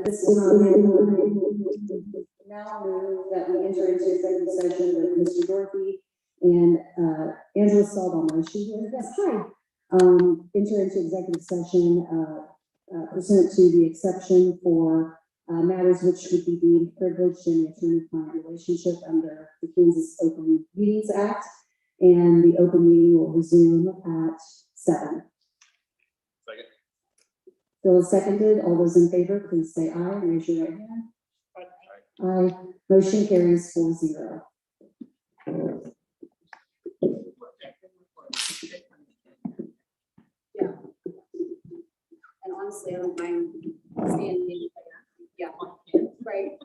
This time, now move that we enter into executive session with Mr. Dorothy and Angela Stahlbaum. Is she here? Yes, hi. Enter into executive session pursuant to the exception for matters which would be deemed privileged in the attorney-client relationship under the Kansas Open Meetings Act, and the open meeting will resume at 7. Second. Bill is seconded. All those in favor, please say aye and raise your right hand. Aye. Motion carries 4-0. Yeah. And honestly, I don't mind standing. Yeah. Right.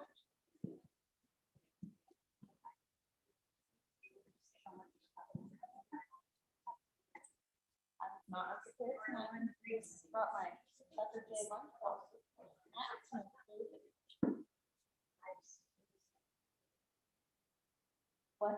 Not upstairs, no one brought my Dr. J. Bunch. What?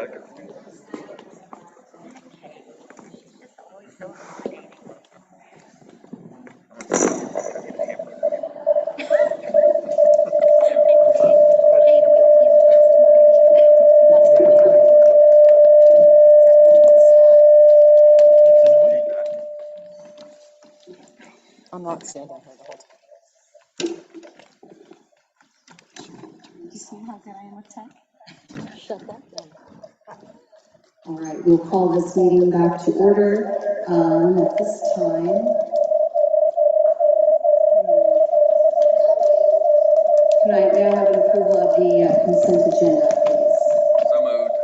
I'm not standing here the whole time. You see how good I am with tech? Shut that down. All right, we'll call this meeting back to order. At this time, may I have an approval of the consent agenda, please? So moved.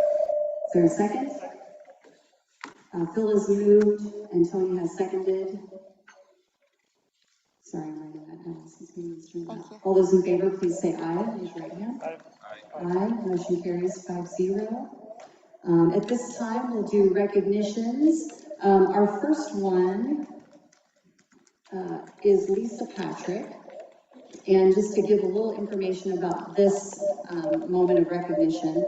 Is there a second? Phil has moved and Tony has seconded. Sorry, I'm writing that down. Since we need to turn that. All those in favor, please say aye. Raise your right hand. Aye. Motion carries 5-0. At this time, we'll do recognitions. Our first one is Lisa Patrick. And just to give a little information about this moment of recognition,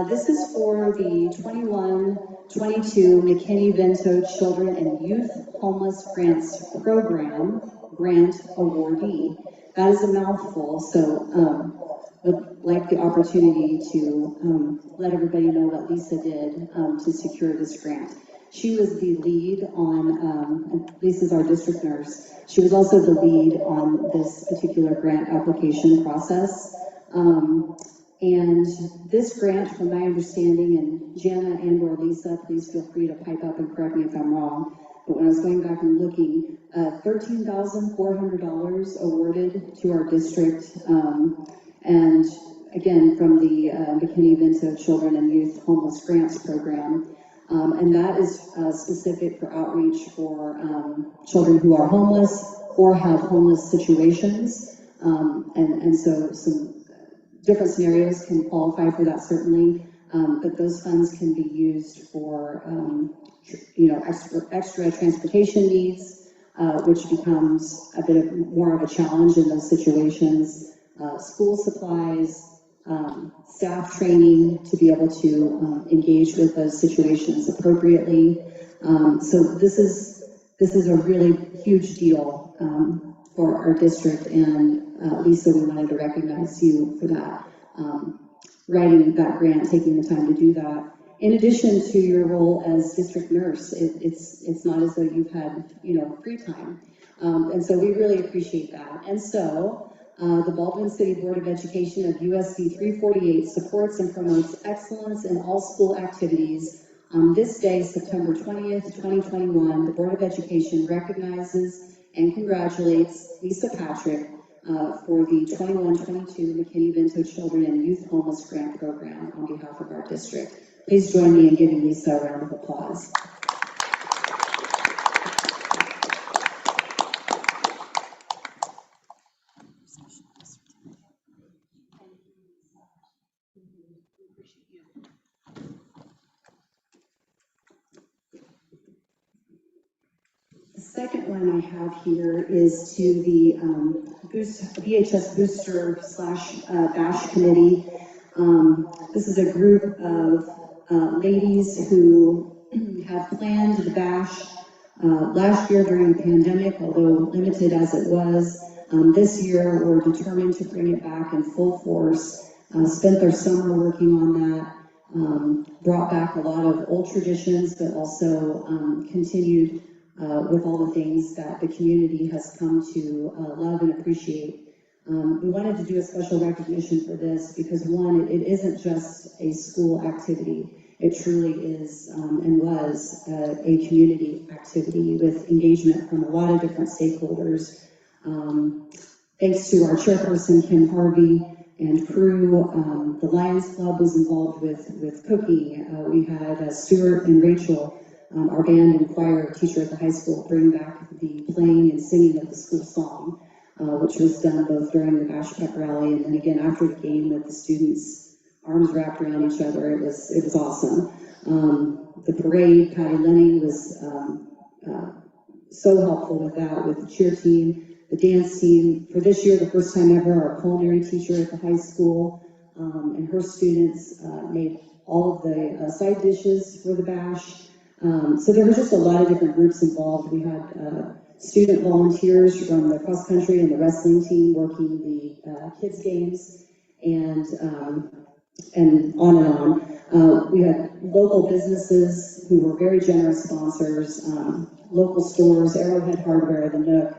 this is for the 21-22 McKinney-Vento Children and Youth Homeless Grants Program grant awardee. That is a mouthful, so would like the opportunity to let everybody know what Lisa did to secure this grant. She was the lead on, Lisa's our district nurse. She was also the lead on this particular grant application process. And this grant, from my understanding, and Jana and or Lisa, please feel free to pipe up and correct me if I'm wrong, but when I was going back and looking, $13,400 awarded to our district, and again, from the McKinney-Vento Children and Youth Homeless Grants Program. And that is specific for outreach for children who are homeless or have homeless situations. And so some different scenarios can qualify for that, certainly. But those funds can be used for, extra transportation needs, which becomes a bit more of a challenge in those situations. School supplies, staff training to be able to engage with those situations appropriately. So this is a really huge deal for our district, and Lisa, we wanted to recognize you for that, writing that grant, taking the time to do that. In addition to your role as district nurse, it's not as though you've had free time, and so we really appreciate that. And so. The Baldwin City Board of Education of USD 348 supports and promotes excellence in all school activities. On this day, September 20th, 2021, the Board of Education recognizes and congratulates Lisa Patrick for the 21-22 McKinney-Vento Children and Youth Homeless Grant Program on behalf of our district. Please join me in giving Lisa a round of applause. The second one I have here is to the VHS Booster / Bash Committee. This is a group of ladies who have planned the Bash last year during the pandemic, although limited as it was. This year, we're determined to bring it back in full force. Spent their summer working on that. Brought back a lot of old traditions, but also continued with all the things that the community has come to love and appreciate. We wanted to do a special recognition for this because, one, it isn't just a school activity. It truly is and was a community activity with engagement from a lot of different stakeholders. Thanks to our chairperson, Kim Harvey, and crew. The Lions Club was involved with cooking. We had Stuart and Rachel, our band and choir teacher at the high school, bring back the playing and singing of the school song, which was done both during the Bash Pep Rally and then again after the game with the students' arms wrapped around each other. It was awesome. The parade, Patty Lenny was so helpful with that, with the cheer team. The dance team, for this year, the first time ever, our culinary teacher at the high school and her students made all of the side dishes for the bash. So there were just a lot of different groups involved. We had student volunteers from the cross country and the wrestling team working the kids games, and on and on. We had local businesses who were very generous sponsors, local stores, Arrowhead Hardware, the Nook,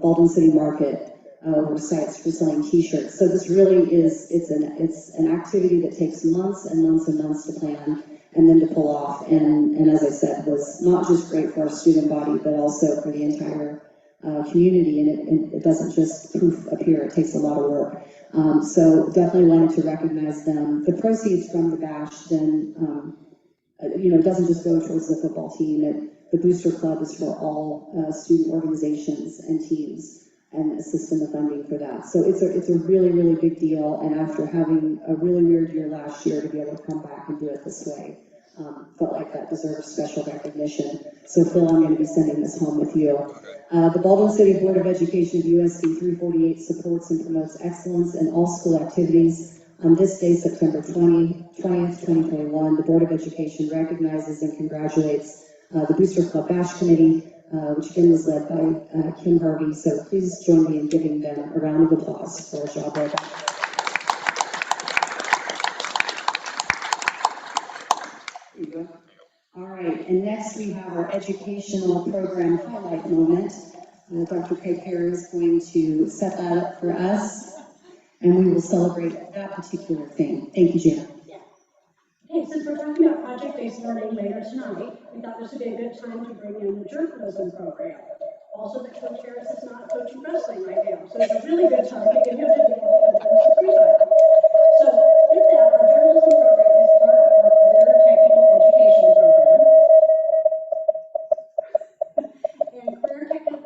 Baldwin City Market, were sites for selling T-shirts. So this really is, it's an activity that takes months and months and months to plan and then to pull off. And as I said, was not just great for our student body, but also for the entire community. And it doesn't just poof appear, it takes a lot of work. So definitely wanted to recognize them. The proceeds from the bash then, doesn't just go towards the football team. The Booster Club is for all student organizations and teams, and assist in the funding for that. So it's a really, really big deal. And after having a really weird year last year, to be able to come back and do it this way, felt like that deserves special recognition. So Phil, I'm going to be sending this home with you. The Baldwin City Board of Education of USD 348 supports and promotes excellence in all school activities. On this day, September 20th, 2021, the Board of Education recognizes and congratulates the Booster Club Bash Committee, which again was led by Kim Harvey. So please join me in giving them a round of applause for a job well done. All right, and next we have our educational program highlight moment. Dr. Craig Perry is going to set that up for us, and we will celebrate that particular thing. Thank you, Jan. Hey, since we're talking about project-based learning later tonight, we thought this would be a good time to bring in the journalism program. Also, that Coach Harris is not coaching wrestling right now, so it's a really good time to give him some free time. So, with that, our journalism program is part of our career technical education program. And career technical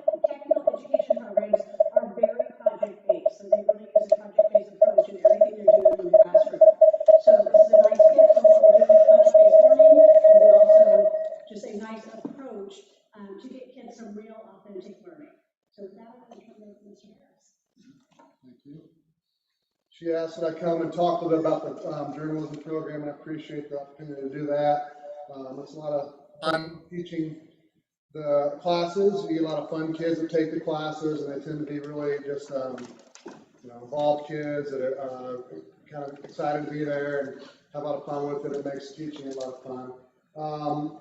education programs are very project-based, so they really use a project-based approach in everything they're doing in the classroom. So this is a nice fit for what we're doing with project-based learning, and then also just a nice approach to get kids some real authentic learning. So with that, I'm going to turn it over to Mr. Harris. Thank you. She asked that I come and talk a little bit about the journalism program, and I appreciate the opportunity to do that. It's a lot of fun teaching the classes. You get a lot of fun kids that take the classes, and they tend to be really just involved kids that are kind of excited to be there and have a lot of fun with it. It makes teaching a lot of fun.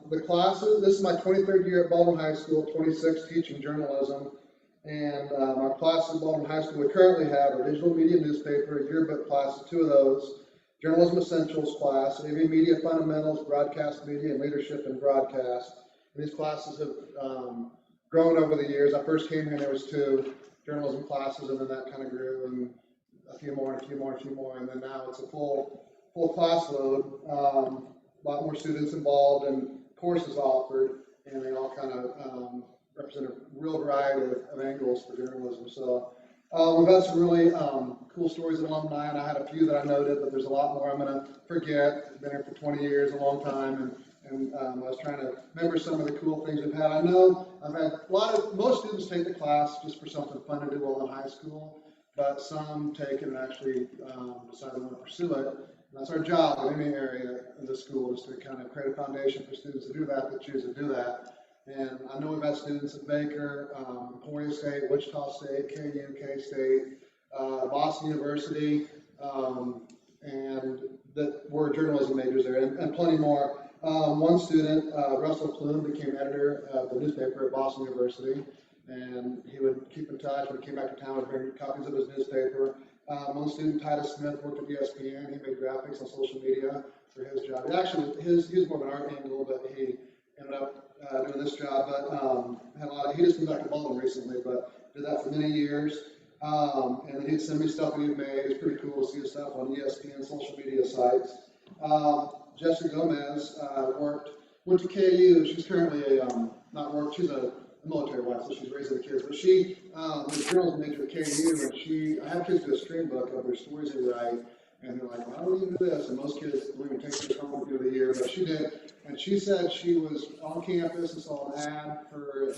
The classes, this is my 23rd year at Baldwin High School, 26 teaching journalism. And our classes at Baldwin High School we currently have a digital media newspaper, a yearbook class, 2 of those, journalism essentials class, AV media fundamentals, broadcast media, and leadership in broadcast. And these classes have grown over the years. I first came here and there was 2 journalism classes, and then that kind of grew, and a few more, and a few more, and a few more, and then now it's a full class load. A lot more students involved and courses offered, and they all kind of represent a real variety of angles for journalism. So we've had some really cool stories of alumni, and I had a few that I noted, but there's a lot more I'm going to forget. I've been here for 20 years, a long time, and I was trying to remember some of the cool things we've had. I know I've had most students take the class just for something fun to do while in high school, but some take it and actually decide they want to pursue it. And that's our job in any area in the school, is to kind of create a foundation for students to do that, that choose to do that. And I know we've had students at Baker, Emporia State, Wichita State, KU, K-State, Boston University, and that were journalism majors there, and plenty more. One student, Russell Plume, became editor of the newspaper at Boston University, and he would keep in touch. When he came back to town, would bring copies of his newspaper. One student, Titus Smith, worked at ESPN. He made graphics on social media for his job. He was more of an art angle, but he ended up doing this job. But he just moved back to Baldwin recently, but did that for many years. And he'd send me stuff that he'd made. It's pretty cool to see his stuff on ESPN social media sites. Jessica Gomez went to KU. She's currently she's a military wife, so she's raising the kids. But she was a journalism major at KU, and I have kids do a stream book of their stories they write, and they're like, "Why do we do this?" And most kids don't even take this home through the year, but she did. And she said she was on campus and saw an ad for a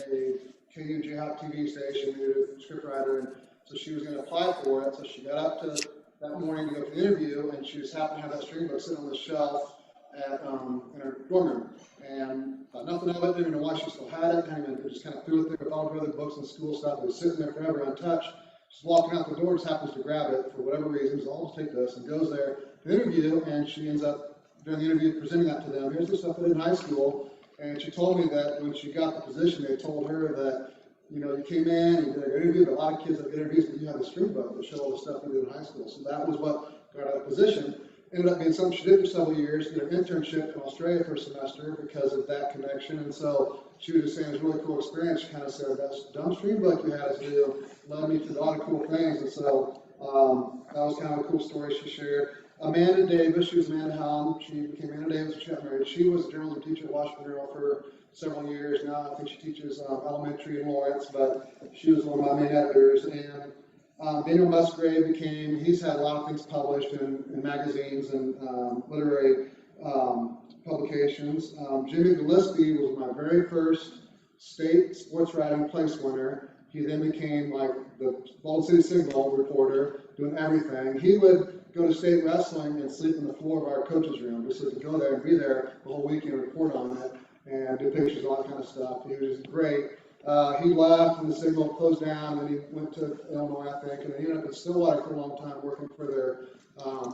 KU Jayhawk TV station, new scriptwriter, and so she was going to apply for it. So she got up to that morning to go to the interview, and she just happened to have that string book sitting on the shelf at, in her dorm room. And thought nothing of it, didn't even know why she still had it, kind of just kind of threw it there with all her other books and school stuff. It was sitting there forever untouched. She's walking out the door, just happens to grab it for whatever reason. So I'll just take this, and goes there to the interview, and she ends up during the interview presenting that to them. Here's the stuff I did in high school. And she told me that when she got the position, they told her that, you know, you came in, you did an interview, but a lot of kids have interviews, but you have a string book that showed all the stuff you did in high school. So that was what got her that position. Ended up being something she did for several years, did an internship in Australia for a semester because of that connection. And so she was just saying it was a really cool experience. She kind of said, that dumb string book you had us do led me to a lot of cool things. And so that was kind of a cool story she shared. Amanda Davis, she was Amanda Helm. She became Amanda Davis when she got married. She was a journalism teacher at Washington Journal for several years now. I think she teaches elementary in Lawrence, but she was one of my main editors. And Daniel Musgrave he's had a lot of things published in magazines and literary publications. Jimmy Gillespie was my very first state sports writing place winner. He then became like the Baldwin City Signal reporter, doing everything. He would go to state wrestling and sleep on the floor of our coach's room, just so he could go there and be there the whole weekend and report on it and do pictures and all that kind of stuff. He was great. He left and the Signal closed down, and then he went to Illinois, I think, and he ended up in Stillwater for a long time working for their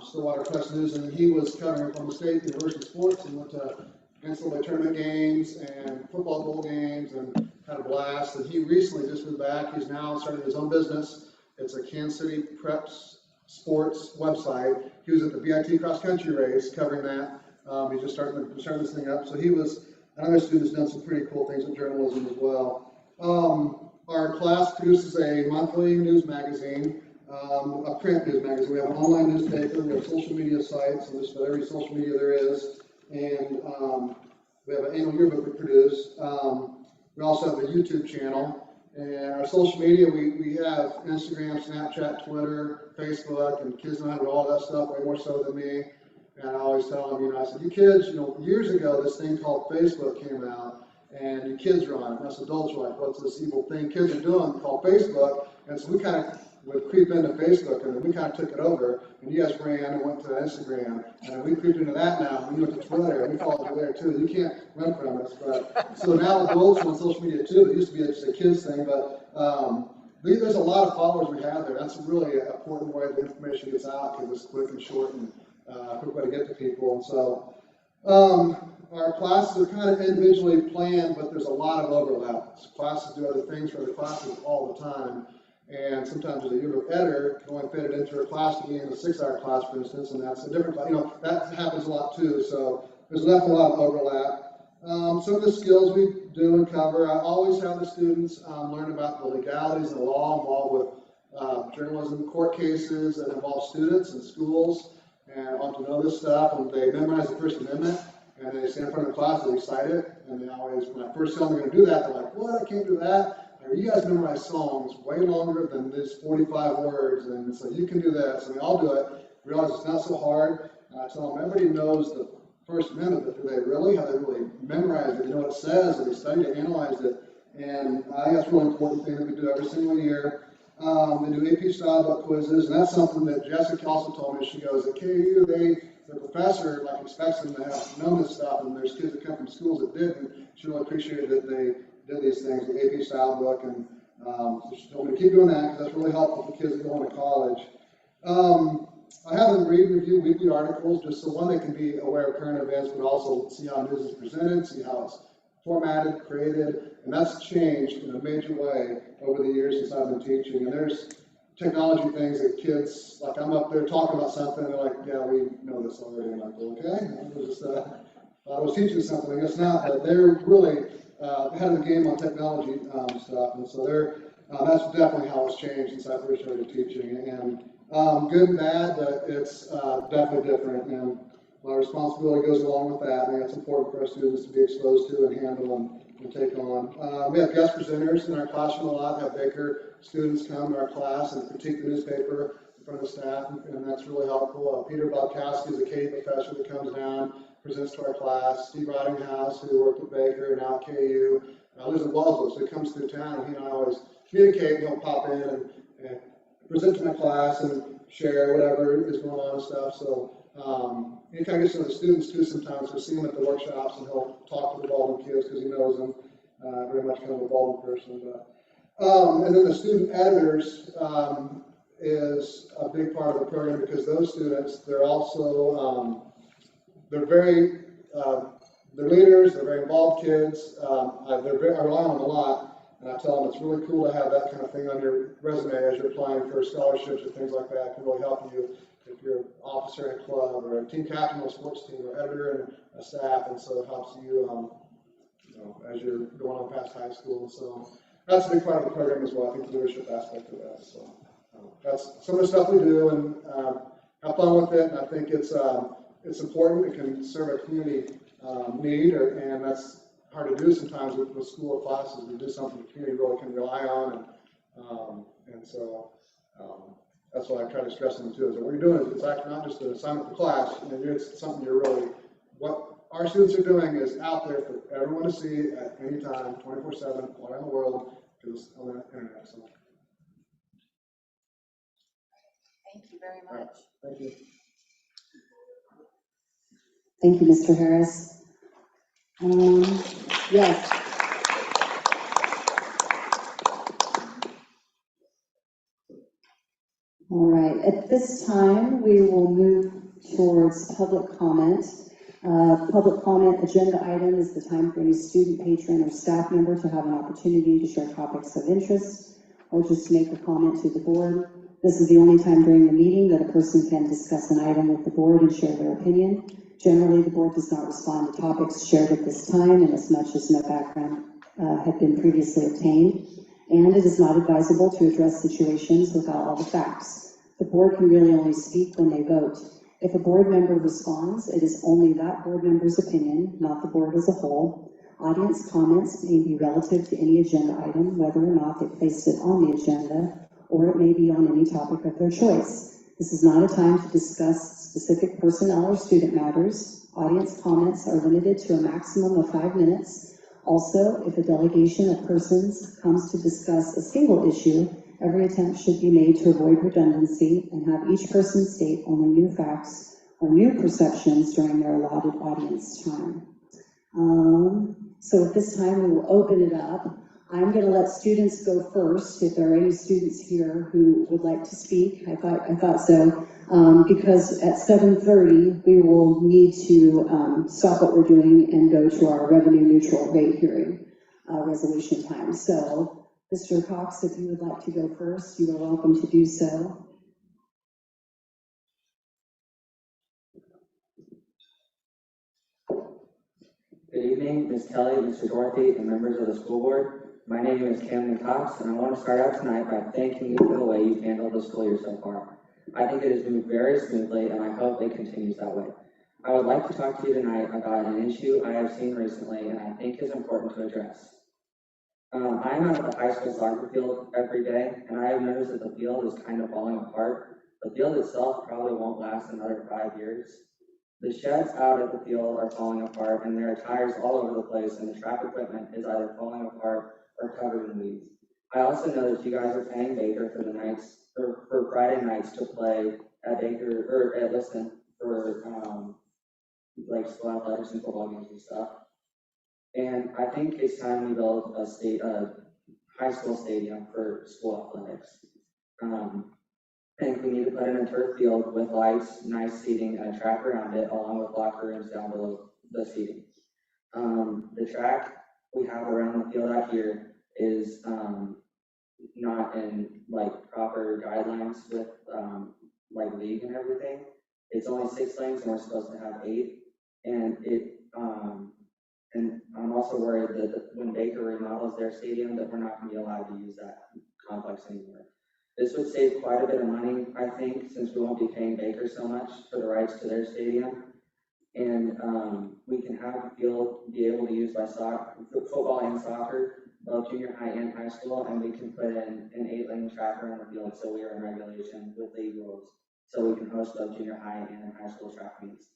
Stillwater Press News, and he was covering from the state university sports and went to NCAA tournament games and football bowl games and had a blast. And he recently just moved back. He's now started his own business. It's a Kansas City Preps sports website. He was at the BIT cross country race covering that. He's just starting this thing up. So he was another student who's done some pretty cool things with journalism as well. Our class produces a monthly news magazine, a print news magazine. We have an online newspaper, we have social media sites, and just about every social media there is. And we have an annual yearbook we produce. We also have a YouTube channel. And our social media, we have Instagram, Snapchat, Twitter, Facebook, and kids know how to do all that stuff way more so than me. And I always tell them, I said, you kids, years ago, this thing called Facebook came out, and you kids are on it. And us adults are like, what's this evil thing kids are doing called Facebook? And so we kind of would creep into Facebook, and then we kind of took it over. And you guys ran and went to Instagram, and we creeped into that now. And we went to Twitter, and we followed you there too. You can't run from us. But so now adults on social media too. It used to be just a kids thing, but there's a lot of followers we have there. That's really an important way the information gets out because it's quick and short and quick way to get to people. And so our classes are kind of individually planned, but there's a lot of overlap. Classes do other things for other classes all the time. And sometimes as a yearbook editor, can only fit it into a class to be in a 6-hour class, for instance, and that's a different, that happens a lot too. So there's definitely a lot of overlap. Some of the skills we do and cover, I always have the students learn about the legalities and the law involved with journalism, court cases that involve students and schools, and I want to know this stuff, and they memorize the First Amendment, and they stand in front of the class and they recite it, and they always, when I first tell them they're going to do that, they're like, what, I can't do that. You guys memorize songs way longer than this 45 words, and so you can do that. So we all do it. Realize it's not so hard. And I tell them everybody knows the First Amendment, but do they really? Have they really memorized it? They know what it says, and they studied it, analyzed it. And I think that's a really important thing that we do every single year. They do AP style book quizzes, and that's something that Jessica also told me. She goes, at KU, the professor expects them to have known this stuff, and there's kids that come from schools that didn't. She really appreciated that they did these things, the AP style book, and so she told me to keep doing that because that's really helpful for kids that go into college. I have them review weekly articles just so one, they can be aware of current events, but also see how news is presented, see how it's formatted, created, and that's changed in a major way over the years since I've been teaching. And there's technology things that kids, like I'm up there talking about something, and they're like, yeah, we know this already. I'm like, okay, I was just, thought I was teaching something, I guess not, but they're really ahead of the game on technology stuff, and so that's definitely how it's changed since I first started teaching. And good and bad, but it's definitely different, and my responsibility goes along with that. I think it's important for our students to be exposed to and handle and take on. We have guest presenters in our classroom a lot. We have Baker students come to our class and critique the newspaper in front of the staff, and that's really helpful. Peter Balkowski is a Katie professor that comes down, presents to our class. Steve Rottinghouse, who worked with Baker and now at KU, lives in Baldwin, so he comes through town, and he and I always communicate, and he'll pop in and present to my class. And share whatever is going on and stuff. So anytime I get to know the students too, sometimes we'll see him at the workshops and he'll talk to the Baldwin kids because he knows them. Very much kind of a Baldwin person. But, and then the student editors is a big part of the program because those students, they're also, they're very, they're leaders, they're very involved kids. I rely on them a lot. And I tell them it's really cool to have that kind of thing on your resume as you're applying for scholarships or things like that. It can really help you if you're an officer in a club or a team captain on a sports team or editor and a staff. And so it helps you, you know, as you're going on past high school. And so that's a big part of the program as well. I think the leadership aspect of that. So that's some of the stuff we do and have fun with it. And I think it's important. It can serve a community need, and that's hard to do sometimes with school or classes. We do something the community really can rely on, and so that's what I try to stress to them too. Is that what you're doing is it's actually not just an assignment for class. You know, it's something you're really, what our students are doing is out there for everyone to see at any time, 24/7, all around the world, because it's on the internet. So. Thank you very much. Thank you. Thank you, Mr. Harris. Yes. All right, at this time, we will move towards public comment. Public comment agenda item is the time for any student, patron, or staff member to have an opportunity to share topics of interest or just make a comment to the board. This is the only time during the meeting that a person can discuss an item with the board and share their opinion. Generally, the board does not respond to topics shared at this time, inasmuch as no background had been previously obtained, and it is not advisable to address situations without all the facts. The board can really only speak when they vote. If a board member responds, it is only that board member's opinion, not the board as a whole. Audience comments may be relative to any agenda item, whether or not they placed it on the agenda, or it may be on any topic of their choice. This is not a time to discuss specific personnel or student matters. Audience comments are limited to a maximum of 5 minutes. Also, if a delegation of persons comes to discuss a single issue, every attempt should be made to avoid redundancy and have each person state only new facts or new perceptions during their allotted audience time. So at this time, we will open it up. I'm going to let students go first. If there are any students here who would like to speak, I thought so, because at 7:30 we will need to stop what we're doing and go to our revenue neutral rate hearing resolution time. So, Mr. Cox, if you would like to go first, you are welcome to do so. Good evening, Ms. Kelly, Mr. Dorothy, and members of the school board. My name is Camden Cox, and I want to start out tonight by thanking you for the way you've handled the school year so far. I think it has moved very smoothly, and I hope it continues that way. I would like to talk to you tonight about an issue I have seen recently, and I think is important to address. I am out at the high school soccer field every day, and I have noticed that the field is kind of falling apart. The field itself probably won't last another 5 years. The sheds out at the field are falling apart, and there are tires all over the place, and the track equipment is either falling apart or covered in weeds. I also know that you guys are paying Baker for the nights, or for Friday nights to play at Baker, or at Liston for like school athletics and football games and stuff. And I think it's time we build a high school stadium for school athletics. I think we need to put in a turf field with lights, nice seating, and a track around it, along with locker rooms down below the seating. The track we have around the field out here is not in like proper guidelines with like league and everything. It's only 6 lanes and we're supposed to have 8. And and I'm also worried that when Baker remodels their stadium that we're not going to be allowed to use that complex anymore. This would save quite a bit of money, I think, since we won't be paying Baker so much for the rights to their stadium. And we can have the field be able to use by football and soccer, both junior high and high school, and we can put in an 8-lane track around the field so we are in regulation with league rules, so we can host both junior high and high school track meets.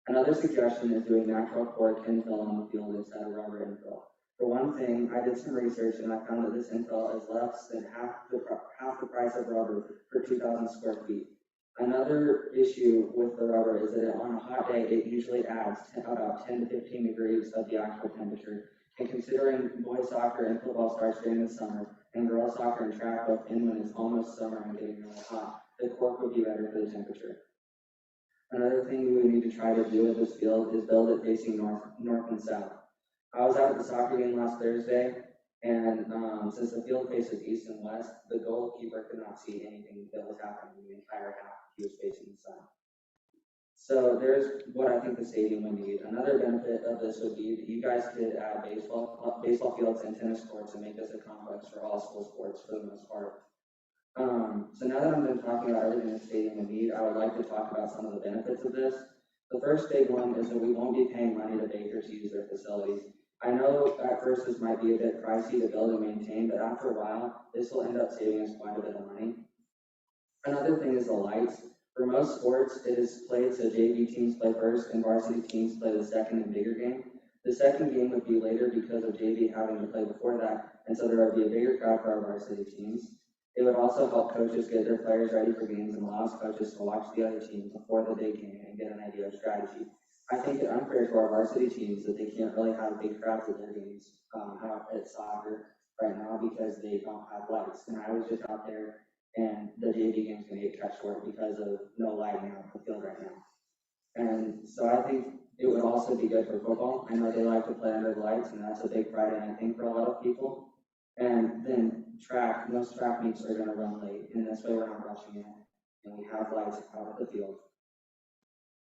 Another suggestion is doing natural cork infill on the field instead of rubber infill. For one thing, I did some research and I found that this infill is less than half the price of rubber for 2,000 square feet. Another issue with the rubber is that on a hot day, it usually adds about 10 to 15 degrees of the actual temperature. And considering boys soccer and football starts during the summer, and girls soccer and track both in when it's almost summer and getting really hot, the cork would be better for the temperature. Another thing we would need to try to do with this field is build it facing north and south. I was out at the soccer game last Thursday, and since the field faces east and west, the goalkeeper could not see anything that was happening the entire half. He was facing the sun. So there's what I think the stadium would need. Another benefit of this would be that you guys could add baseball fields and tennis courts and make this a complex for all school sports for the most part. So now that I'm done talking about everything the stadium would need, I would like to talk about some of the benefits of this. The first big one is that we won't be paying money to bakers to use their facilities. I know at first this might be a bit pricey to build and maintain, but after a while, this will end up saving us quite a bit of money. Another thing is the lights. For most sports, it is played so JV teams play first and varsity teams play the second and bigger game. The second game would be later because of JV having to play before that, and so there would be a bigger crowd for our varsity teams. It would also help coaches get their players ready for games and allows coaches to watch the other team before the big game and get an idea of strategy. I think it's unfair to our varsity teams that they can't really have big crowds at their games out at soccer right now because they don't have lights. And I was just out there, and the JV game's going to get cut short because of no lighting out the field right now. And so I think it would also be good for football. I know they like to play under the lights, and that's a big Friday night thing for a lot of people. And then track, most track meets are going to run late, and this way we're not rushing in, and we have lights out at the field.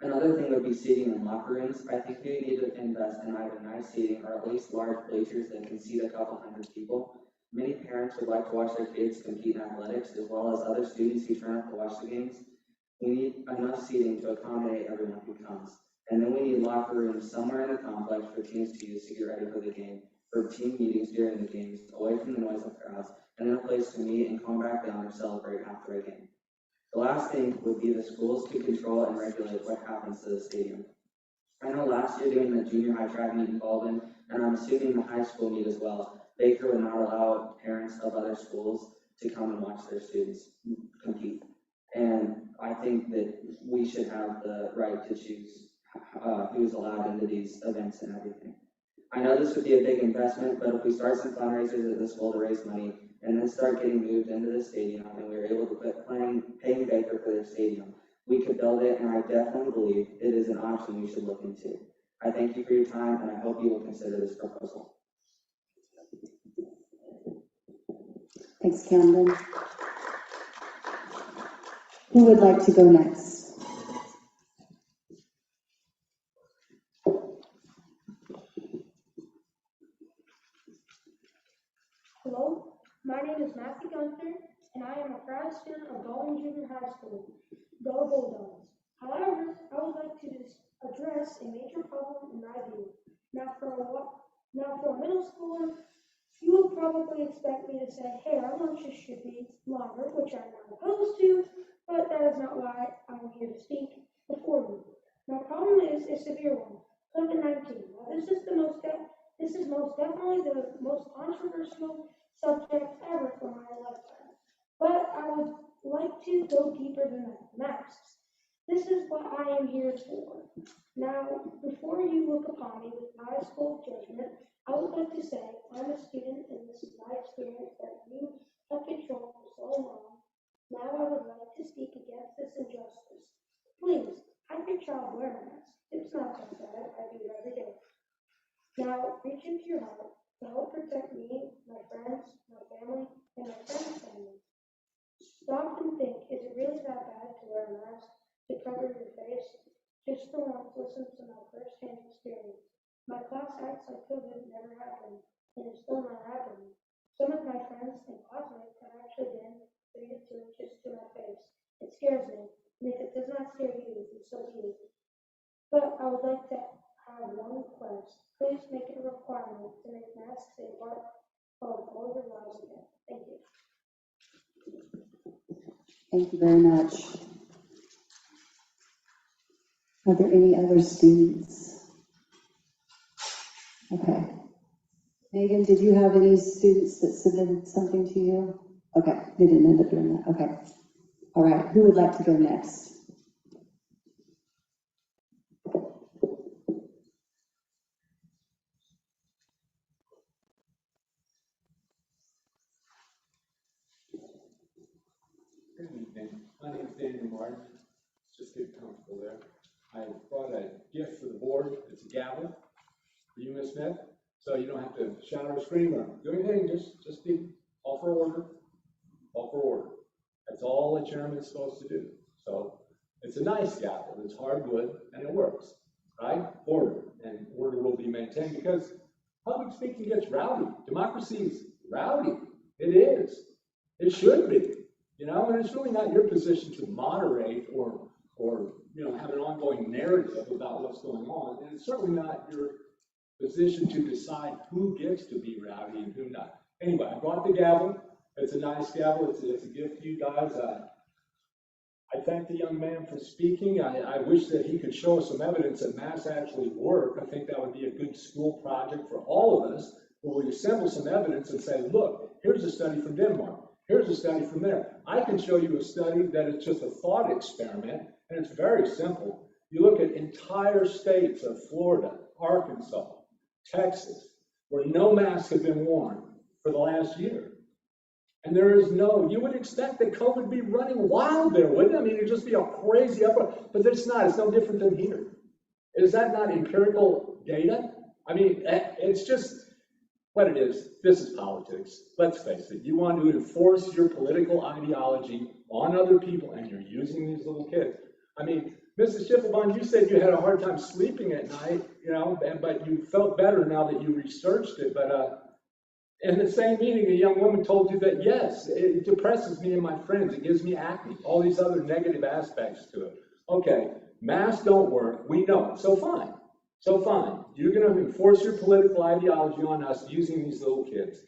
Another thing would be seating in locker rooms. I think we need to invest in either nice seating or at least large bleachers that can seat a couple hundred people. Many parents would like to watch their kids compete in athletics, as well as other students who turn up to watch the games. We need enough seating to accommodate everyone who comes. And then we need locker rooms somewhere in the complex for teams to use to get ready for the game, for team meetings during the games, away from the noise of crowds, and then a place to meet and calm back down or celebrate after a game. The last thing would be the schools to control and regulate what happens to the stadium. I know last year during the junior high track meet in Baldwin, and I'm assuming the high school meet as well, Baker would not allow parents of other schools to come and watch their students compete. And I think that we should have the right to choose who's allowed into these events and everything. I know this would be a big investment, but if we start some fundraisers at the school to raise money and then start getting moved into the stadium and we were able to quit paying Baker for their stadium, we could build it, and I definitely believe it is an option we should look into. I thank you for your time, and I hope you will consider this proposal. Thanks, Camden. Who would like to go next? Hello, my name is Matthew Gunther, and I am a proud student of Baldwin Junior High School. Go Bulldogs. However, I would like to address a major problem in my view. Now for a middle schooler, you will probably expect me to say, hey, our lunches should be longer, which I'm not opposed to, but that is not why I'm here to speak before you. My problem is a severe one, COVID-19. Now this is most definitely the most controversial subject ever for my lifetime. But I would like to go deeper than that. Masks. This is what I am here for. Now, before you look upon me with eyes full of judgment, I would like to say I'm a student, and this is my experience that you have controlled for so long. Now I would like to speak against this injustice. Please, have your child wear a mask. It's not that bad. I do it every day. Now, reach into your heart to help protect me, my friends, my family, and my friends' family. Stop and think, is it really that bad to wear a mask, to cover your face? Just for once, listen to my first-hand experience. My class acts like COVID never happened, and it's still not happening. Some of my friends and classmates have actually been 3 to 2 inches to my face. It scares me, and if it does not scare you, then so be it. But I would like to have one request. Please make it a requirement to make masks a part of all your lives again. Thank you. Thank you very much. Are there any other students? Okay. Megan, did you have any students that submitted something to you? Okay, they didn't end up doing that. Okay. All right, who would like to go next? Good evening. My name is Daniel Martin. Just get comfortable there. I brought a gift for the board. It's a gavel for you, Ms. Smith. So you don't have to shout or scream or do anything. Just be call for order. Call for order. That's all a chairman is supposed to do. So it's a nice gavel. It's hardwood and it works, right? Order, and order will be maintained because public speaking gets rowdy. Democracy is rowdy. It is. It should be. You know, and it's really not your position to moderate or have an ongoing narrative about what's going on. And it's certainly not your position to decide who gets to be rowdy and who not. Anyway, I brought the gavel. It's a nice gavel. It's a gift to you guys. I thank the young man for speaking. I wish that he could show us some evidence that masks actually work. I think that would be a good school project for all of us, where we assemble some evidence and say, look, here's a study from Denmark. Here's a study from there. I can show you a study that is just a thought experiment, and it's very simple. You look at entire states of Florida, Arkansas, Texas, where no masks have been worn for the last year. And there is you would expect that COVID would be running wild there, wouldn't it? I mean, it'd just be a crazy uproar, but it's not. It's no different than here. Is that not empirical data? I mean, it's just what it is. This is politics. Let's face it. You want to enforce your political ideology on other people, and you're using these little kids. I mean, Mrs. Schiffelbein, you said you had a hard time sleeping at night, but you felt better now that you researched it. But in the same meeting, a young woman told you that, yes, it depresses me and my friends. It gives me acne, all these other negative aspects to it. Okay, masks don't work. We know it. So fine. So fine. You're going to enforce your political ideology on us using these little kids.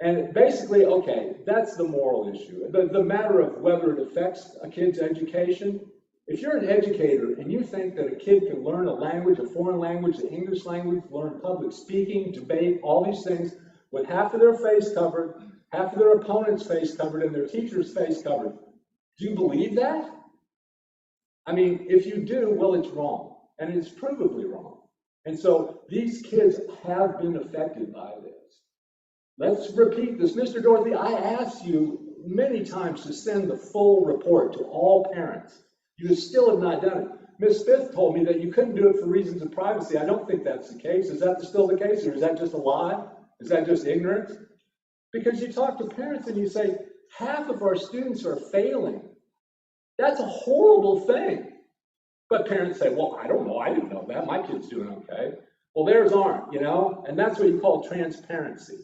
And basically, okay, that's the moral issue. The matter of whether it affects a kid's education. If you're an educator and you think that a kid can learn a language, a foreign language, the English language, learn public speaking, debate, all these things, with half of their face covered, half of their opponent's face covered, and their teacher's face covered. Do you believe that? I mean, if you do, well, it's wrong, and it's provably wrong. And so these kids have been affected by this. Let's repeat this. Mr. Dorothy, I asked you many times to send the full report to all parents. You still have not done it. Ms. Smith told me that you couldn't do it for reasons of privacy. I don't think that's the case. Is that still the case, or is that just a lie? Is that just ignorance? Because you talk to parents and you say, half of our students are failing. That's a horrible thing. But parents say, well, I don't know. I didn't know that. My kid's doing okay. Well, theirs aren't, and that's what you call transparency,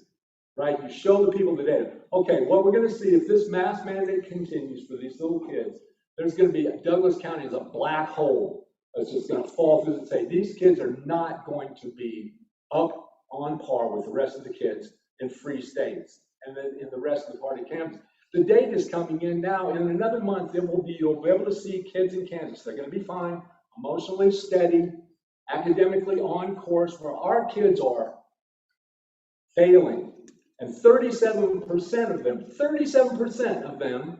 right? You show the people the data. Okay, what we're going to see if this mask mandate continues for these little kids, there's going to be, Douglas County is a black hole that's just going to fall through and say, these kids are not going to be up on par with the rest of the kids in free states and then in the rest of the party campus. The data is coming in now. In another month, you'll be able to see kids in Kansas. They're going to be fine, emotionally steady, academically on course, where our kids are failing. And 37% of them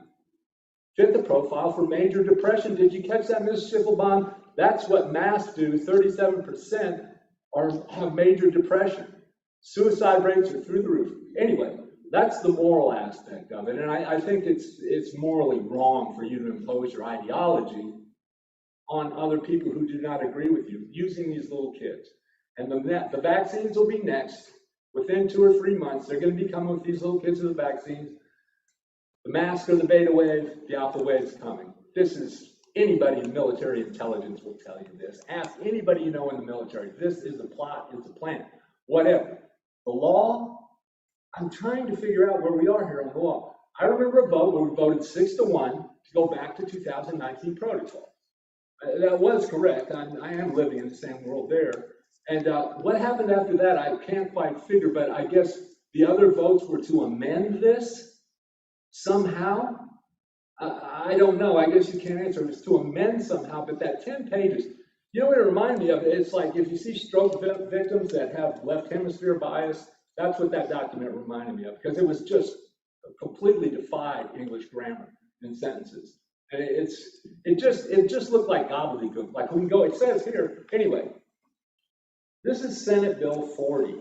fit the profile for major depression. Did you catch that, Ms. Schiffelbein? That's what masks do. 37% have major depression. Suicide rates are through the roof. Anyway, that's the moral aspect of it. And I think it's morally wrong for you to impose your ideology on other people who do not agree with you using these little kids. And the vaccines will be next. Within 2 or 3 months, they're going to be coming with these little kids with the vaccines. The masks are the beta wave, the alpha wave is coming. This is, anybody in military intelligence will tell you this. Ask anybody you know in the military. This is the plot, it's the plan. Whatever. The law, I'm trying to figure out where we are here on the law. I remember a vote where we voted 6-1 to go back to 2019 protocol. That was correct. I am living in the same world there. And what happened after that, I can't quite figure, but I guess the other votes were to amend this somehow. I don't know. I guess you can't answer. It was to amend somehow, but that 10 pages, you know what it reminded me of? It's like if you see stroke victims that have left hemisphere bias, that's what that document reminded me of, because it was just completely defied English grammar in sentences. And it just looked like gobbledygook, like we go, it says here, anyway. This is Senate Bill 40.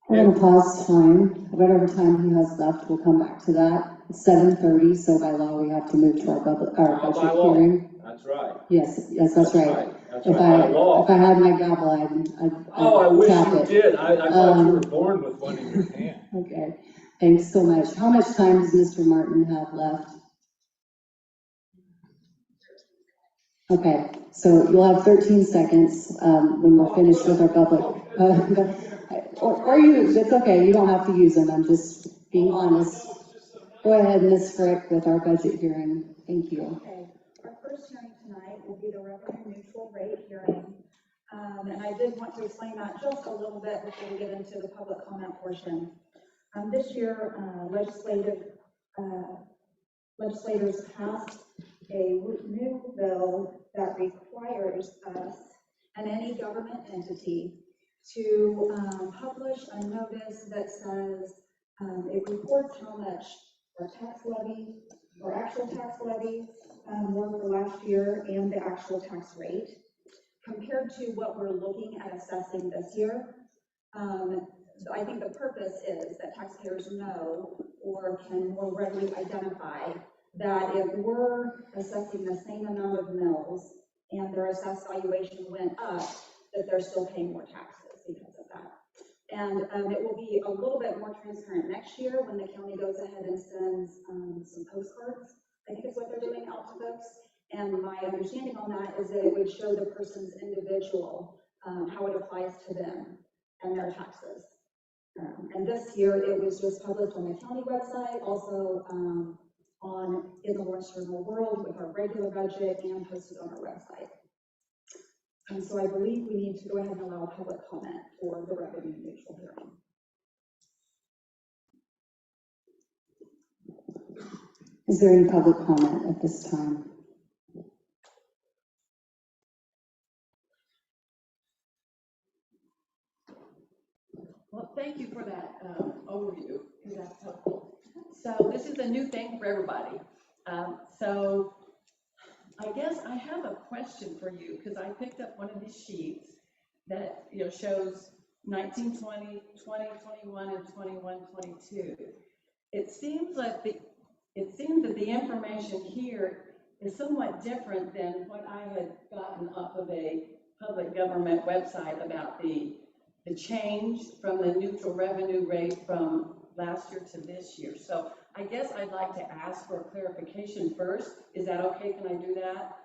We're gonna pause time, whatever time he has left, we'll come back to that. It's 7:30, so by law, we have to move to our By budget law. hearing. That's right. Yes, that's right. That's If right, by law. I had my gavel, Oh, I wish tap you it. did. I thought you were born with one in your hand. Okay, thanks so much. How much time does Mr. Martin have left? Okay, so you'll have 13 seconds when we're finished with our public. Or use, it's okay, you don't have to use them, I'm just being honest. Go ahead, Ms. Frick, with our budget hearing. Thank you. Okay, our first hearing tonight will be the revenue neutral rate hearing. And I did want to explain that just a little bit before we get into the public comment portion. This year, legislators passed a new bill that requires us and any government entity to publish a notice that says it reports how much our tax levy, or actual tax levies were for last year and the actual tax rate compared to what we're looking at assessing this year. I think the purpose is that taxpayers know or can more readily identify that if we're assessing the same amount of mills and their assessed valuation went up, that they're still paying more taxes because of that. And it will be a little bit more transparent next year when the county goes ahead and sends some postcards, I think is what they're doing out to folks. And my understanding on that is that it would show the person's individual, how it applies to them and their taxes. And this year it was just published on the county website, also in the Lawrence Journal World with our regular budget and posted on our website. And so I believe we need to go ahead and allow public comment for the revenue neutral hearing. Is there any public comment at this time? Well, thank you for that overview, because that's helpful. So this is a new thing for everybody. So I guess I have a question for you, because I picked up one of these sheets that shows 19, 20, 20, 21, and 21, 22. It seems that the information here is somewhat different than what I had gotten off of a public government website about the change from the neutral revenue rate from last year to this year. So I guess I'd like to ask for clarification first. Is that okay? Can I do that?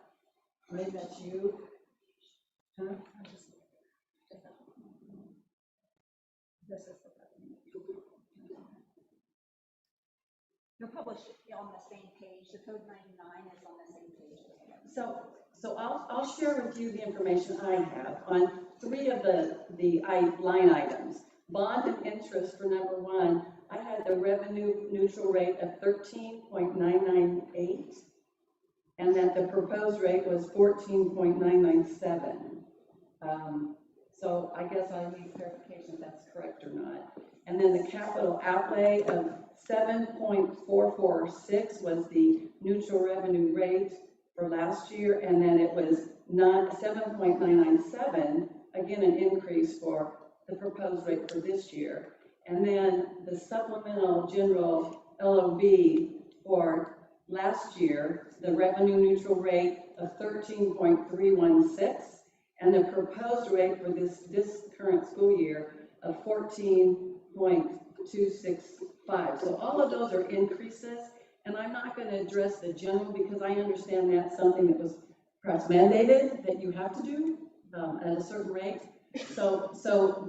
Maybe that's you. Huh? This is You're published on the same page. The code 99 is on the same page. So I'll share with you the information I have on 3 of the line items. Bond and interest for number 1, I had the revenue neutral rate of 13.998, and that the proposed rate was 14.997. So I guess I need clarification if that's correct or not. And then the capital outlay of 7.446 was the neutral revenue rate for last year, and then it was 7.997, again an increase for the proposed rate for this year. And then the supplemental general LOB for last year, the revenue neutral rate of 13.316, and the proposed rate for this current school year of 14.265. So all of those are increases, and I'm not going to address the general because I understand that's something that was perhaps mandated that you have to do at a certain rate. So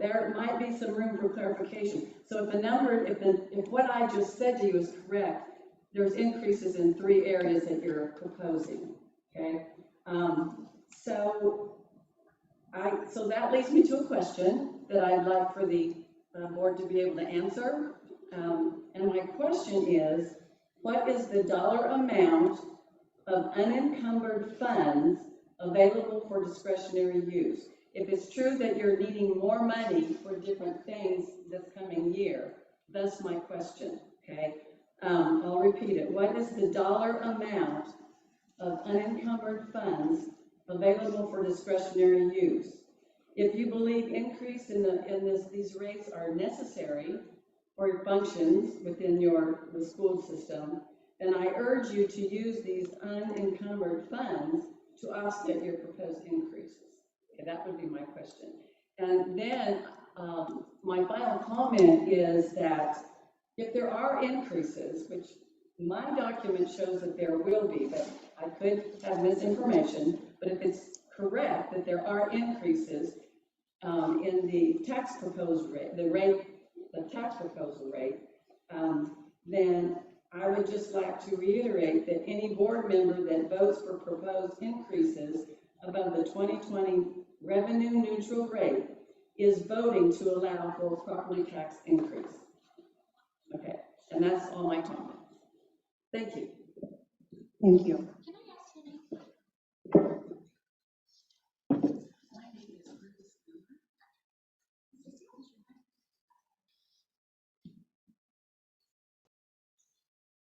there might be some room for clarification. So if what I just said to you is correct, there's increases in 3 areas that you're proposing. Okay, so that leads me to a question that I'd like for the board to be able to answer. And my question is, what is the dollar amount of unencumbered funds available for discretionary use? If it's true that you're needing more money for different things this coming year, that's my question, okay? I'll repeat it. What is the dollar amount of unencumbered funds available for discretionary use. If you believe increase these rates are necessary for your functions within the school system, then I urge you to use these unencumbered funds to offset your proposed increases. Okay, that would be my question. And then my final comment is that if there are increases, which my document shows that there will be, but I could have misinformation, but if it's correct that there are increases in the tax proposed rate, the tax proposal rate, then I would just like to reiterate that any board member that votes for proposed increases above the 2020 revenue neutral rate is voting to allow for a property tax increase. Okay, and that's all my comments. Thank you. Thank you.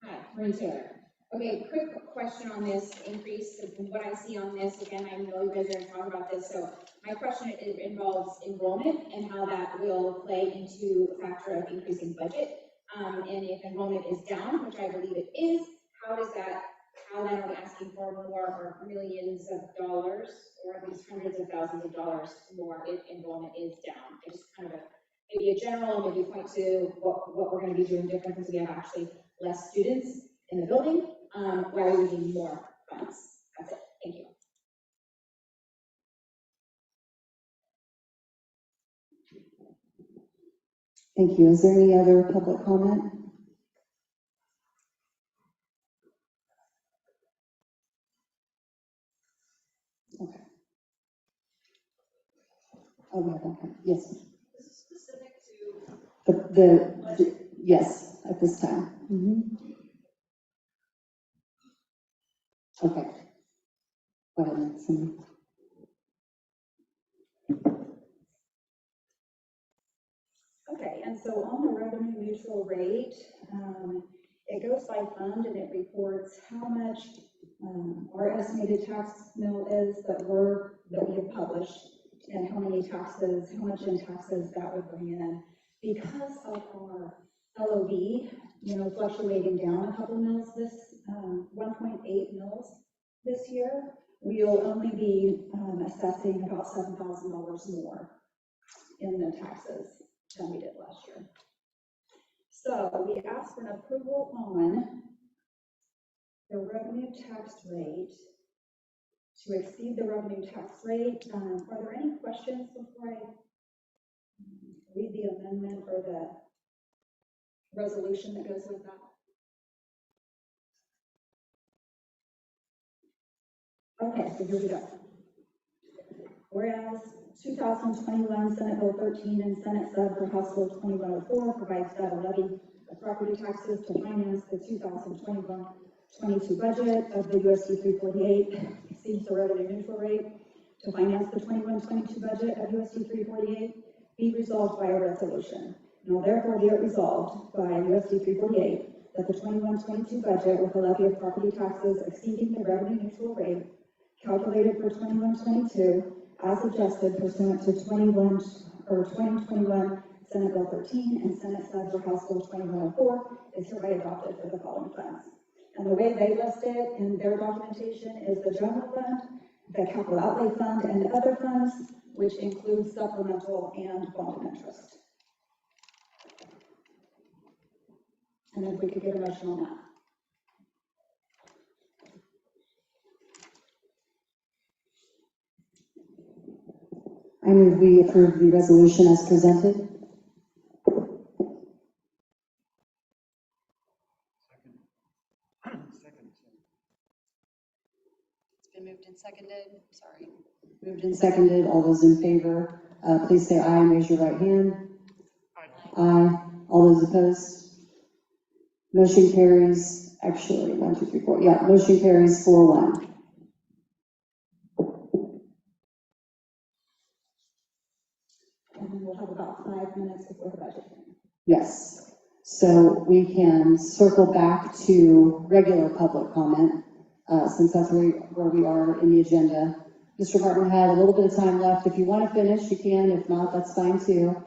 Hi, Marie Taylor. Okay, quick question on this increase. From what I see on this, again, I know you guys are going to talk about this, so my question involves enrollment and how that will play into a factor of increasing budget. And if enrollment is down, which I believe it is, how then are we asking for more or millions of dollars, or at least hundreds of thousands of dollars more if enrollment is down? It's just kind of maybe a general, maybe point to what we're going to be doing different because we have actually less students in the building, while we need more funds. That's it. Thank you. Thank you. Is there any other public comment? Okay. Oh, we have one comment. Yes. This is specific to The yes, at this time. Okay. Go ahead, Cindy. Okay, and so on the revenue neutral rate, it goes by fund and it reports how much our estimated tax mill is that we have published, and how many taxes, how much in taxes that would bring in. Because of our LOB, fluctuating down a couple mils this 1.8 mils this year, we'll only be assessing about $7,000 more in the taxes than we did last year. So we asked for an approval on the revenue tax rate to exceed the revenue tax rate. Are there any questions before I read the amendment or the resolution that goes with that? Okay, so here we go. Whereas 2021 Senate Bill 13 and Senate Sub for House Bill 2104 provides that a levy of property taxes to finance the 2021-22 budget of the USD 348 exceeds the revenue neutral rate to finance the 21-22 budget of USD 348 be resolved by a resolution. Now therefore be it resolved by USD 348 that the 21-22 budget with a levy of property taxes exceeding the revenue neutral rate calculated for 21-22 as adjusted pursuant to 2021 Senate Bill 13 and Senate Sub for House Bill 2104 is hereby adopted for the following funds. And the way they list it in their documentation is the general fund, the capital outlay fund, and other funds, which includes supplemental and bond interest. And if we could get a motion on that. I move we approve the resolution as presented. It's been moved and seconded. Sorry. Moved and seconded. All those in favor, please say aye and raise your right hand. Aye. Aye. All those opposed? Motion carries, actually, 1, 2, 3, 4. Yeah, motion carries 4-1. And then we'll have about 5 minutes before the budget hearing. Yes. So we can circle back to regular public comment. since that's where we are in the agenda. Mr. Martin had a little bit of time left. If you want to finish, you can. If not, that's fine too.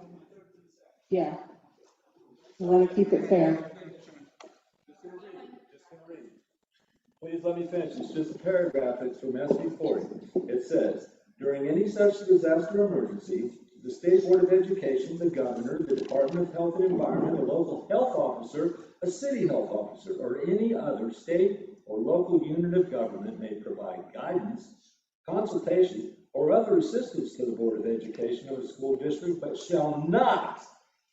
Yeah. We want to keep it fair. Please let me finish. It's just a paragraph. It's from SB 40. It says, during any such disaster emergency, the State Board of Education, the governor, the Department of Health and Environment, a local health officer, a city health officer, or any other state or local unit of government may provide guidance, consultation, or other assistance to the Board of Education of a school district, but shall not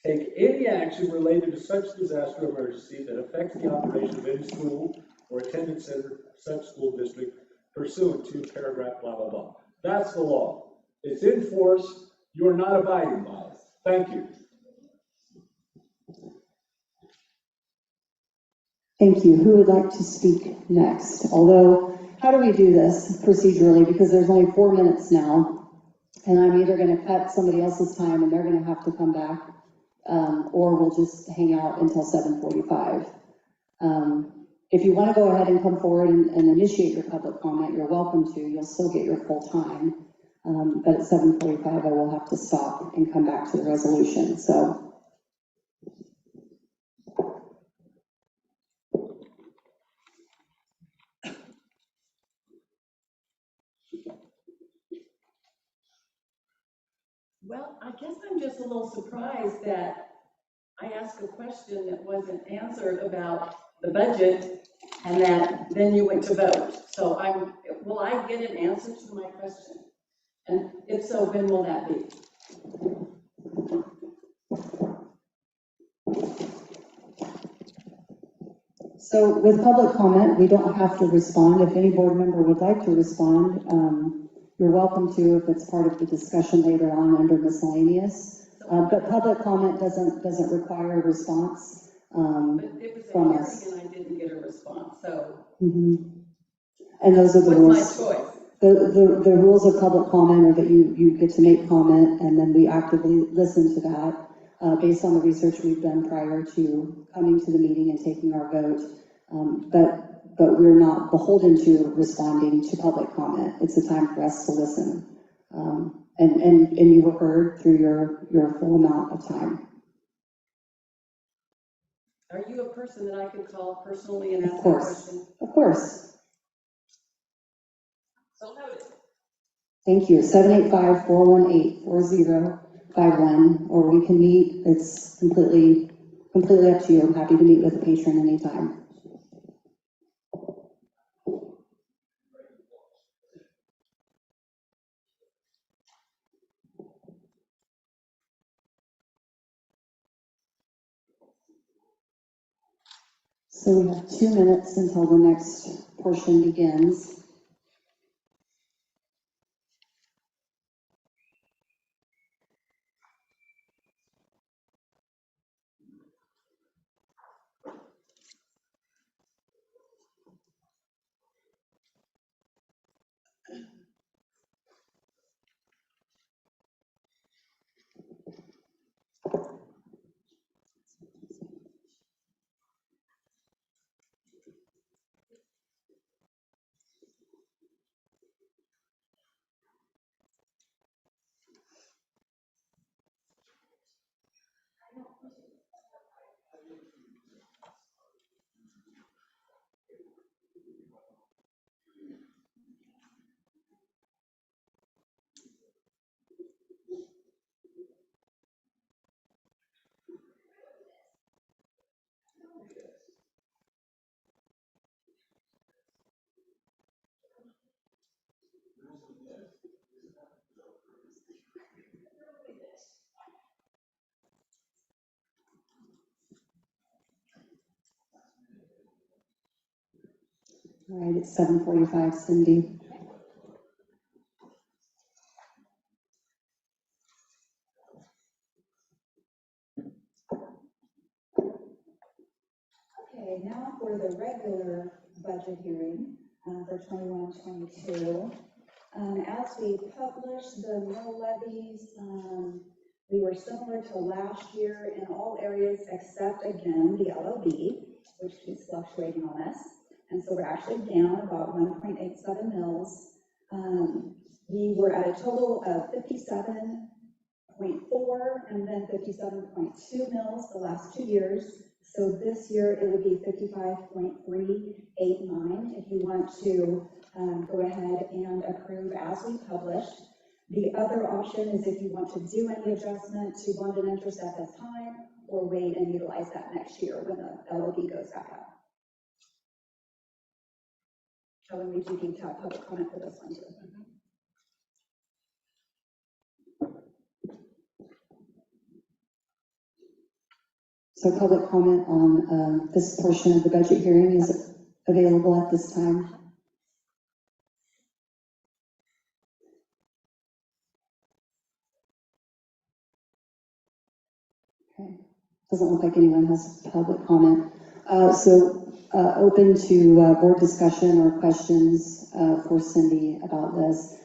take any action related to such disaster emergency that affects the operation of any school or attendance at such school district pursuant to paragraph blah, blah, blah. That's the law. It's in force. You are not abiding by it. Thank you. Thank you. Who would like to speak next? Although, how do we do this procedurally? Because there's only 4 minutes now, and I'm either going to cut somebody else's time and they're going to have to come back, or we'll just hang out until 7:45. If you want to go ahead and come forward and initiate your public comment, you're welcome to. You'll still get your full time. But at 7:45, I will have to stop and come back to the resolution. So. Well, I guess I'm just a little surprised that I asked a question that wasn't answered about the budget, and that then you went to vote. So will I get an answer to my question? And if so, when will that be? So with public comment, we don't have to respond. If any board member would like to respond, you're welcome to if it's part of the discussion later on under miscellaneous. But public comment doesn't require a response But it was a from hearing us. and I didn't get a response, so. And those are the rules. What's my choice? The rules of public comment are that you get to make comment, and then we actively listen to that based on the research we've done prior to coming to the meeting and taking our vote. But we're not beholden to responding to public comment. It's a time for us to listen. And you were heard through your full amount of time. Are you a person that I could call personally and ask Of a course. question? Of course. So noted. Thank you. 785-418-4051, or we can meet. It's completely up to you. I'm happy to meet with a patron anytime. So we have 2 minutes until the next portion begins. All right, it's 7:45, Cindy. Okay, now for the regular budget hearing for 21-22. As we published the mill levies, we were similar to last year in all areas except, again, the LOB, which keeps fluctuating on us. and so we're actually down about 1.87 mils. We were at a total of 57.4 and then 57.2 mils the last 2 years. So this year it would be 55.389 if you want to go ahead and approve as we published. The other option is if you want to do any adjustment to bond and interest at this time, or wait and utilize that next year when the LOB goes back up. Helen, we do need to have public comment for this one too. So public comment on this portion of the budget hearing is available at this time. Okay. Doesn't look like anyone has public comment. Open to board discussion or questions for Cindy about this.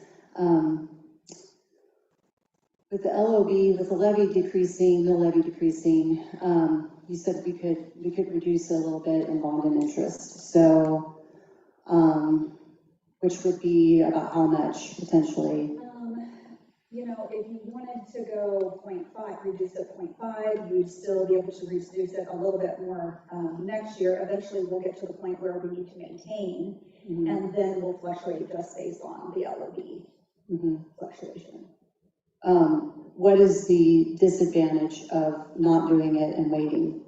With the LOB, with the levy decreasing, the levy decreasing, you said we could reduce a little bit in bond and interest. So, which would be about how much potentially? You know, if you wanted to go 0.5, reduce it 0.5, you'd still be able to reduce it a little bit more next year. Eventually, we'll get to the point where we need to maintain, and then we'll fluctuate just based on the LOB fluctuation. What is the disadvantage of not doing it and waiting?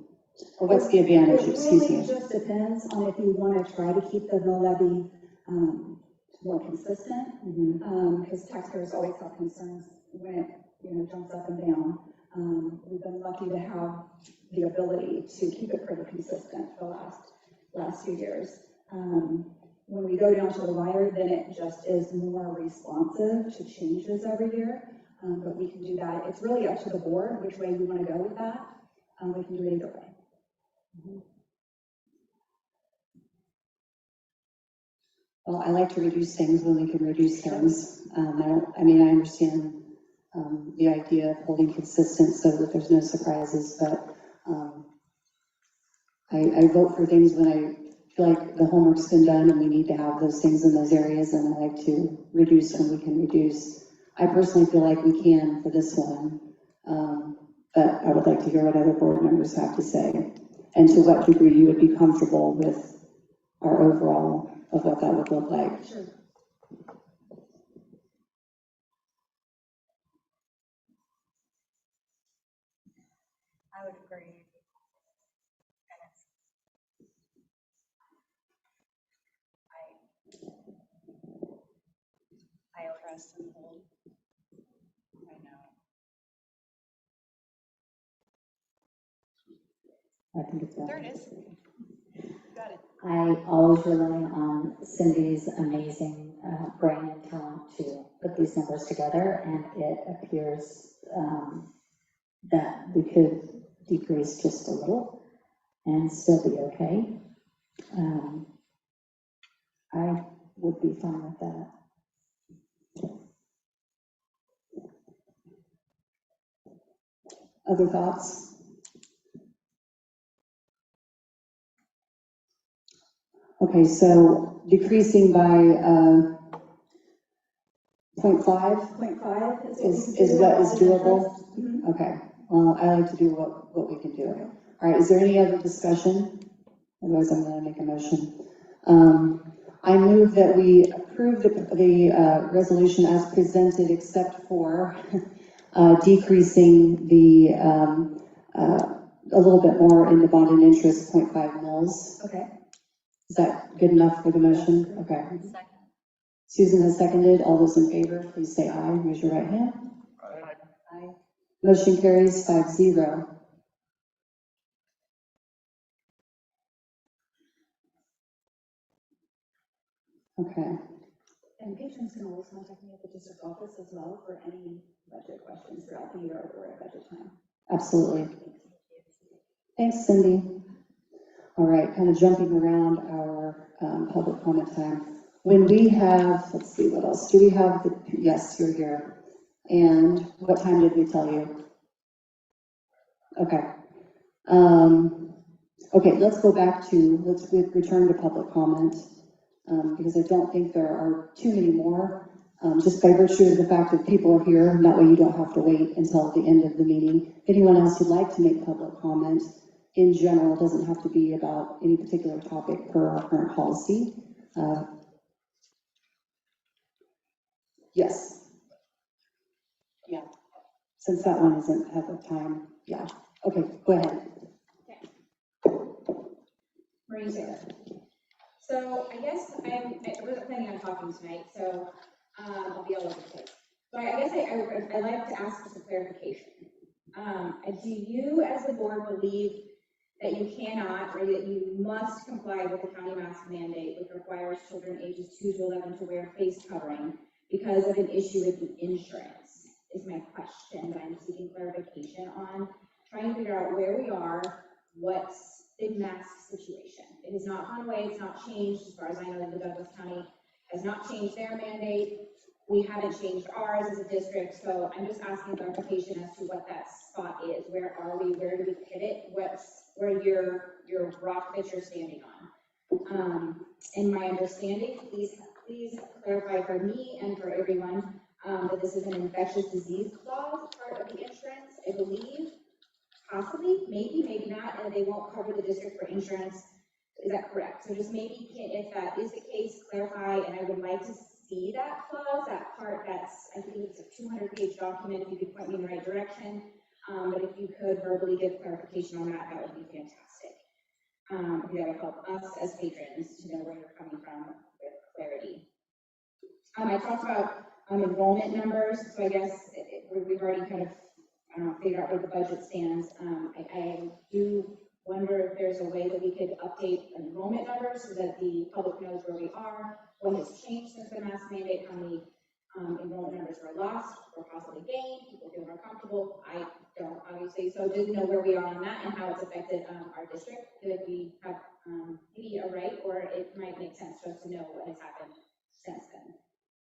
Or what's the advantage, excuse me? It really just depends on if you want to try to keep the mill levy more consistent, because taxpayers always have concerns when it jumps up and down. We've been lucky to have the ability to keep it pretty consistent for the last few years. When we go down to the wire, then it just is more responsive to changes every year. But we can do that. It's really up to the board which way you want to go with that. We can do it either way. Well, I like to reduce things when we can reduce things. I understand the idea of holding consistent so that there's no surprises, but I vote for things when I feel like the homework's been done and we need to have those things in those areas, and I like to reduce when we can reduce. I personally feel like we can for this one, but I would like to hear what other board members have to say, and to what degree you would be comfortable with our overall of what that would look like. Sure. I would agree. I trust and hold. I know. I think it's better. There it is. Got it. I always rely on Cindy's amazing brain and talent to put these numbers together, and it appears that we could decrease just a little and still be okay. I would be fine with that. Other thoughts? Okay, so decreasing by 0.5 is what is doable? Okay, well, I like to do what we can do. All right, is there any other discussion? Otherwise, I'm going to make a motion. I move that we approve the resolution as presented, except for decreasing the a little bit more in the bond and interest, 0.5 mils. Okay. Is that good enough for the motion? Okay. Second. Susan has seconded. All those in favor, please say aye. Raise your right hand. Aye. Aye. Motion carries 5-0. Okay. And patrons can always contact me at the district office as well for any budget questions throughout the year or at budget time. Absolutely. Thanks, Cindy. All right, kind of jumping around our public comment time. When we have, let's see, what else? Do we have yes, you're here. And what time did we tell you? Okay. Okay, let's go back to, let's return to public comment, because I don't think there are too many more, just by virtue of the fact that people are here, and that way you don't have to wait until the end of the meeting. If anyone else would like to make public comment, in general, it doesn't have to be about any particular topic per our current policy. Yes. Yeah, since that one isn't at the time, yeah. Okay, go ahead. Marie Taylor. So I guess I wasn't planning on talking tonight, so I'll be all over the place. So I guess I'd like to ask for some clarification. Do you, as the board, believe that you cannot or that you must comply with the county mask mandate, which requires children ages 2 to 11 to wear face covering because of an issue with the insurance? Is my question that I'm seeking clarification on, trying to figure out where we are, what's the mask situation. It has not gone away, it's not changed. As far as I know, the Douglas County has not changed their mandate. We haven't changed ours as a district, so I'm just asking clarification as to what that spot is. Where are we? Where do we pivot? Where your rock that you're standing on? And my understanding, please clarify for me and for everyone, that this is an infectious disease clause part of the insurance, I believe. Possibly, maybe not, and they won't cover the district for insurance. Is that correct? So just maybe, if that is the case, clarify, and I would like to see that clause, that part that's, I think it's a 200-page document, if you could point me in the right direction. But if you could verbally give clarification on that, that would be fantastic. That would help us as patrons to know where you're coming from with clarity. I talked about enrollment numbers, so I guess we've already kind of figure out where the budget stands. I do wonder if there's a way that we could update enrollment numbers so that the public knows where we are, what has changed since the mask mandate, how many enrollment numbers were lost or possibly gained, people feel more comfortable. I don't, obviously, so didn't know where we are on that and how it's affected our district. If we have maybe a right, or it might make sense for us to know what has happened since then.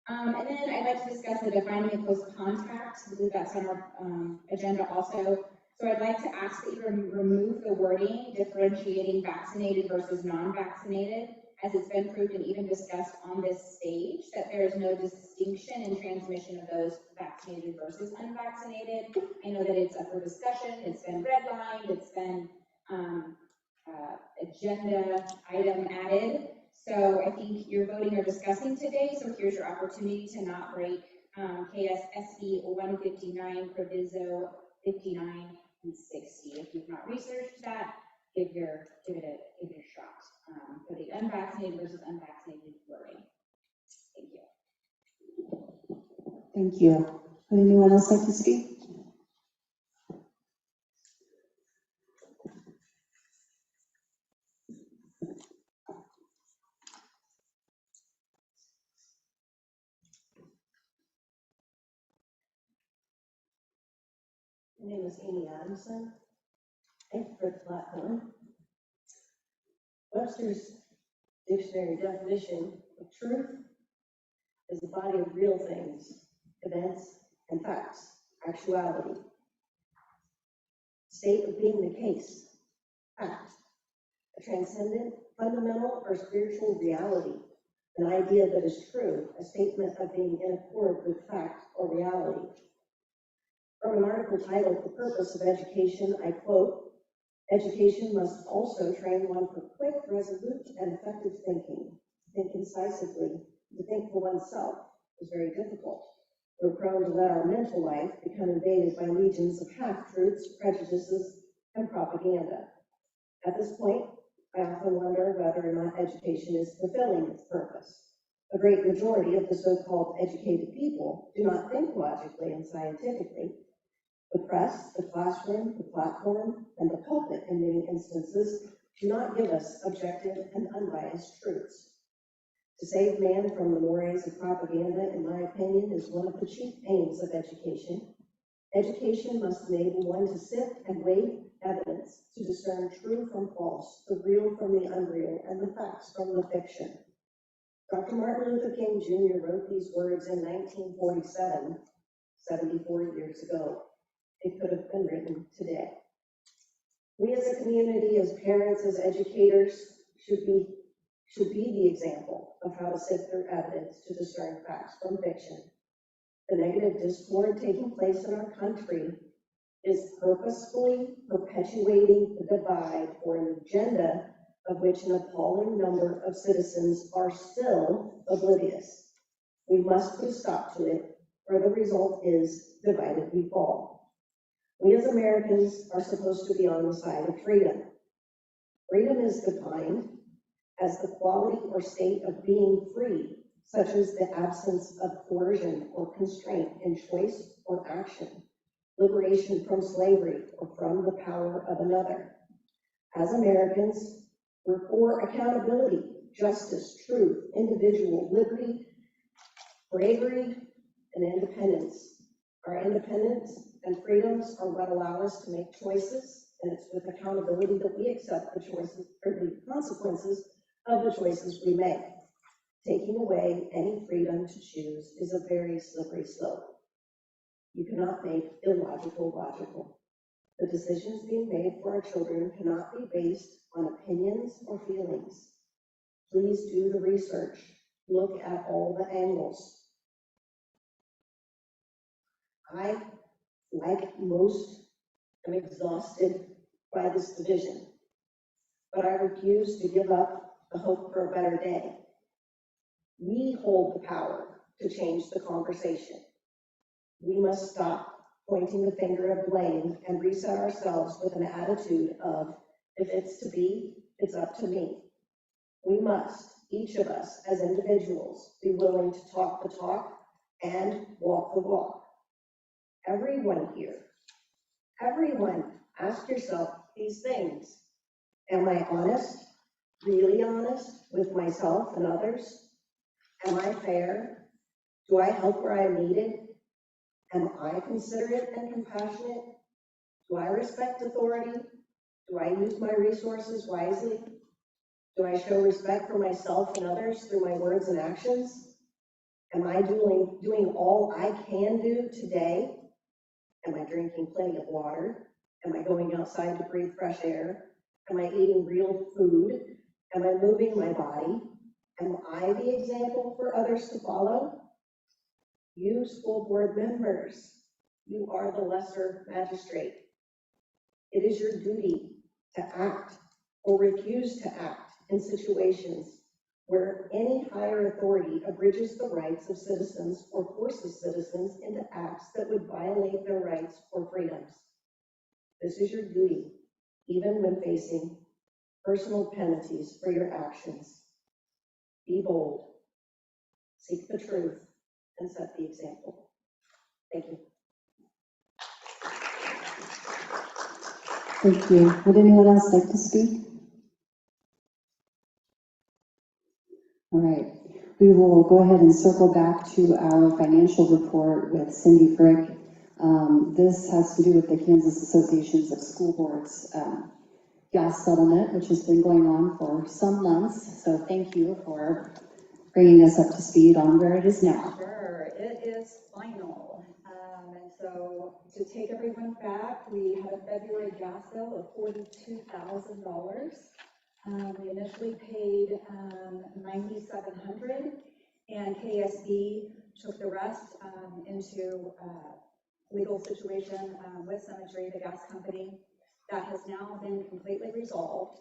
And then I'd like to discuss the defining of close contact. I believe that's on our agenda also. So I'd like to ask that you remove the wording differentiating vaccinated versus non-vaccinated, as it's been proved and even discussed on this stage that there is no distinction in transmission of those vaccinated versus unvaccinated. I know that it's up for discussion, it's been redlined, it's been agenda item added. So I think you're voting or discussing today, so here's your opportunity to not break KSSE 159, Proviso 59 and 60. If you've not researched that, give it a shot for the unvaccinated versus unvaccinated wording. Thank you. Thank you. Would anyone else like to speak? My name is Amy Adamson. Thank you for the platform. Webster's dictionary definition of truth is the body of real things, events, and facts, actuality. State of being the case, fact, a transcendent, fundamental, or spiritual reality, an idea that is true, a statement of being in accord with fact or reality. From an article titled The Purpose of Education, I quote, "Education must also train one for quick, resolute, and effective thinking. To think incisively, to think for oneself is very difficult. We're prone to let our mental life become invaded by legions of half-truths, prejudices, and propaganda. At this point, I often wonder whether or not education is fulfilling its purpose. A great majority of the so-called educated people do not think logically and scientifically. The press, the classroom, the platform, and the pulpit in many instances do not give us objective and unbiased truths. To save man from the mores of propaganda, in my opinion, is one of the chief aims of education. Education must enable one to sift and weigh evidence to discern true from false, the real from the unreal, and the facts from the fiction." Dr. Martin Luther King Jr. wrote these words in 1947, 74 years ago. It could have been written today. We as a community, as parents, as educators, should be the example of how to sift through evidence to discern facts from fiction. The negative discord taking place in our country is purposefully perpetuating the divide for an agenda of which an appalling number of citizens are still oblivious. We must put a stop to it, or the result is divided we fall. We as Americans are supposed to be on the side of freedom. Freedom is defined as the quality or state of being free, such as the absence of coercion or constraint in choice or action, liberation from slavery or from the power of another. As Americans, we're for accountability, justice, truth, individual liberty, bravery, and independence. Our independence and freedoms are what allow us to make choices, and it's with accountability that we accept the choices or the consequences of the choices we make. Taking away any freedom to choose is a very slippery slope. You cannot make illogical logical. The decisions being made for our children cannot be based on opinions or feelings. Please do the research. Look at all the angles. I, like most, am exhausted by this division, but I refuse to give up the hope for a better day. We hold the power to change the conversation. We must stop pointing the finger of blame and reset ourselves with an attitude of, if it's to be, it's up to me. We must, each of us as individuals, be willing to talk the talk and walk the walk. Everyone here, everyone, ask yourself these things. Am I honest, really honest with myself and others? Am I fair? Do I help where I'm needed? Am I considerate and compassionate? Do I respect authority? Do I use my resources wisely? Do I show respect for myself and others through my words and actions? Am I doing all I can do today? Am I drinking plenty of water? Am I going outside to breathe fresh air? Am I eating real food? Am I moving my body? Am I the example for others to follow? You school board members, you are the lesser magistrate. It is your duty to act or refuse to act in situations where any higher authority abridges the rights of citizens or forces citizens into acts that would violate their rights or freedoms. This is your duty, even when facing personal penalties for your actions. Be bold, seek the truth, and set the example. Thank you. Thank you. Would anyone else like to speak? All right. We will go ahead and circle back to our financial report with Cindy Frick. This has to do with the Kansas Associations of School Boards gas settlement, which has been going on for some months. So thank you for bringing us up to speed on where it is now. Sure, it is final. And so to take everyone back, we had a February gas bill of $42,000. We initially paid $9,700, and KSB took the rest into legal situation with Cemetery, the gas company. That has now been completely resolved.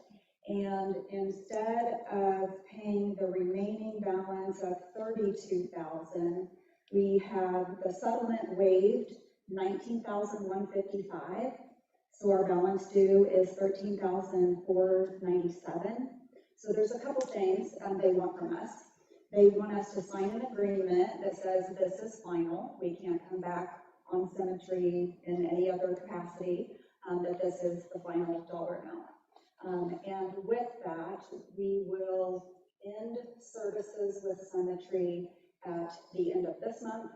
And instead of paying the remaining balance of $32,000, we have the settlement waived $19,155. So our balance due is $13,497. So there's a couple things they want from us. They want us to sign an agreement that says this is final. We can't come back on Cemetery in any other capacity, that this is the final dollar amount. And with that, we will end services with Cemetery at the end of this month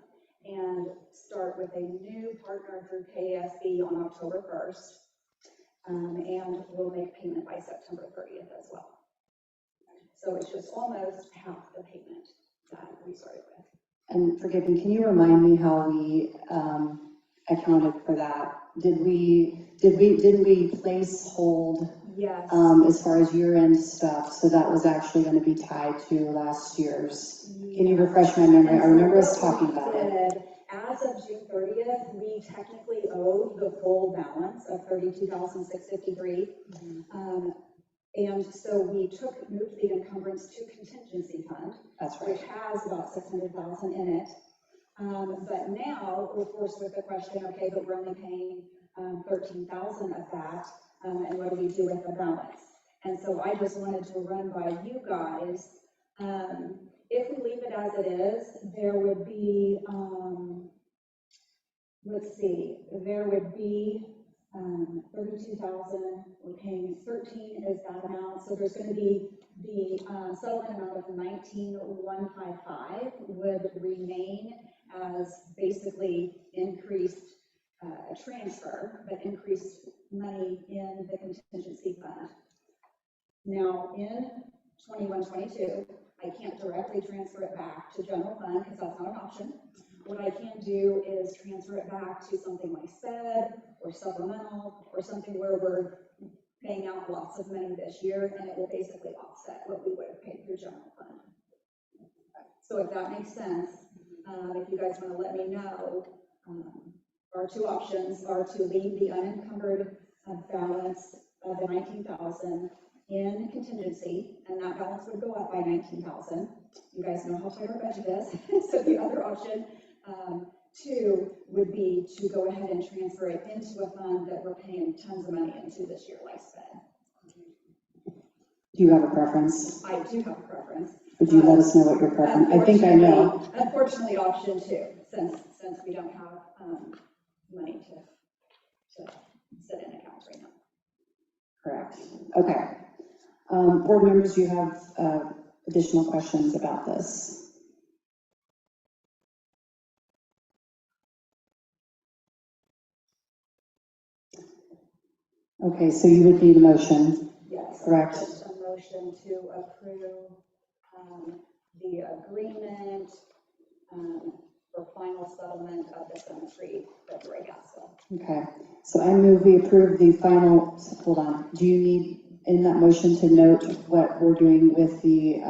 and start with a new partner through KSB on October 1st. And we'll make payment by September 30th as well. So it's just almost half the payment that we started with. And forgive me, can you remind me how we accounted for that didn't we place hold, Yes. as far as year-end stuff? So that was actually gonna be tied to last year's. Can you refresh my memory? I remember us talking about it. As of June 30th, we technically owed the full balance of $32,653. And so we moved the encumbrance to contingency fund. That's right. Which has about 600,000 in it. But now we're forced with the question, okay, but we're only paying 13,000 of that, and what do we do with the balance? And so I just wanted to run by you guys. If we leave it as it is, there would be, let's see, there would be 32,000, we're paying 13 is that amount, so there's going to be the settlement amount of 19,155 would remain as basically increased transfer, but increased money in the contingency fund. Now, in 21-22, I can't directly transfer it back to general fund because that's not an option. What I can do is transfer it back to something like SPED or supplemental or something where we're paying out lots of money this year, and it will basically offset what we would have paid through general fund. So if that makes sense, if you guys want to let me know, our two options are to leave the unencumbered balance of the 19,000 in contingency, and that balance would go up by 19,000. You guys know how tight our budget is. So the other option, two, would be to go ahead and transfer it into a fund that we're paying tons of money into this year, like SPED. Do you have a preference? I do have a preference. Would you let us know what your preference? I think I know. Unfortunately, option two, since we don't have money to set in accounts right now. Correct. Okay. Board members, do you have additional questions about this? Okay, so you would need a motion. Yes. Correct. Just a motion to approve the agreement for final settlement of the cemetery February gospel. Okay, so I move we approve the final, hold on, do you need in that motion to note what we're doing with the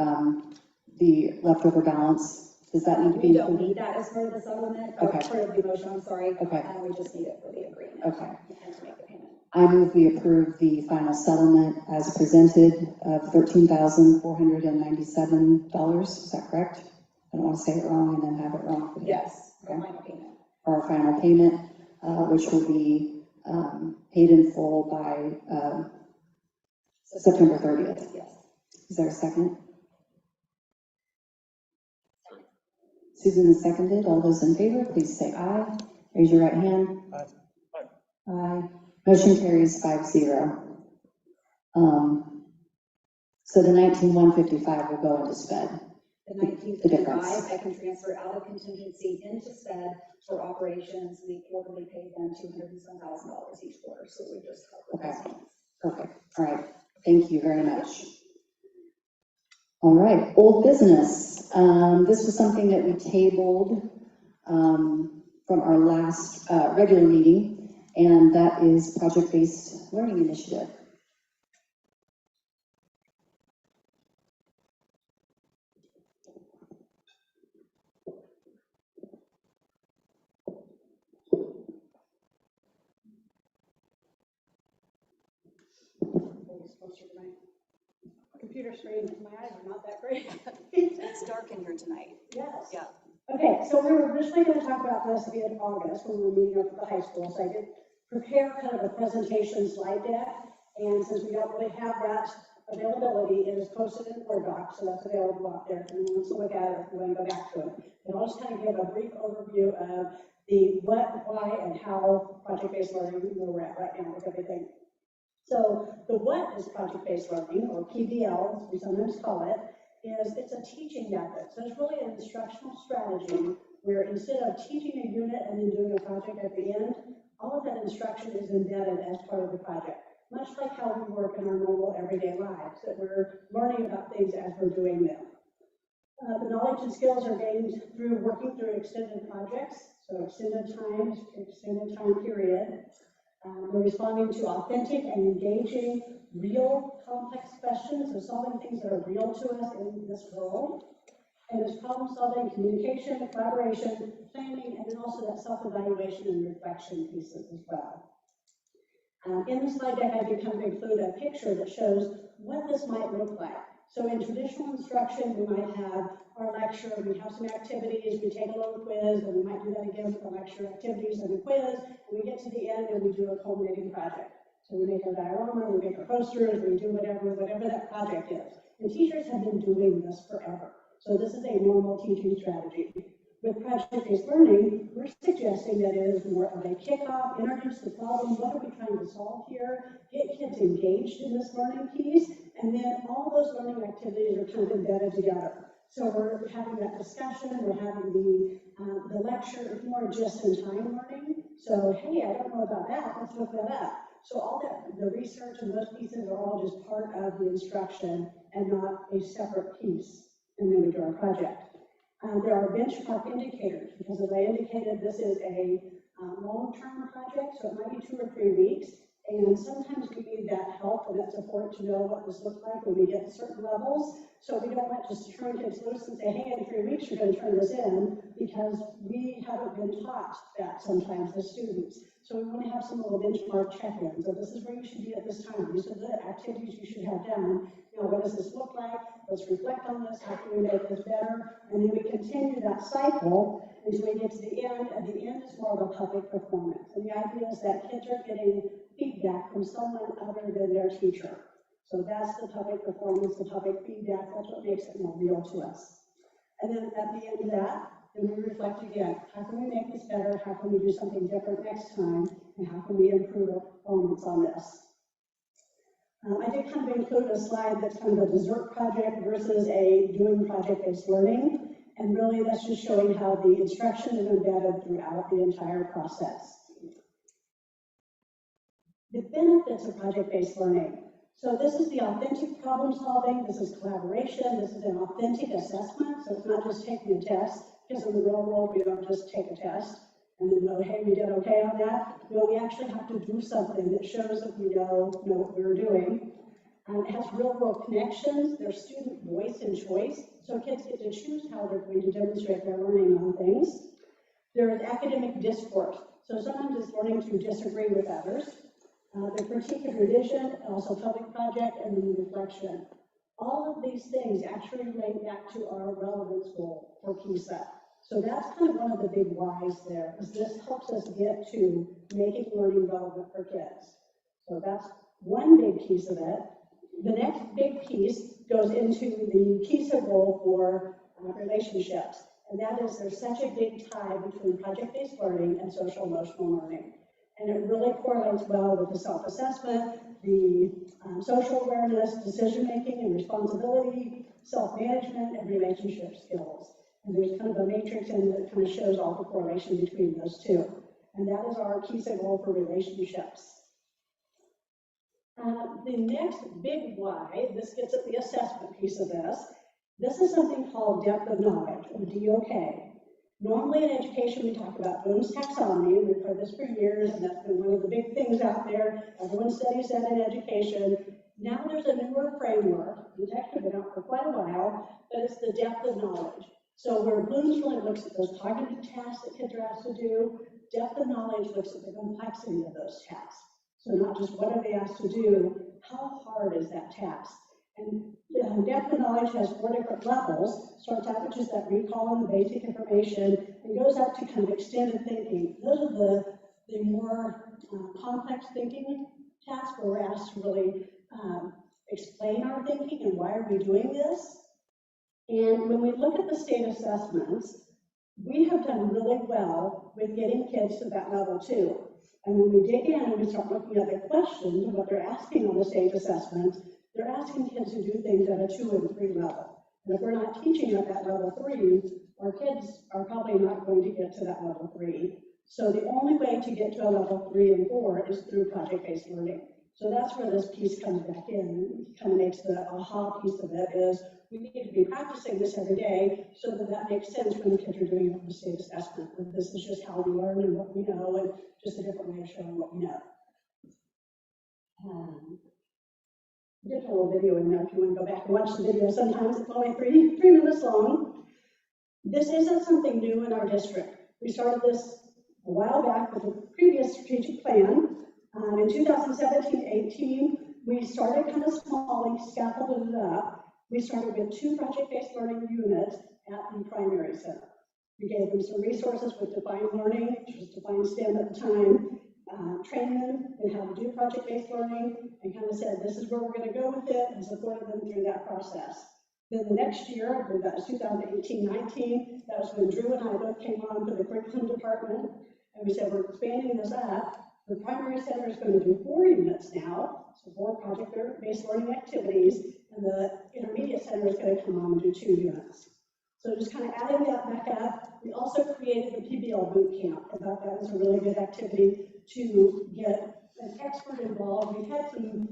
leftover balance? Does that need to be? We don't need that as part of the settlement, okay. Part of the motion, I'm sorry. Okay. We just need it for the agreement. Okay. And to make the payment. I move we approve the final settlement as presented of $13,497. Is that correct? I don't want to say it wrong and then have it wrong. Yes, okay. our final payment. Our final payment, which will be paid in full by September 30th. Yes. Is there a second? Susan is seconded. All those in favor, please say aye. Raise your right hand. Aye. Aye. Motion carries 5-0. So the 19,155 will go into SPED. The 1955, I can transfer out of contingency into SPED for operations. We quarterly pay them $200,000 each quarter, so we just cover okay. Perfect. All right. Thank you very much. All right. Old business. This was something that we tabled from our last regular meeting, and that is project-based learning initiative. Computer screen, my eyes are not that great. It's dark in here tonight. Yes. Yeah. Okay, so we were originally going to talk about this in August when we were meeting up at the high school. So I did prepare kind of a presentation slide deck. And since we don't really have that availability, it is posted in Word doc, so that's available out there. If anyone wants to look at it, if you want to go back to it. But I'll just kind of give a brief overview of the what, why, and how project-based learning, where we're at right now with everything. So the what is project-based learning, or PBL, as we sometimes call it, is it's a teaching method. So it's really an instructional strategy where instead of teaching a unit and then doing a project at the end, all of that instruction is embedded as part of the project. Much like how we work in our normal everyday lives, that we're learning about things as we're doing them. The knowledge and skills are gained through working through extended projects, so extended time period. We're responding to authentic and engaging, real complex questions, so solving things that are real to us in this world. And there's problem solving, communication, collaboration, planning, and then also that self-evaluation and reflection pieces as well. In the slide deck, I did kind of include a picture that shows what this might look like. So in traditional instruction, we might have our lecture, we have some activities, we take a little quiz, and we might do that again with the lecture activities and the quiz, and we get to the end and we do a culminating project. So we make our diorama, we make our posters, we do whatever that project is. And teachers have been doing this forever. So this is a normal teaching strategy. With project-based learning, we're suggesting that it is more of a kickoff, introduce the problem, what are we trying to solve here, get kids engaged in this learning piece, and then all those learning activities are kind of embedded together. So we're having that discussion, we're having the lecture, more just-in-time learning. So, hey, I don't know about that, let's look that up. So all that, the research and those pieces are all just part of the instruction and not a separate piece. And then we do our project. There are benchmark indicators, because as I indicated, this is a long-term project, so it might be 2 or 3 weeks, and sometimes we need that help and that support to know what this looks like when we get to certain levels. So we don't want just to turn kids loose and say, hey, in 3 weeks you're going to turn this in, because we haven't been taught that sometimes as students. So we want to have some little benchmark check-ins. So this is where you should be at this time. These are the activities you should have done. Now, what does this look like? Let's reflect on this. How can we make this better? And then we continue that cycle until we get to the end. And the end is more of a public performance. And the idea is that kids are getting feedback from someone other than their teacher. So that's the public performance, the public feedback. That's what makes it more real to us. And then at the end of that, then we reflect again. How can we make this better? How can we do something different next time? And how can we improve our performance on this? I did kind of include a slide that's kind of a dessert project versus a doing project-based learning. And really, that's just showing how the instruction is embedded throughout the entire process. The benefits of project-based learning. So this is the authentic problem solving, this is collaboration, this is an authentic assessment, so it's not just taking a test, because in the real world, we don't just take a test and then go, hey, we did okay on that. No, we actually have to do something that shows that we know what we're doing. It has real-world connections, there's student voice and choice, so kids get to choose how they're going to demonstrate their learning on things. There is academic discourse, so sometimes it's learning to disagree with others. The critique of revision, also public project, and then reflection. All of these things actually relate back to our relevance goal for PISA. So that's kind of one of the big whys there, is this helps us get to making learning relevant for kids. So that's one big piece of it. The next big piece goes into the PISA goal for relationships. And that is there's such a big tie between project-based learning and social-emotional learning. And it really correlates well with the self-assessment, the social awareness, decision-making and responsibility, self-management, and relationship skills. And there's kind of a matrix in that kind of shows all the correlation between those two. And that is our PISA goal for relationships. The next big why, this gets at the assessment piece of this. This is something called depth of knowledge, or DOK. Normally in education, we talk about Bloom's taxonomy. We've heard this for years, and that's been one of the big things out there. Everyone studies that in education. Now there's a newer framework. It's actually been out for quite a while, but it's the depth of knowledge. So where Bloom's really looks at those cognitive tasks that kids are asked to do, depth of knowledge looks at the complexity of those tasks. So not just what are they asked to do, how hard is that task? And depth of knowledge has 4 different levels. Starts out with just that recall and the basic information, and goes up to kind of extended thinking. Those are the more complex thinking tasks where we're asked to really explain our thinking and why are we doing this. And when we look at the state assessments, we have done really well with getting kids to that level too. And when we dig in and we start looking at the questions and what they're asking on the state assessments, they're asking kids to do things at a 2 and 3 level. And if we're not teaching at that level 3, our kids are probably not going to get to that level 3. So the only way to get to a level 3 and 4 is through project-based learning. So that's where this piece comes back in, kind of makes the aha piece of it is we need to be practicing this every day so that makes sense when the kids are doing it with the state assessment. And this is just how we learn and what we know and just a different way of showing what we know. Did a little video in there if you want to go back and watch the video. Sometimes it's only three minutes long. This isn't something new in our district. We started this a while back with a previous strategic plan. In 2017-18, we started kind of small, we scaffolded it up. We started with 2 project-based learning units at the primary center. We gave them some resources with Defined Learning, which was Defined STEM at the time, trained them in how to do project-based learning, and kind of said, this is where we're going to go with it, and supported them through that process. Then the next year, I believe that was 2018-19, that was when Drew and I both came on for the curriculum department, and we said, we're expanding this up. The primary center is going to do 4 units now, so 4 project-based learning activities, and the intermediate center is going to come on and do 2 units. So just kind of adding that back up. We also created the Pbl Boot Camp. I thought that was a really good activity to get an expert involved. We've had some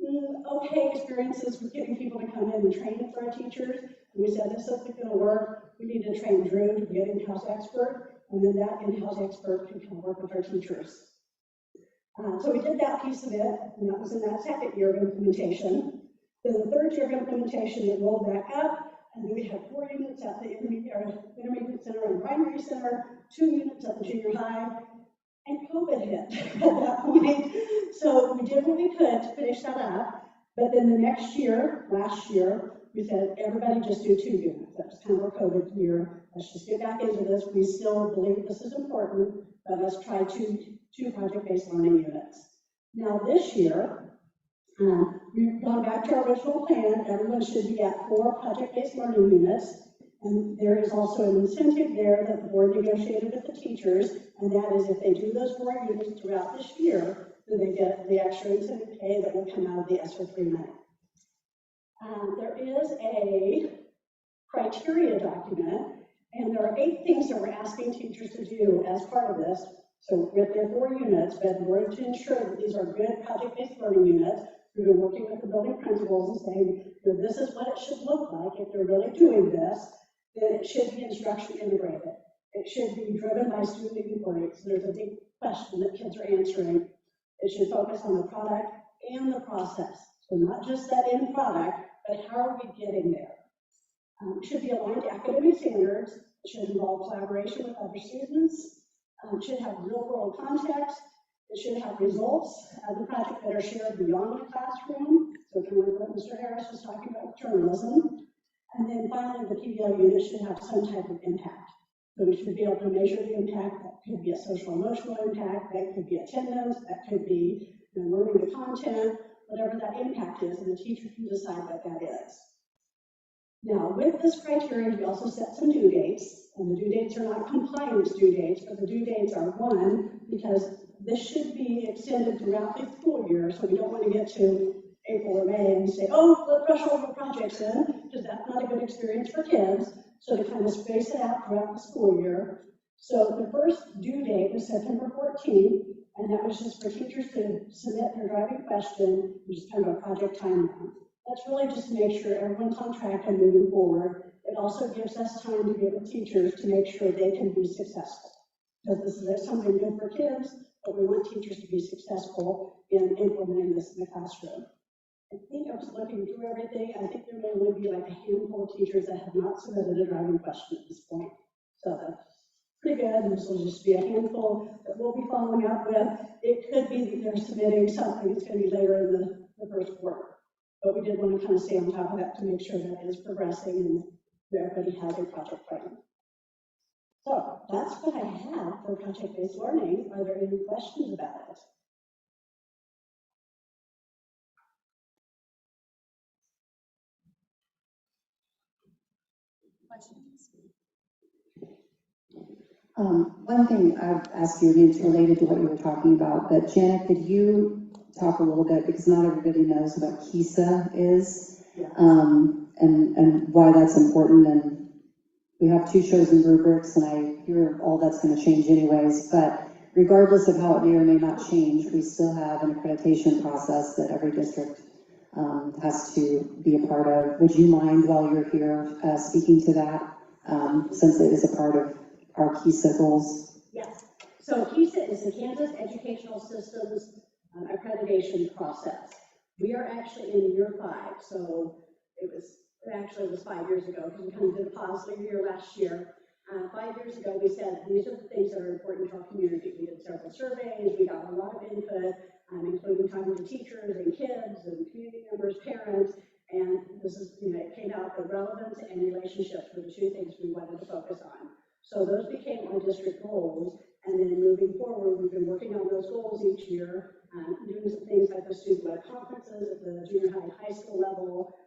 okay experiences with getting people to come in and train for our teachers. And we said, this isn't going to work. We need to train Drew to be an in-house expert, and then that in-house expert can come work with our teachers. So we did that piece of it, and that was in that second year of implementation. Then the third year of implementation, it rolled back up, and we had 4 units at the intermediate center and primary center, 2 units at the junior high, and COVID hit at that point. So we did what we could to finish that up, but then the next year, last year, we said, everybody just do 2 units. That was kind of our COVID year. Let's just get back into this. We still believe this is important, but let's try two project-based learning units. Now this year, we've gone back to our original plan. Everyone should be at 4 project-based learning units. And there is also an incentive there that the board negotiated with the teachers, and that is if they do those 4 units throughout this year, then they get the extra incentive pay that will come out of the ESSER 3 money. There is a criteria document, and there are 8 things that we're asking teachers to do as part of this. So with their 4 units, but in order to ensure that these are good project-based learning units, we've been working with the building principals and saying, this is what it should look like if they're really doing this. Then it should be instruction integrated. It should be driven by student inquiry. So there's a big question that kids are answering. It should focus on the product and the process. So not just that end product, but how are we getting there? It should be aligned to academic standards. It should involve collaboration with other students. It should have real-world context. It should have results of the project that are shared beyond the classroom. So kind of what Mr. Harris was talking about with journalism. And then finally, the Pbl unit should have some type of impact. So we should be able to measure the impact. That could be a social-emotional impact. That could be attendance. That could be learning the content, whatever that impact is, and the teacher can decide what that is. Now, with this criteria, we also set some due dates, and the due dates are not compliance due dates, but the due dates are 1, because this should be extended throughout the school year, so we don't want to get to April or May and say, oh, let's rush all the projects in, because that's not a good experience for kids. So to kind of space it out throughout the school year. So the first due date was September 14th, and that was just for teachers to submit their driving question, which is kind of a project timeline. That's really just to make sure everyone's on track and moving forward. It also gives us time to get with teachers to make sure they can be successful. Because this is something good for kids, but we want teachers to be successful in implementing this in the classroom. I think I was looking through everything. I think there may only be like a handful of teachers that have not submitted a driving question at this point. So that's pretty good. This will just be a handful that we'll be following up with. It could be that they're submitting something that's going to be later in the first quarter. But we did want to kind of stay on top of that to make sure that it is progressing and that everybody has a project plan. So that's what I have for project-based learning. Are there any questions about it? One thing I've asked you, and it's related to what you were talking about, but Janet, could you talk a little bit, because not everybody knows what KISA is, and why that's important, and we have 2 chosen rubrics, and I hear all that's going to change anyways, but regardless of how it may or may not change, we still have an accreditation process that every district has to be a part of. Would you mind, while you're here, speaking to that, since it is a part of our KISA goals? Yes. So KISA is the Kansas Educational Systems accreditation process. We are actually in year 5, so it was 5 years ago, because we kind of did a pause year last year. 5 years ago, we said, these are the things that are important to our community. We did several surveys, we got a lot of input, including talking to teachers and kids and community members, parents, and this is, it came out that relevance and relationships were the 2 things we wanted to focus on. So those became our district goals, and then moving forward, we've been working on those goals each year, doing some things like the student-led conferences at the junior high school level,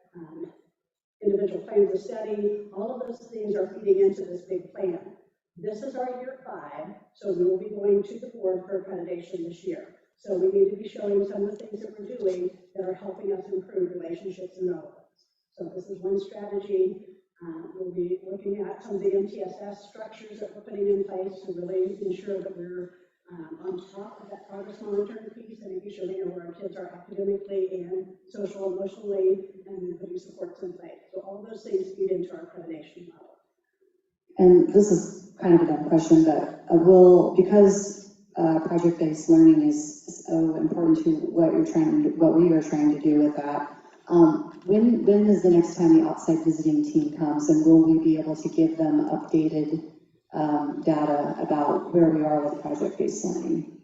individual plans of study. All of those things are feeding into this big plan. This is our year 5, so we will be going to the board for accreditation this year. So we need to be showing some of the things that we're doing that are helping us improve relationships and relevance. So this is one strategy. We'll be looking at some of the MTSS structures that we're putting in place to really ensure that we're on top of that progress monitoring piece and making sure we know where our kids are academically and social, emotionally, and then putting supports in place. So all those things feed into our accreditation model. And this is kind of a dumb question, but because project-based learning is so important to what we are trying to do with that, when is the next time the outside visiting team comes, and will we be able to give them updated data about where we are with project-based learning?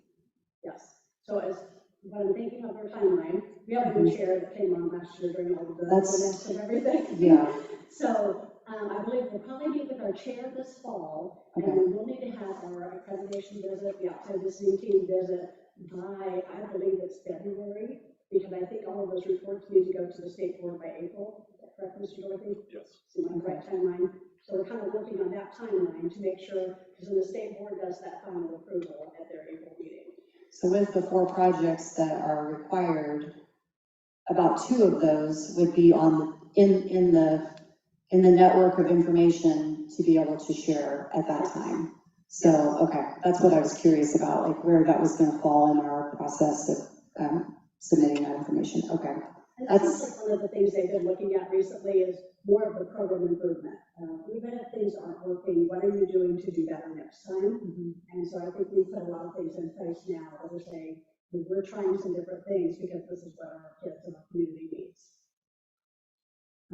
Yes. So as what I'm thinking of our timeline, we have a new chair that came on last year during all of the events and everything. Yeah. So I believe we'll probably meet with our chair this fall, and then we'll need to have our accreditation visit, the outside visiting team visit by, I believe it's February, because I think all of those reports need to go to the state board by April. Is that correct, Mr. Dorothy? Yes. So on the right timeline. So we're kind of working on that timeline to make sure, because when the state board does that final approval at their April meeting. So with the 4 projects that are required, about 2 of those would be in the network of information to be able to share at that time. So, okay, that's what I was curious about, like where that was going to fall in our process of submitting that information. Okay. That's like one of the things they've been looking at recently is more of the program improvement. Even if things aren't working, what are you doing to do better next time? And so I think we've put a lot of things in place now that we're saying we're trying some different things because this is what our kids and our community needs.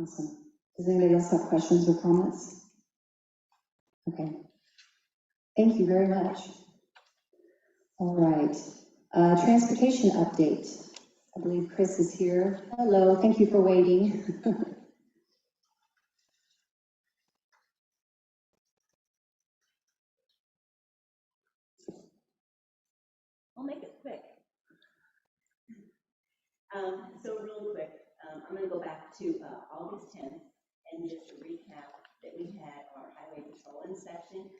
Awesome. Does anybody else have questions or comments? Okay. Thank you very much. All right. Transportation update. I believe Chris is here. Hello. Thank you for waiting. I'll make it quick. So real quick, I'm going to go back to August 10th and just a recap that we had our highway patrol inspection,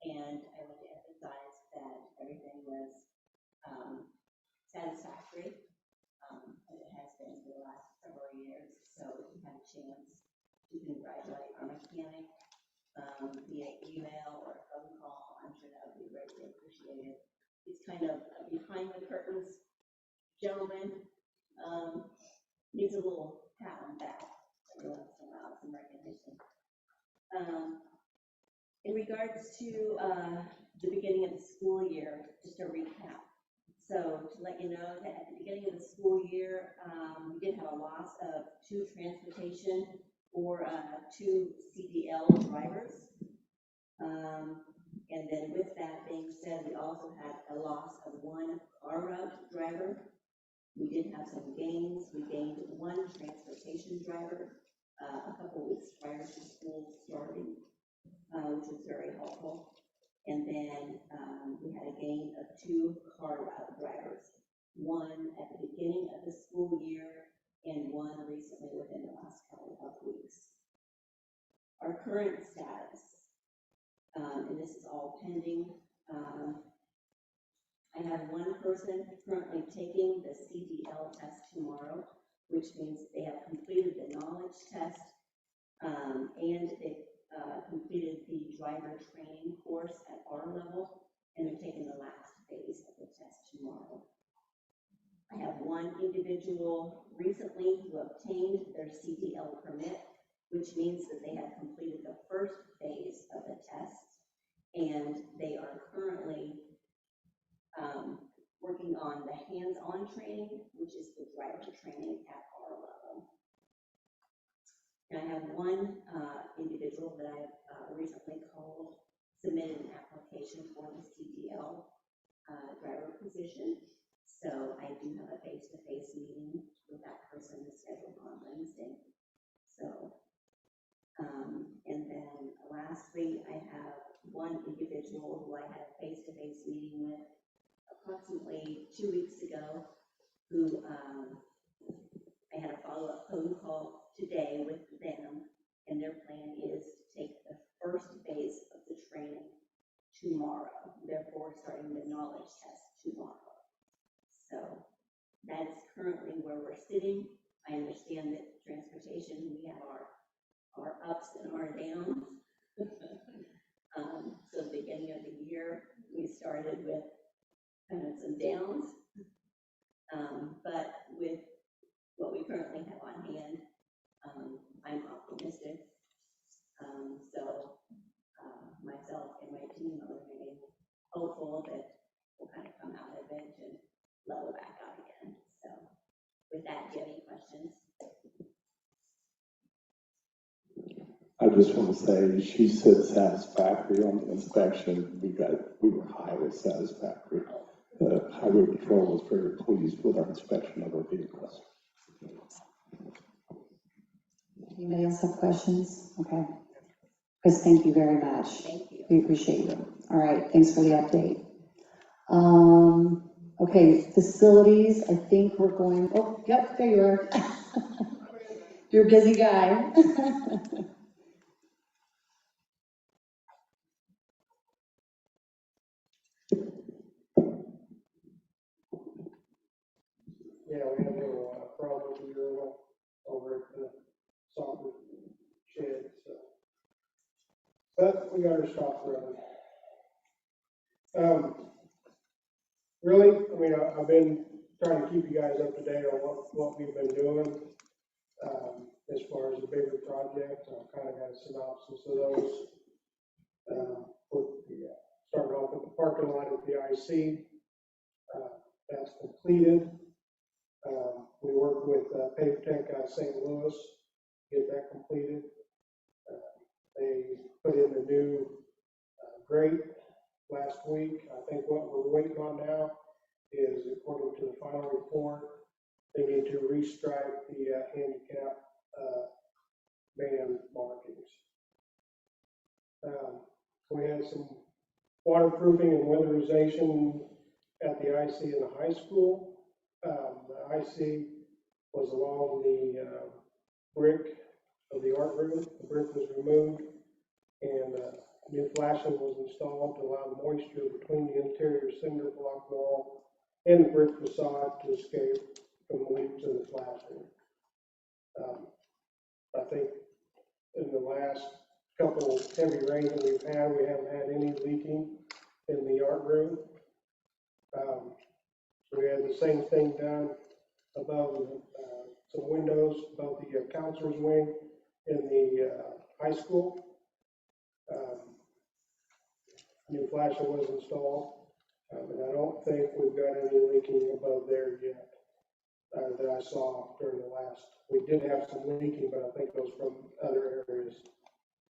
and I want to emphasize that everything was satisfactory, as it has been for the last several years. So if you have a chance to congratulate our mechanic via email or phone call, I'm sure that would be greatly appreciated. It's kind of a behind the curtains gentleman, needs a little pat on the back every once in a while, some recognition. In regards to the beginning of the school year, just a recap. So to let you know that at the beginning of the school year, we did have a loss of 2 transportation or 2 CDL drivers. And then with that being said, we also had a loss of 1 car route driver. We did have some gains. We gained 1 transportation driver a couple weeks prior to school starting, which was very helpful. And then we had a gain of 2 car route drivers, 1 at the beginning of the school year and 1 recently within the last couple of weeks. Our current status, and this is all pending. I have 1 person currently taking the CDL test tomorrow, which means they have completed the knowledge test and they've completed the driver training course at our level, and they're taking the last phase of the test tomorrow. I have 1 individual recently who obtained their CDL permit, which means that they have completed the first phase of the test, and they are currently working on the hands-on training, which is the driver training at our level. And I have one individual that I recently called, submitted an application for the CDL driver position. So I do have a face-to-face meeting with that person scheduled on Wednesday. So, and then lastly, I have one individual who I had a face-to-face meeting with approximately 2 weeks ago, who I had a follow-up phone call today with them, and their plan is to take the first phase of the training tomorrow, therefore starting the knowledge test tomorrow. So that is currently where we're sitting. I understand that transportation, we have our ups and our downs. So the beginning of the year, we started with kind of some downs. But with what we currently have on hand, I'm optimistic. So myself and my team are remaining hopeful that we'll kind of come out of it and level back out again. So with that, do you have any questions? I just want to say, she said satisfactory on the inspection. We were highly satisfactory. The highway patrol was very pleased with our inspection of our vehicles. Anybody else have questions? Okay. Chris, thank you very much. Thank you. We appreciate you. All right, thanks for the update. Okay, facilities, I think we're going, oh, yep, there you are. You're a busy guy. Yeah, we had a little problem with the urinal over at the soccer shed, so. But we got her stopped running. Really, I mean, I've been trying to keep you guys up to date on what we've been doing. As far as the bigger projects, I've kind of had a synopsis of those. Starting off with the parking lot at the IC. That's completed. We worked with Pbl out of St. Louis to get that completed. They put in the new grate last week. I think what we're waiting on now is, according to the final report, they need to restripe the handicap band markings. We had some waterproofing and weatherization at the IC in the high school. The IC was along the brick of the art room. The brick was removed, and new flashing was installed to allow the moisture between the interior cinder block wall and the brick facade to escape from the leaks in the flashing. I think in the last couple of heavy rains that we've had, we haven't had any leaking in the art room. We had the same thing done above some windows above the counselor's wing in the high school. New flashing was installed, and I don't think we've got any leaking above there yet that I saw during the last. We did have some leaking, but I think it was from other areas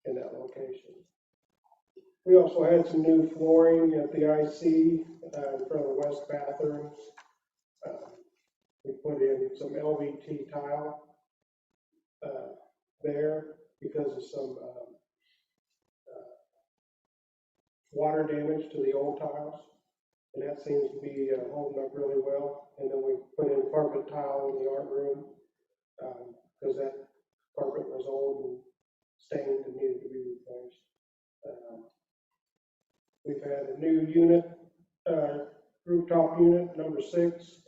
in that location. We also had some new flooring at the IC in front of the west bathrooms. We put in some LVT tile there because of some water damage to the old tiles, and that seems to be holding up really well. And then we put in carpet tile in the art room because that carpet was old and stained and needed to be replaced. We've had a new unit, rooftop unit number 6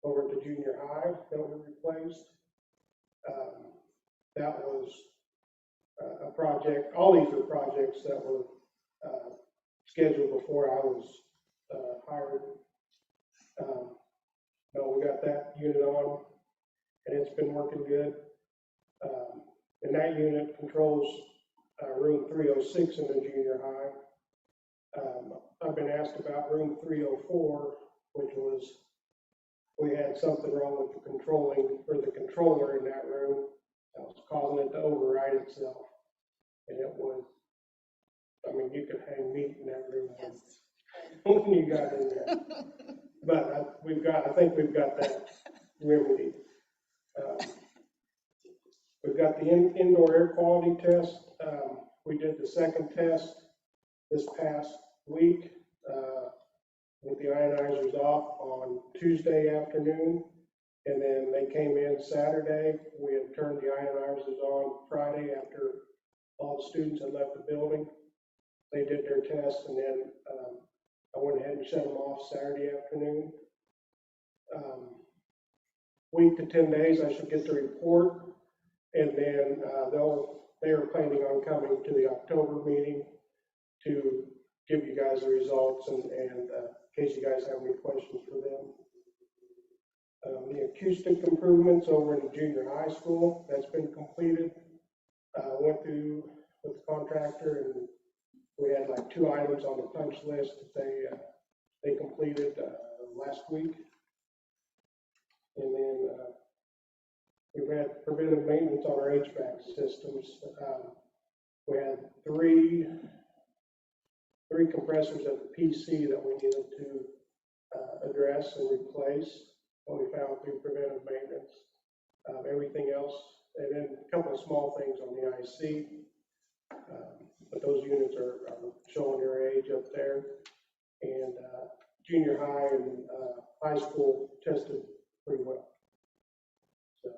over at the junior high that we replaced. That was a project. All these are projects that were scheduled before I was hired. No, we got that unit on, and it's been working good. And that unit controls room 306 in the junior high. I've been asked about room 304 which was, we had something wrong with the controller in that room that was causing it to override itself. And it was, I mean, you could hang meat in that room when you got in there. But I think we've got that remedied. We've got the indoor air quality test. We did the second test this past week with the ionizers off on Tuesday afternoon. And then they came in Saturday. We had turned the ionizers on Friday after all the students had left the building. They did their test, and then I went ahead and shut them off Saturday afternoon. Week to 10 days, I should get the report, and then they are planning on coming to the October meeting to give you guys the results, and in case you guys have any questions for them. The acoustic improvements over in the junior high school, that's been completed. Went through with the contractor, and we had like 2 items on the punch list that they completed last week. And then we've had preventive maintenance on our HVAC systems. We had three compressors at the PC that we needed to address and replace. And we found through preventive maintenance. Everything else, and then a couple of small things on the IC. But those units are showing their age up there. And junior high and high school tested pretty well. So,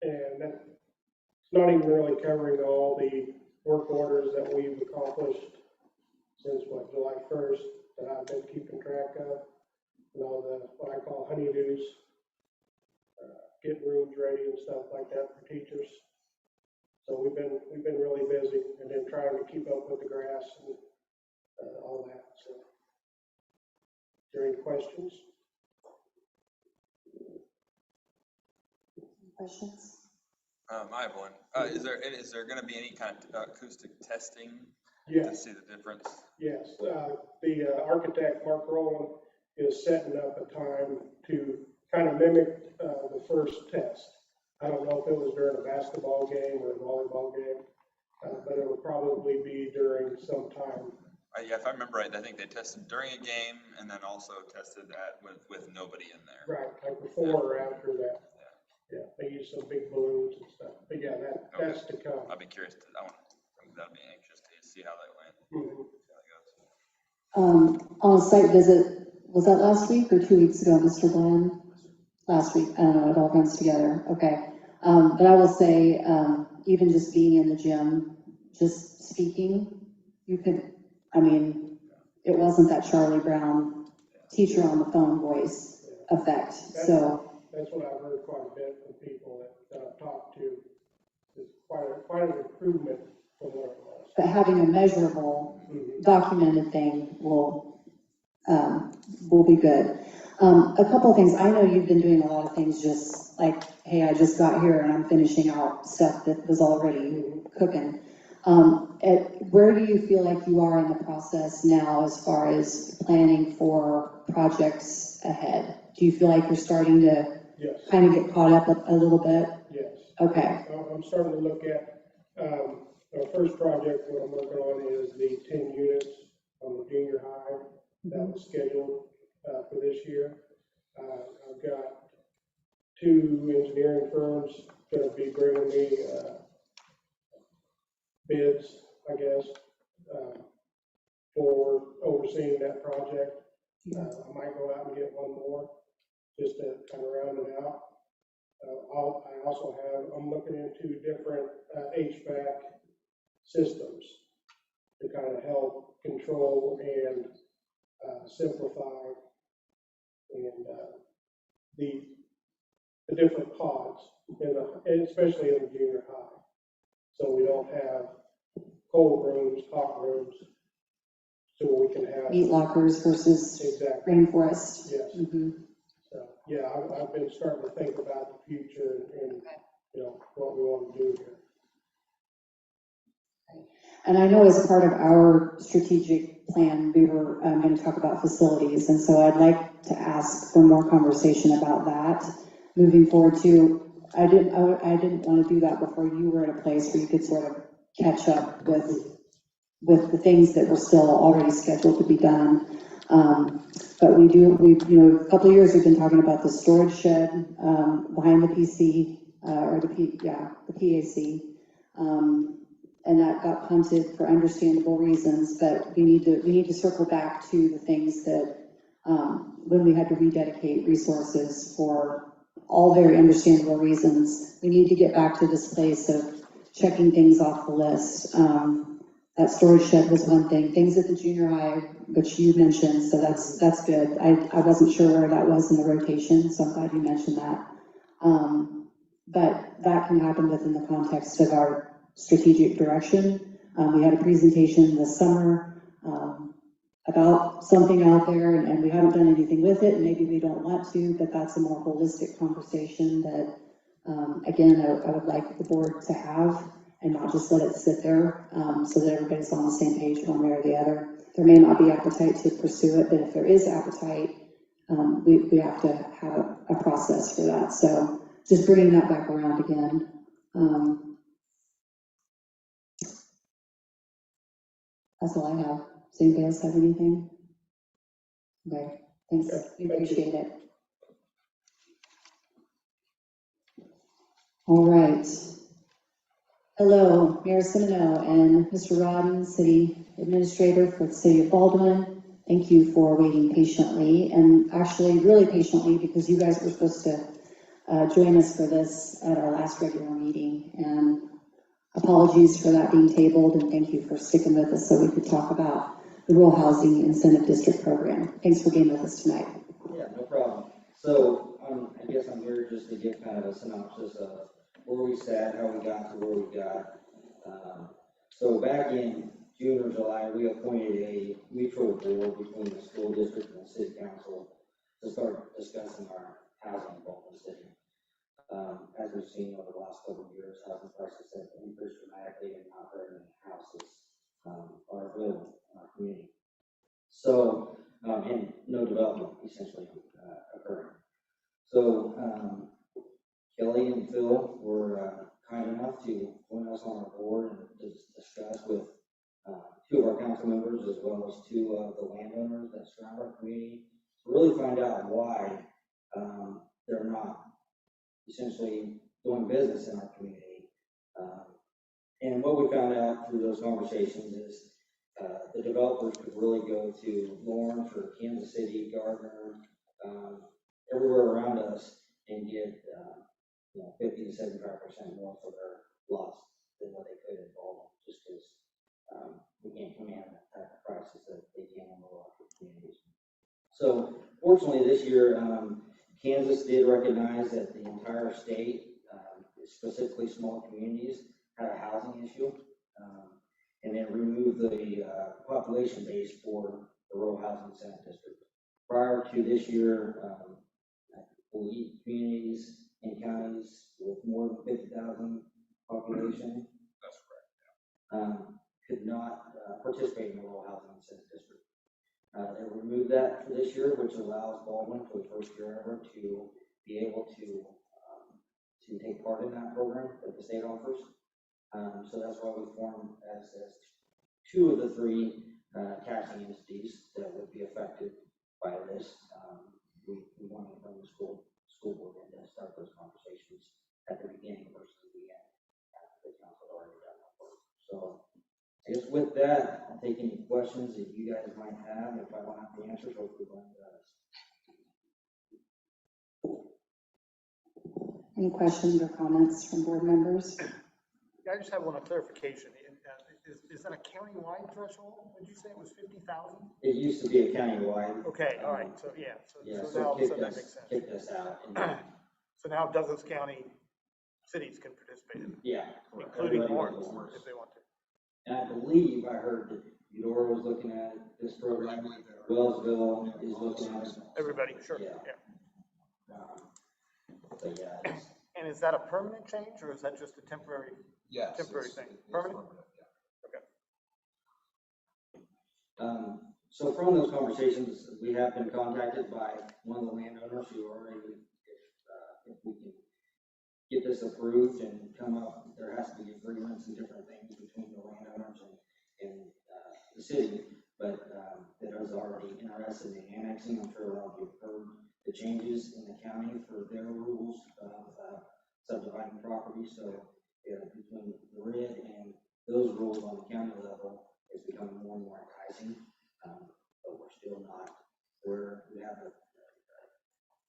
and that's not even really covering all the work orders that we've accomplished since July 1st that I've been keeping track of. And all the what I call honeydews, getting rooms ready and stuff like that for teachers. So we've been really busy, and then trying to keep up with the grass and all that. So, is there any questions? Questions? I have one. Is there going to be any kind of acoustic testing to see the difference? Yes. The architect, Mark Rowland, is setting up a time to kind of mimic the first test. I don't know if it was during a basketball game or a volleyball game, but it will probably be during some time. Yeah, if I remember right, I think they tested during a game and then also tested that with nobody in there. Right, like before or after that. Yeah, they use some big balloons and stuff. But yeah, that's to come. I'll be curious. That'll be anxious to see how that went. Mm-hmm. See how that goes. On a site visit, was that last week or 2 weeks ago, Mr. Glenn? Last week. I don't know, it all runs together. Okay. But I will say, even just being in the gym, just speaking, you could, I mean, it wasn't that Charlie Brown teacher on the phone voice effect. That's what I've heard quite a bit from people that I've talked to. It's quite an improvement from what it was. But having a measurable, documented thing will be good. A couple of things. I know you've been doing a lot of things just like, hey, I just got here and I'm finishing out stuff that was already cooking. Where do you feel like you are in the process now as far as planning for projects ahead? Do you feel like you're starting to kind of get caught up a little bit? Yes. Okay. I'm starting to look at our first project. What I'm working on is the 10 units on the junior high that was scheduled for this year. I've got 2 engineering firms going to be bringing me bids, I guess, for overseeing that project. I might go out and get one more just to kind of round it out. I'm looking into different HVAC systems to kind of help control and simplify and the different pods, especially in the junior high. So we don't have cold rooms, hot rooms, so we can have Meat lockers versus rainforest. Yes. So yeah, I've been starting to think about the future and what we want to do here. And I know as part of our strategic plan, we were going to talk about facilities. And so I'd like to ask for more conversation about that moving forward too. I didn't want to do that before you were at a place where you could sort of catch up with the things that were still already scheduled to be done. But a couple of years we've been talking about the storage shed behind the PC, the PAC. And that got punted for understandable reasons, but we need to circle back to the things that, when we had to rededicate resources for all very understandable reasons, we need to get back to this place of checking things off the list. That storage shed was one thing, things at the junior high, which you mentioned, so that's good. I wasn't sure where that was in the rotation, so I'm glad you mentioned that. But that can happen within the context of our strategic direction. We had a presentation this summer about something out there, and we haven't done anything with it, and maybe we don't want to, but that's a more holistic conversation that, again, I would like the board to have, and not just let it sit there, so that everybody's on the same page one way or the other. There may not be appetite to pursue it, but if there is appetite, we have to have a process for that. So just bringing that back around again. That's all I have. Does anybody else have anything? Okay, thanks. We appreciate it. All right. Hello, Mayor Semino and Mr. Rodden, City Administrator for the City of Baldwin. Thank you for waiting patiently, and actually really patiently, because you guys were supposed to join us for this at our last regular meeting. And apologies for that being tabled, and thank you for sticking with us so we could talk about the Rural Housing Incentive District Program. Thanks for being with us tonight. Yeah, no problem. So I guess I'm here just to give kind of a synopsis of where we sat, how we got to where we got. So back in June or July, we appointed a mutual board between the school district and the city council to start discussing our housing in Baldwin City. As we've seen over the last couple of years, housing prices have increased dramatically, and not very many houses are available in our community. So, and no development essentially occurring. So, Kelly and Phil were kind enough to join us on our board and to discuss with two of our council members, as well as two of the landowners that surround our community, to really find out why they're not essentially doing business in our community. And what we found out through those conversations is the developers could really go to Lawrence or Kansas City, Gardner, everywhere around us, and get 50 to 75% more for their lots than what they could in Baldwin, just because we can't command that type of prices that they can in the local communities. So fortunately this year, Kansas did recognize that the entire state, specifically small communities, had a housing issue, and then removed the population base for the Rural Housing Incentive District. Prior to this year, I believe communities and counties with more than 50,000 population could not participate in the Rural Housing Incentive District. They removed that for this year, which allows Baldwin for the first year ever to be able to take part in that program that the state offers. So that's why we formed as two of the three taxing entities that would be affected by this. We wanted to bring the school board in to start those conversations at the beginning versus the end after the council already done that work. So I guess with that, I'll take any questions that you guys might have. If I don't have the answers, hopefully Glenn does. Any questions or comments from board members? Yeah, I just have one clarification. Is that a county-wide threshold? Would you say it was 50,000? It used to be a county-wide. Okay, all right, so yeah. So Now that makes sense. kicked us out. So now Douglas County cities can participate in it? Yeah. Including Lawrence, if they want to. And I believe I heard that Eudora was looking at this program. Wellsville is looking at it. Everybody, sure, yeah. But yeah. And is that a permanent change, or is that just a temporary? Yes. Temporary thing. Permanent? Okay. So from those conversations, we have been contacted by one of the landowners who already, if we can get this approved and come up, there has to be agreements and different things between the landowners and the city, but that is already interested in annexing. I'm sure all of you have heard the changes in the county for their rules of subdividing property. So between the red and those rules on the county level, it's becoming more and more enticing, but we're still not where we have a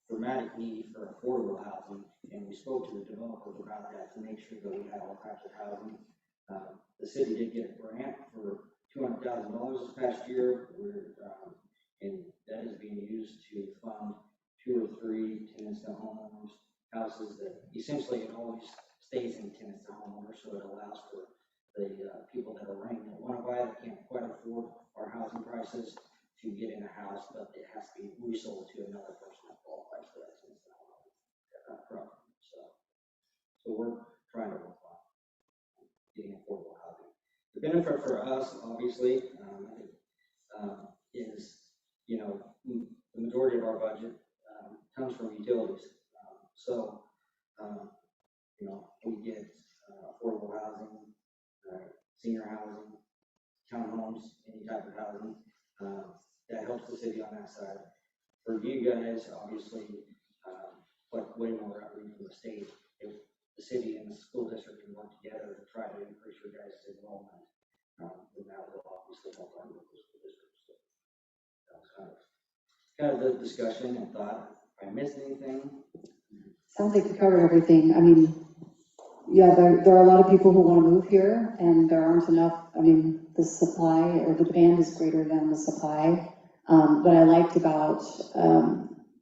dramatic need for affordable housing, and we spoke to the developers about that to make sure that we had all types of housing. The city did get a grant for $200,000 this past year, and that is being used to fund 2 or 3 tenants to homeowners houses that essentially it always stays in tenants to homeowners, so it allows for the people that are renting that want to buy that can't quite afford our housing prices to get in a house, but it has to be resold to another person that qualifies for that tenant to homeowner property. So we're trying to work on getting affordable housing. The benefit for us, obviously, is, you know, the majority of our budget comes from utilities. You know, we get affordable housing, senior housing, townhomes, any type of housing. That helps the city on that side. For you guys, obviously, but way more revenue from the state. If the city and the school district can work together to try to increase your guys' enrollment, then that will obviously help our local school districts. So that was kind of the discussion and thought. If I missed anything? Sounds like you covered everything. I mean, yeah, there are a lot of people who want to move here, and there aren't enough. I mean, the supply or the demand is greater than the supply. What I liked about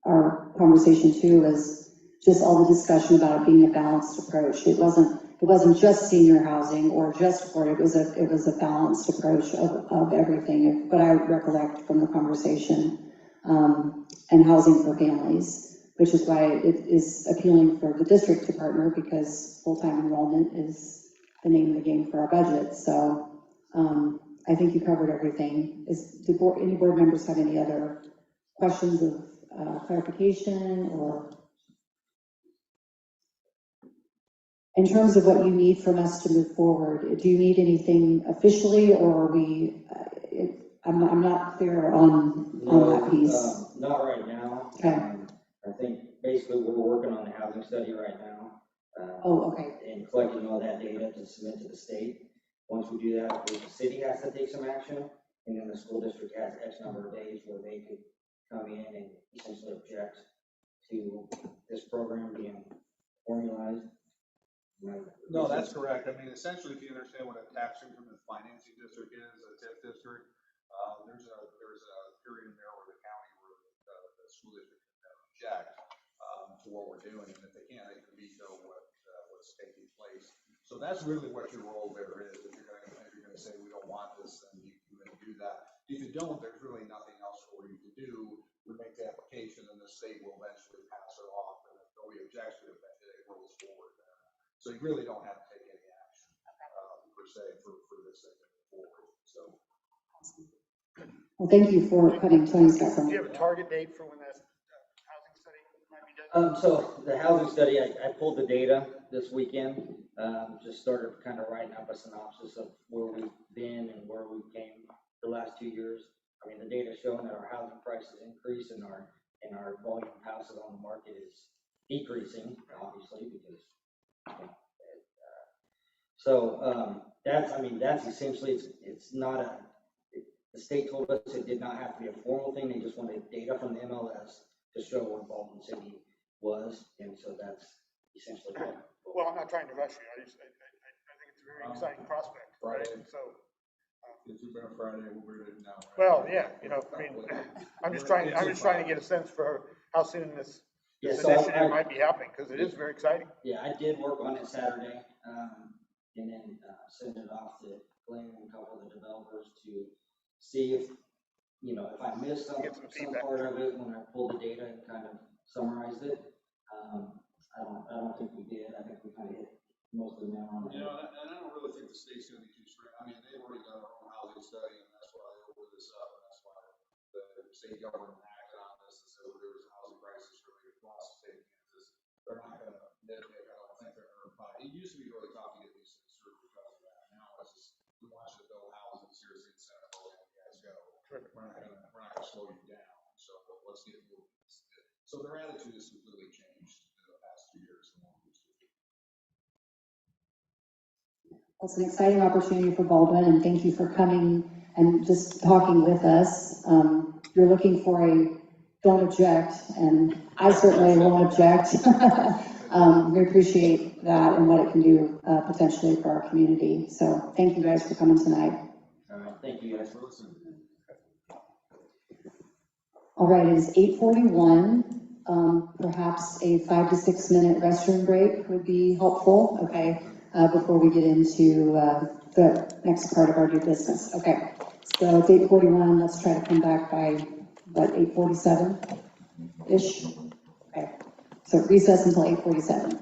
our conversation too is just all the discussion about it being a balanced approach. It wasn't just senior housing or just for it was a balanced approach of everything. What I recollect from the conversation, and housing for families, which is why it is appealing for the district to partner, because full-time enrollment is the name of the game for our budget. So I think you covered everything. Any board members have any other questions of clarification, or in terms of what you need from us to move forward? Do you need anything officially, or are we? I'm not clear on that piece. Not right now. Okay. I think basically we're working on the housing study right now. Okay. And collecting all that data to submit to the state. Once we do that, the city has to take some action, and then the school district has X number of days where they could come in and essentially object to this program being formalized. No, that's correct. I mean, essentially, if you understand what a tax increment financing district is, a TIF district, there's a period in there where the county or the school district can object to what we're doing, and if they can't, they can veto what's taking place. So that's really what your role there is. If you're going to say we don't want this, then you're going to do that. If you don't, there's really nothing else for you to do. We make the application, and the state will eventually pass it off, and if nobody objects to it, then it rolls forward. So you really don't have to take any action per se for this thing forward. So. Well, thank you for cutting 20 seconds. Do you have a target date for when that housing study might be done? So the housing study, I pulled the data this weekend, just started kind of writing up a synopsis of where we've been and where we came the last 2 years. I mean, the data showing that our housing prices increase and our volume of houses on the market is decreasing, obviously, because that's essentially, it's not the state told us it did not have to be a formal thing. They just wanted data from the MLS to show where Baldwin City was. And so that's essentially Well, I'm not trying to rush you. I think it's a very exciting prospect, right? So. It's been a Friday, we're in now. Right? Well, yeah, you know, I mean, I'm just trying to get a sense for how soon this initiative might be happening, because it is very exciting. Yeah, I did work on it Saturday, and then send it off to Glenn and a couple of the developers to see if, you know, if I missed some part of it when I pulled the data and kind of summarized it. I don't think we did. I think we kind of hit most of them on it. You know, and I don't really think the state's going to be too strict. I mean, they've already done their own housing study, and that's why over this So their attitude has completely changed in the past 2 years. It's an exciting opportunity for Baldwin, and thank you for coming and just talking with us. You're looking for a don't object, and I certainly won't object. We appreciate that and what it can do potentially for our community. So thank you guys for coming tonight. All right, thank you guys for listening. All right, it is 8:41. Perhaps a 5 to 6 minute restroom break would be helpful, okay, before we get into the next part of our new business. Okay, so it's 8:41. Let's try to come back by, what, 8:47-ish? Okay, so recess until 8:47.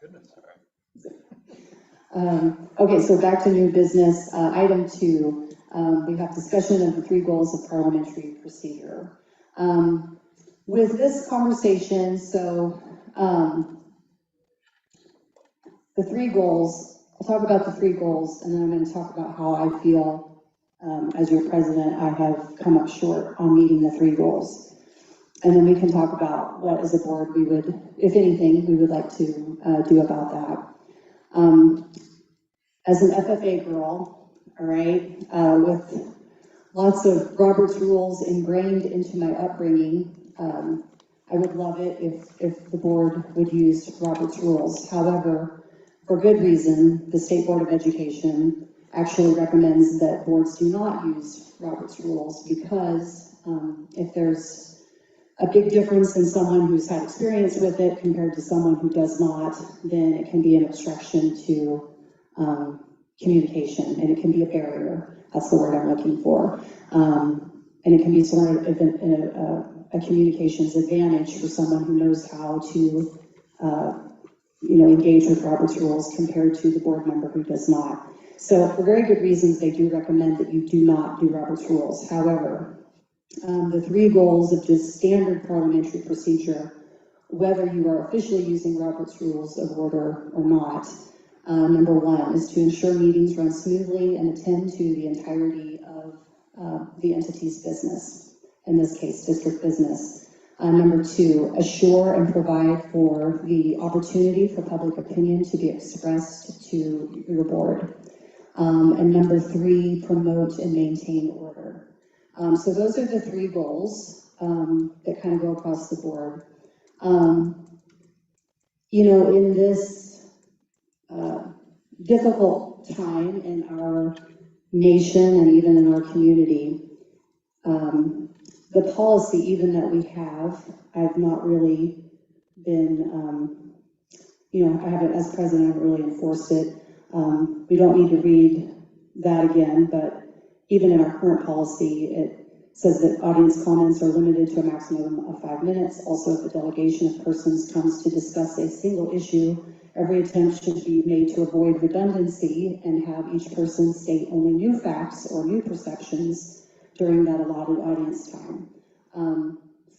Goodness. Okay, so back to new business. Item 2, we have discussion of the 3 goals of parliamentary procedure. With this conversation, the 3 goals, I'll talk about the 3 goals, and then I'm going to talk about how I feel as your president, I have come up short on meeting the 3 goals. And then we can talk about what as a board we would, if anything, we would like to do about that. As an FFA girl, all right, with lots of Robert's rules ingrained into my upbringing, I would love it if the board would use Robert's rules. However, for good reason, the State Board of Education actually recommends that boards do not use Robert's rules because if there's a big difference in someone who's had experience with it compared to someone who does not, then it can be an obstruction to communication, and it can be a barrier. That's the word I'm looking for. And it can be sort of a communications advantage for someone who knows how to engage with Robert's rules compared to the board member who does not. So for very good reasons, they do recommend that you do not do Robert's rules. However, the 3 goals of just standard parliamentary procedure, whether you are officially using Robert's rules of order or not, number 1 is to ensure meetings run smoothly and attend to the entirety of the entity's business, in this case, district business. Number 2, assure and provide for the opportunity for public opinion to be expressed to your board. And number 3, promote and maintain order. So those are the 3 goals that kind of go across the board. In this difficult time in our nation and even in our community, the policy even that we have, I've not really been, I haven't, as president, I haven't really enforced it. We don't need to read that again, but even in our current policy, it says that audience comments are limited to a maximum of 5 minutes. Also, if a delegation of persons comes to discuss a single issue, every attempt should be made to avoid redundancy and have each person state only new facts or new perceptions during that allotted audience time.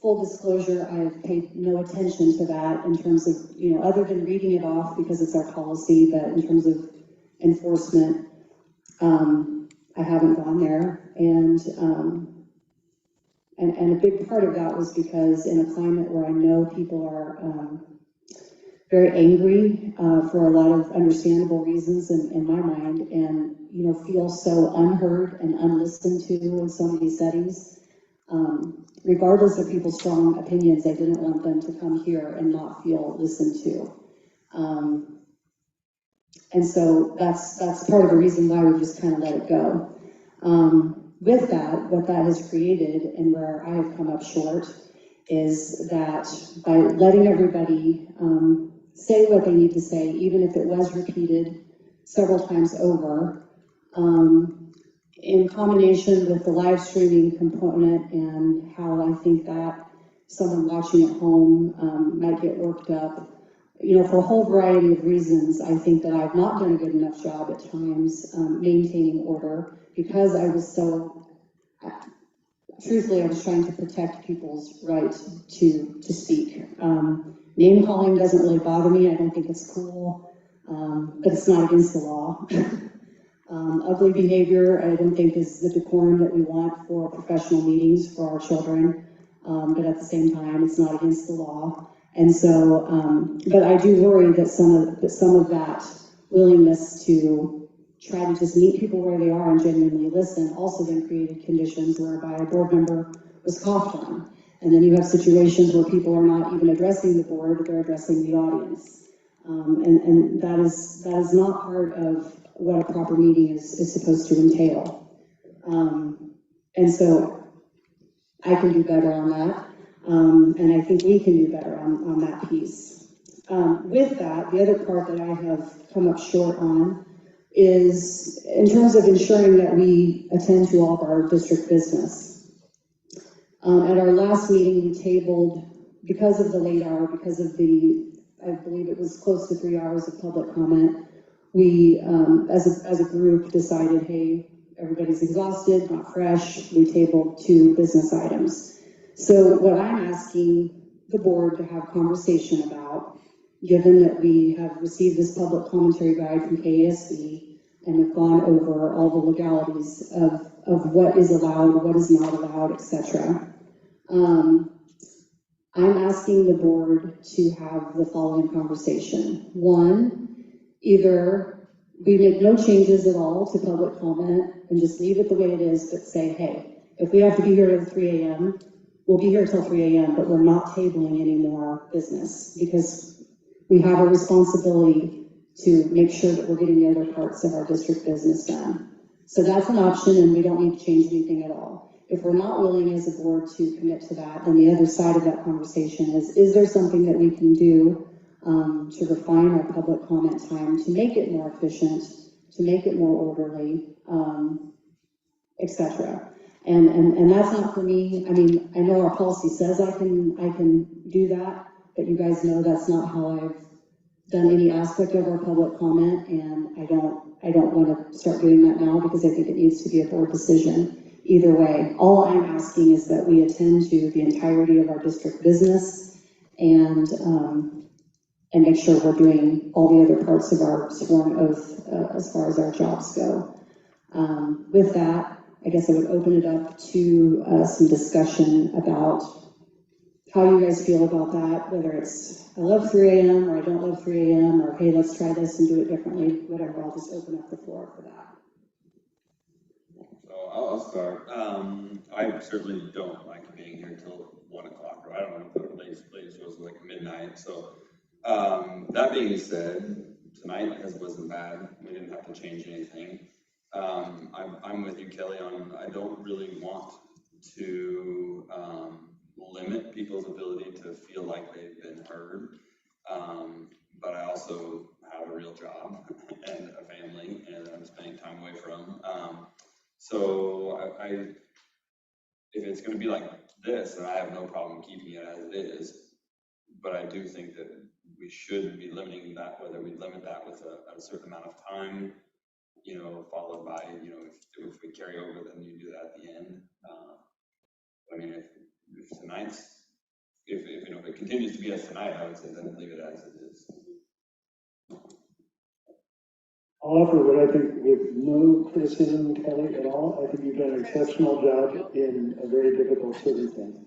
Full disclosure, I've paid no attention to that in terms of, other than reading it off because it's our policy, but in terms of enforcement, I haven't gone there. And a big part of that was because in a climate where I know people are very angry for a lot of understandable reasons in my mind, and feel so unheard and unlistened to in so many settings, regardless of people's strong opinions, I didn't want them to come here and not feel listened to. And so that's part of the reason why we just kind of let it go. With that, what that has created and where I have come up short is that by letting everybody say what they need to say, even if it was repeated several times over, in combination with the live streaming component and how I think that someone watching at home might get worked up, for a whole variety of reasons, I think that I've not done a good enough job at times maintaining order because I was so, truthfully, I was trying to protect people's right to speak. Name calling doesn't really bother me. I don't think it's cool, but it's not against the law. Ugly behavior, I don't think is the decorum that we want for professional meetings for our children, but at the same time, it's not against the law. And so, but I do worry that some of that willingness to try to just meet people where they are and genuinely listen also then created conditions whereby a board member was coughed on. And then you have situations where people are not even addressing the board, they're addressing the audience. And that is not part of what a proper meeting is supposed to entail. And so I can do better on that. And I think we can do better on that piece. With that, the other part that I have come up short on is in terms of ensuring that we attend to all of our district business. At our last meeting, we tabled, because of the late hour, because of the I believe it was close to 3 hours of public comment, we, as a group, decided, hey, everybody's exhausted, not fresh, we tabled 2 business items. So what I'm asking the board to have conversation about, given that we have received this public commentary guide from KASB and have gone over all the legalities of what is allowed, what is not allowed, etc. I'm asking the board to have the following conversation. One, either we make no changes at all to public comment and just leave it the way it is, but say, hey, if we have to be here till 3 a.m., we'll be here till 3 a.m., but we're not tabling any more business because we have a responsibility to make sure that we're getting the other parts of our district business done. So that's an option, and we don't need to change anything at all. If we're not willing as a board to commit to that, then the other side of that conversation is there something that we can do to refine our public comment time, to make it more efficient, to make it more orderly, etc. And that's not for me. I mean, I know our policy says I can do that, but you guys know that's not how I've done any aspect of our public comment, and I don't want to start doing that now because I think it needs to be a board decision. Either way, all I'm asking is that we attend to the entirety of our district business and make sure we're doing all the other parts of our sworn oath as far as our jobs go. With that, I guess I would open it up to some discussion about how you guys feel about that, whether it's I love 3 a.m. or I don't love 3 a.m. or hey, let's try this and do it differently, whatever. I'll just open up the floor for that. So I'll start. I certainly don't like being here till 1 o'clock, or I don't know if the latest was like midnight. So that being said, tonight wasn't bad. We didn't have to change anything. I'm with you, Kelly, on I don't really want to limit people's ability to feel like they've been heard. But I also have a real job and a family, and I'm spending time away from. So if it's going to be like this, then I have no problem keeping it as it is. But I do think that we should be limiting that, whether we limit that with a certain amount of time, followed by, if we carry over, then you do that at the end. I mean, if tonight's, if it continues to be as tonight, I would say then leave it as it is. I'll offer what I think with no criticism, Kelly, at all. I think you've done an exceptional job in a very difficult circumstance.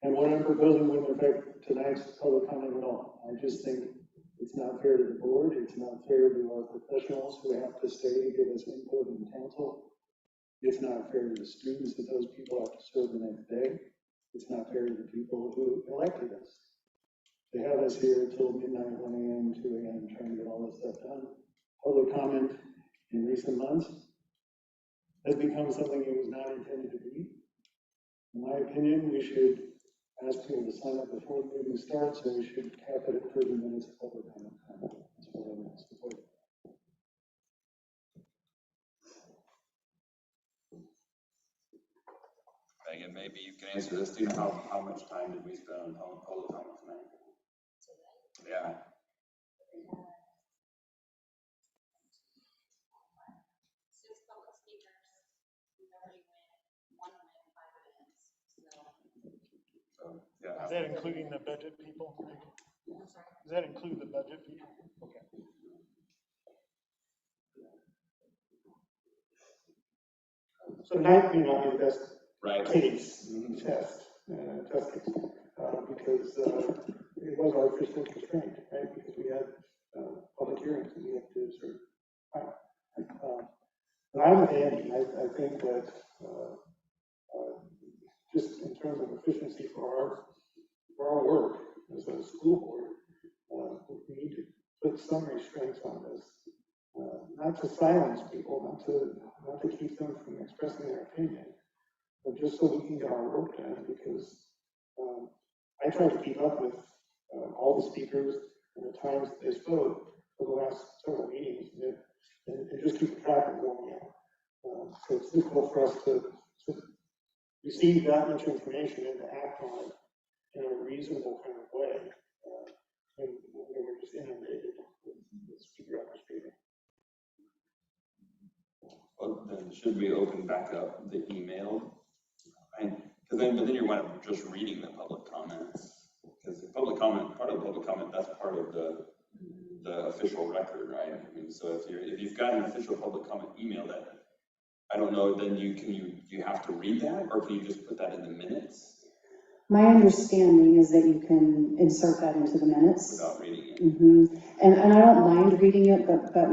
And what I'm proposing wouldn't affect tonight's public comment at all. I just think it's not fair to the board. It's not fair to our professionals who have to stay to give us input and counsel. It's not fair to the students that those people have to serve the next day. It's not fair to the people who elected us. They have us here until midnight, 1 a.m., 2 a.m., trying to get all this stuff done. Public comment in recent months has become something it was not intended to be. In my opinion, we should ask people to sign up before the meeting starts, and we should cap it at 30 minutes of public comment. That's what I'm going to support. Megan, maybe you can answer this. Do you know how much time did we spend on public comment tonight? Yeah. So, yeah. Is that including the budget people? Does that include the budget people? Okay. So tonight may not be the best case test because it was artificially constrained, right? Because we had public hearings and we had to sort of. But I'm with Andy. I think that just in terms of efficiency for our work as a school board, we need to put some restraints on this. Not to silence people, not to keep them from expressing their opinion, but just so we can get our work done, because I tried to keep up with all the speakers and the times that they spoke for the last several meetings, and just keep track of what we have. So it's difficult for us to receive that much information and to act on it in a reasonable kind of way. And we're then should we open back up the email? And, but then you wind up just reading the public comments. Because the public comment, part of the public comment, that's part of the official record, right? I mean, so if you've got an official public comment email that, I don't know, then you have to read that, or can you just put that in the minutes? My understanding is that you can insert that into the minutes. Without reading it. And I don't mind reading it, but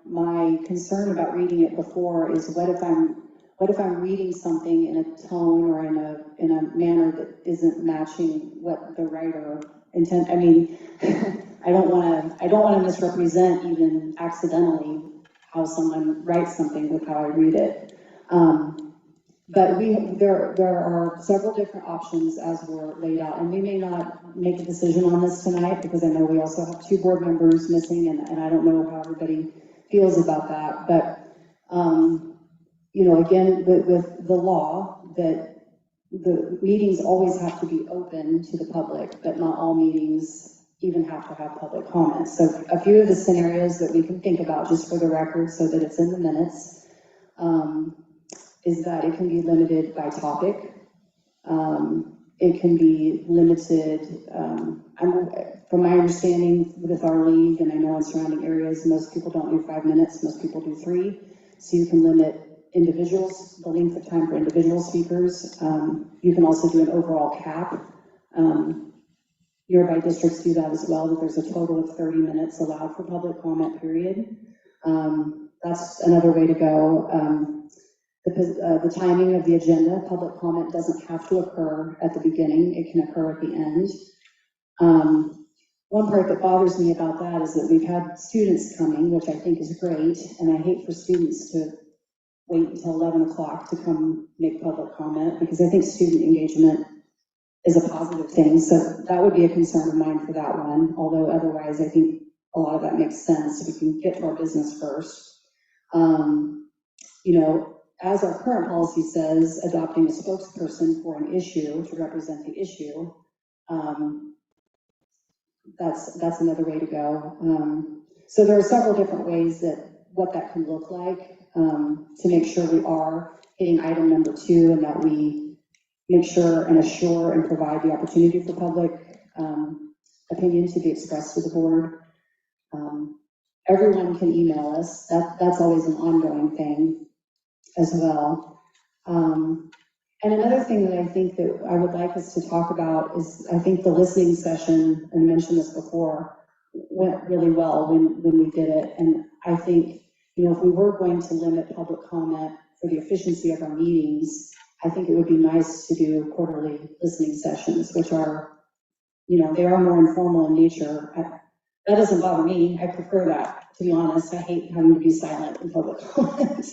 my concern about reading it before is what if I'm reading something in a tone or in a manner that isn't matching what the writer intend. I mean, I don't want to misrepresent even accidentally how someone writes something with how I read it. But there are several different options as were laid out, and we may not make a decision on this tonight because I know we also have 2 board members missing, and I don't know how everybody feels about that. But you know, again, with the law, that the meetings always have to be open to the public, but not all meetings even have to have public comments. So a few of the scenarios that we can think about, just for the record, so that it's in the minutes, is that it can be limited by topic. It can be limited, from my understanding with our league, and I know in surrounding areas, most people don't do 5 minutes, most people do 3. So you can limit individuals, the length of time for individual speakers. You can also do an overall cap. Nearby districts do that as well, that there's a total of 30 minutes allowed for public comment, period. That's another way to go. The timing of the agenda, public comment doesn't have to occur at the beginning, it can occur at the end. One part that bothers me about that is that we've had students coming, which I think is great, and I hate for students to wait until 11 o'clock to come make public comment, because I think student engagement is a positive thing. So that would be a concern of mine for that one, although otherwise I think a lot of that makes sense. We can get to our business first. You know, as our current policy says, adopting a spokesperson for an issue to represent the issue, that's another way to go. So there are several different ways that what that can look like, to make sure we are hitting item number 2 and that we make sure and assure and provide the opportunity for public opinion to be expressed to the board. Everyone can email us. That's always an ongoing thing as well. And another thing that I think that I would like us to talk about is, I think the listening session, and I mentioned this before, went really well when we did it. And I think, you know, if we were going to limit public comment for the efficiency of our meetings, I think it would be nice to do quarterly listening sessions, which are, you know, they are more informal in nature. That doesn't bother me. I prefer that, to be honest. I hate having to be silent in public comment.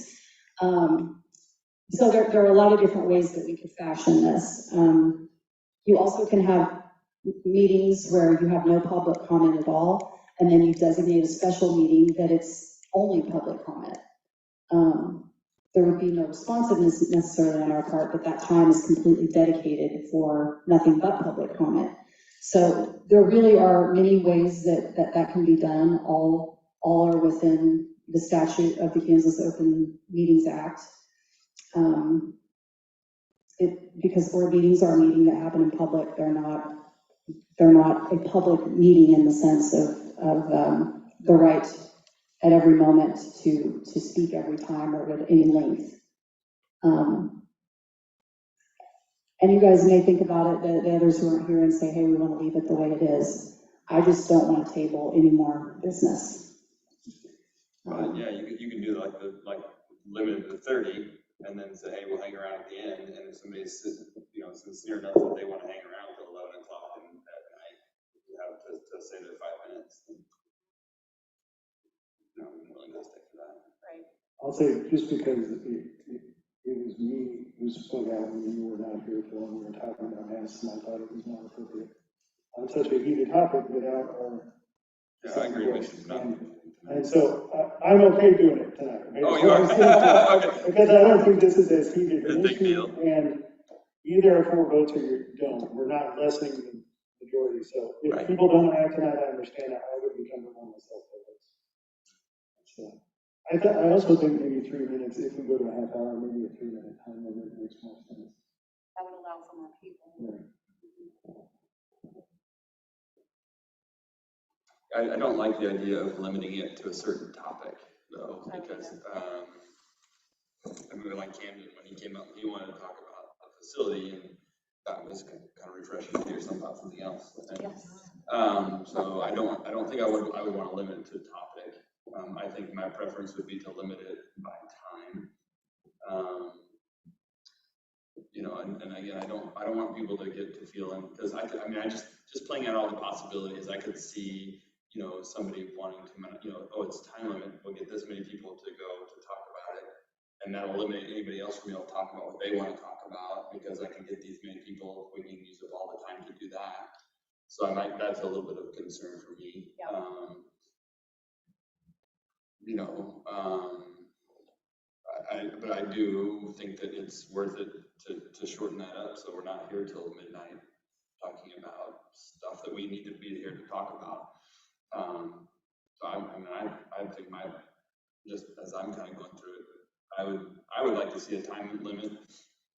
So there are a lot of different ways that we could fashion this. You also can have meetings where you have no public comment at all, and then you designate a special meeting that it's only public comment. There would be no responsiveness necessarily on our part, but that time is completely dedicated for nothing but public comment. So there really are many ways that can be done. All are within the statute of the Kansas Open Meetings Act. Because board meetings are a meeting that happen in public, they're not a public meeting in the sense of the right at every moment to speak every time or at any length. And you guys may think about it, the others who aren't here, and say, hey, we want to leave it the way it is. I just don't want to table any more business. Yeah, you can do like limited to 30, and then say, hey, we'll hang around at the end. And if somebody's, you know, sincere enough that they want to hang around until 11 o'clock at night, you have to say their 5 minutes. No, I'm willing to stick to that. Right. I'll say, just because it was me who spoke out when you were not here, Phil, and we were talking about masks, and I thought it was more appropriate on such a heated topic without our. Yeah, I agree with you. And so I'm okay doing it tonight. Oh, you are? Okay. Because I don't think this is as heated an big issue, deal. and either are 4 votes or you don't. We're not lessening the majority. So if people don't act tonight, I understand that. I would be comfortable myself with this. So. I also think maybe 3 minutes, if we go to a half hour, maybe a 3-minute time limit makes more sense. That would allow for more people. I don't like the idea of limiting it to a certain topic, though, because, I mean, like Camden, when he came up, he wanted to talk about a facility, and that was kind of refreshing to hear something about something else. So I don't think I would want to limit it to a topic. I think my preference would be to limit it by time. You know, and again, I don't want people to get to feeling, because I mean, I just playing out all the possibilities, I could see, you know, somebody wanting to, you know, oh, it's time limit, we'll get this many people to go to talk about it, and that'll eliminate anybody else from being able to talk about what they want to talk about, because I can get these many people, we can use up all the time to do that. So that's a little bit of a concern for me. You know, but I do think that it's worth it to shorten that up, so we're not here till midnight talking about stuff that we need to be here to talk about. So I think just as I'm kind of going through it, I would like to see a time limit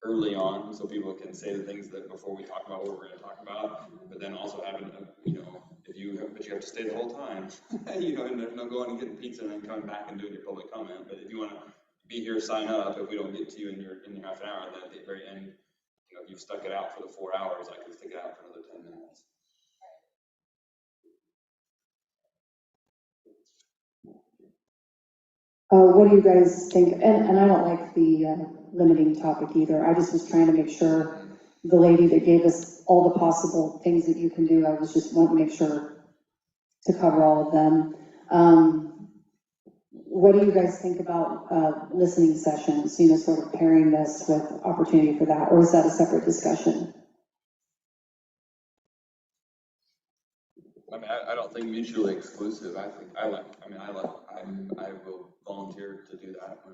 early on, so people can say the things that before we talk about what we're going to talk about, but then also having, you know, but you have to stay the whole time, you know, and there's no going and getting pizza and then coming back and doing your public comment. But if you want to be here, sign up. If we don't get to you in your half an hour, then at the very end, you know, if you've stuck it out for the 4 hours, I can stick it out for another 10 minutes. What do you guys think? And I don't like the limiting topic either. I just was trying to make sure the lady that gave us all the possible things that you can do, I was just wanting to make sure to cover all of them. What do you guys think about listening sessions, you know, sort of pairing this with opportunity for that, or is that a separate discussion? I mean, I don't think mutually exclusive. I will volunteer to do that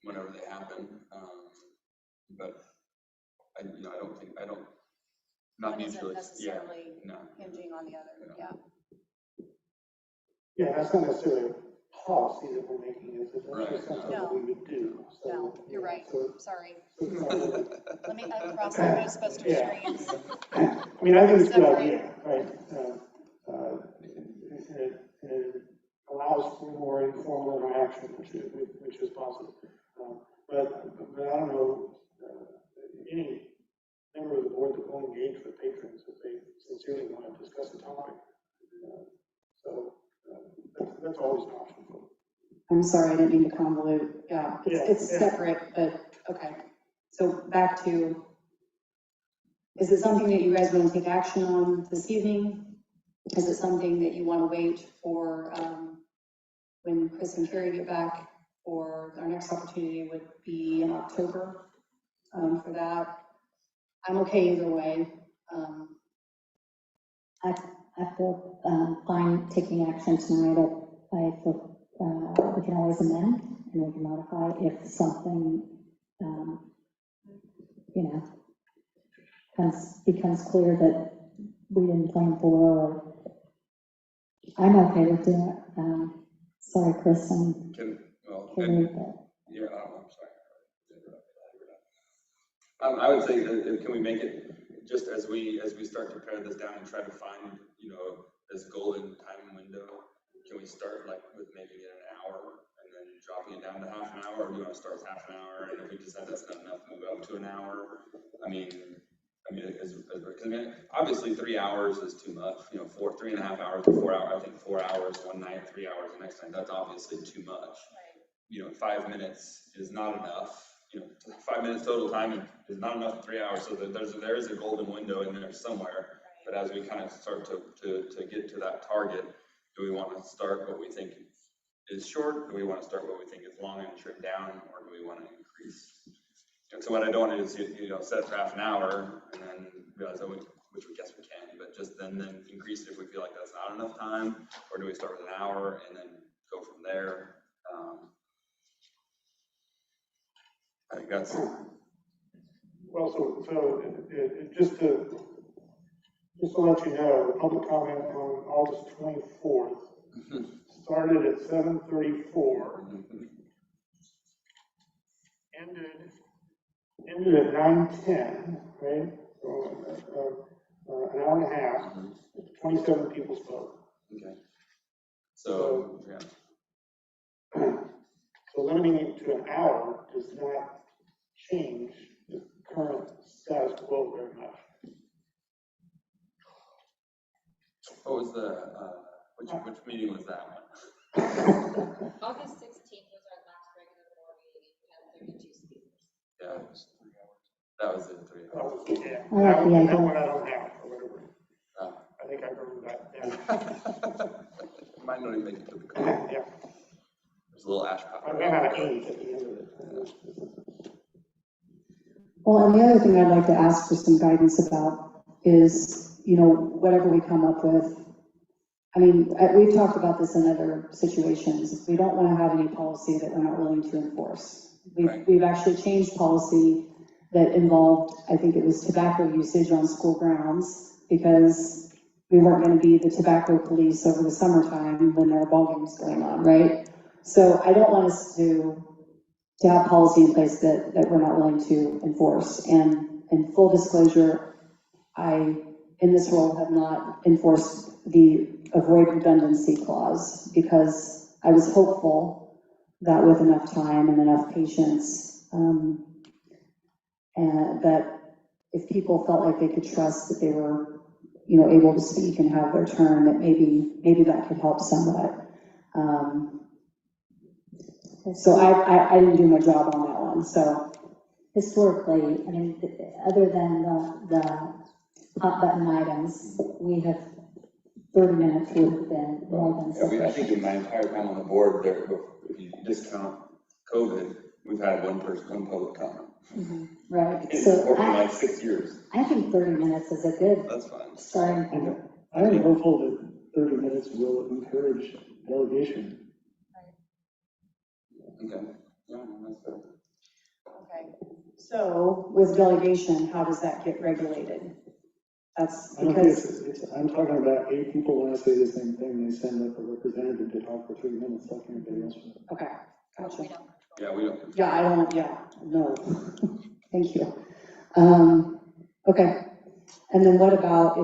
whenever they happen. But I don't, not mutually. Necessarily hinging on the other, Yeah, that's not necessarily a policy that we're making, is it? That's just something No. that we would do. So, No, you're right, sorry. Let me cross over to supposed to be streams. I mean, I think it's a good idea, right? It allows for more informal interaction, which is positive. But I don't know, any member of the board that will engage with patrons if they sincerely want to discuss a topic. That's always an option for them. I'm sorry, I didn't mean to convolute. Yeah, it's separate, but okay. So back to, is it something that you guys want to take action on this evening? Is it something that you want to wait for when Chris and Carrie get back, or our next opportunity would be in October for that? I'm okay either way. I feel fine taking action tonight. I feel we can always amend and we can modify if something, you know, becomes clear that we didn't plan for. Or I'm okay with doing it. Sorry, Chris. I'm I would say that, can we make it just as we start to pare this down and try to find, you know, this golden time window? Can we start like with making it an hour and then dropping it down to half an hour, or do you want to start with half an hour? And if we decide that's not enough, move up to an hour. I mean, obviously 3 hours is too much. You know, 3.5 hours to 4 hours. I think 4 hours one night, 3 hours the next night. That's obviously too much. You know, 5 minutes is not enough. You know, 5 minutes total time is not enough in 3 hours. So there is a golden window in there somewhere. But as we kind of start to get to that target, do we want to start what we think is short? Do we want to start what we think is long and trim down, or do we want to increase? So what I don't want to do is, you know, set it for half an hour and then realize that which we guess we can, but just then increase it if we feel like that's not enough time, or do we start with an hour and then go from there? I think that's. Well, so just to let you know, the public comment on August 24th started at 7:34, ended at 9:10, right? So, an hour and a half, 27 people spoke. Okay. So, yeah. So limiting it to an hour does not change the current status quo very much. What was the, which meeting was that one? August 16th was our last regular board meeting, we had 32 speakers. Yeah, it was 3 hours. That was it, 3 hours. Yeah. That one I don't have, or whatever. Oh. I think I remember that. Might not even make it to the call. Yeah. There's a little ash pile. I ran out of ink at the end of it. Well, and the other thing I'd like to ask for some guidance about is, you know, whatever we come up with. I mean, we've talked about this in other situations. We don't want to have any policy that we're not willing to enforce. We've actually changed policy that involved, I think it was tobacco usage on school grounds, because we weren't going to be the tobacco police over the summertime when there are ball games going on, right? So I don't want us to have policy in place that we're not willing to enforce. And in full disclosure, I, in this role, have not enforced the avoid redundancy clause, because I was hopeful that with enough time and enough patience, and that if people felt like they could trust that they were, you know, able to speak and have their turn, that maybe that could help somewhat. So I didn't do my job on that one. So historically, I mean, other than the hot button items, we have 30 minutes would have been more than sufficient. I think in my entire time on the board, there, if you discount COVID, we've had one public comment. Right. It's So for like 6 years. I think 30 minutes is a good starting point. I am hopeful that 30 minutes will encourage delegation. Okay. Yeah, that's fair. okay. So with delegation, how does that get regulated? That's because I'm talking about 8 people when I say the same thing, they send up a representative to talk for 3 minutes like anybody else would. okay, gotcha. Yeah, we don't. Yeah, I don't. Yeah, no. Thank you. Okay. And then what about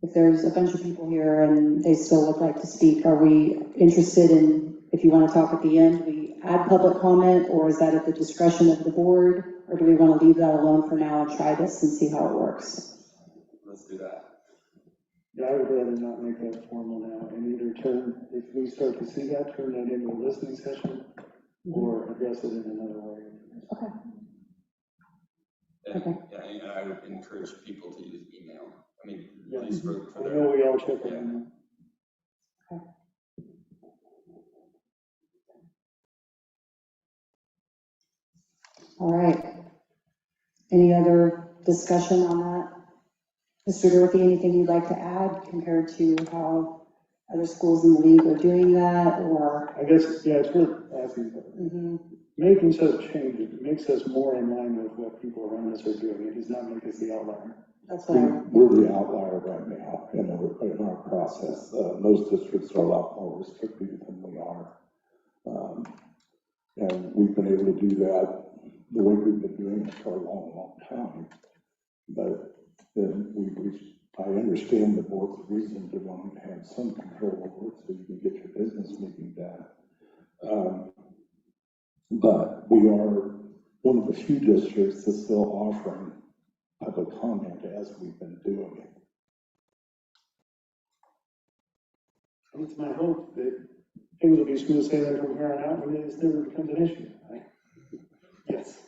if there's a bunch of people here and they still would like to speak, are we interested in, if you want to talk at the end, we add public comment, or is that at the discretion of the board? Or do we want to leave that alone for now and try this and see how it works? Let's do that. Yeah, I would rather not make that formal now and either turn, if we start to see that, turn that into a listening session or address it in another way. Okay. And, yeah, and I would encourage people to use email. I mean, at least for I their. know we all check on Okay. All right. Any other discussion on that? Mr. Dorothy, anything you'd like to add compared to how other schools in the league are doing that, or? I guess, yeah, it's worth asking. Making such changes, it makes us more in line with what people around us are doing. It does not make us the outlier. That's right. We're the outlier right now in our process. Most districts are a lot more restrictive than we are. And we've been able to do that the way we've been doing it for a long, long time. But then I understand the board's reason to want to have some control over it so you can get your business meeting done. But we are one of the few districts that's still offering public comment as we've been doing it. It's my hope that things will be smooth sailing from here on out, and it never becomes an issue. Yes.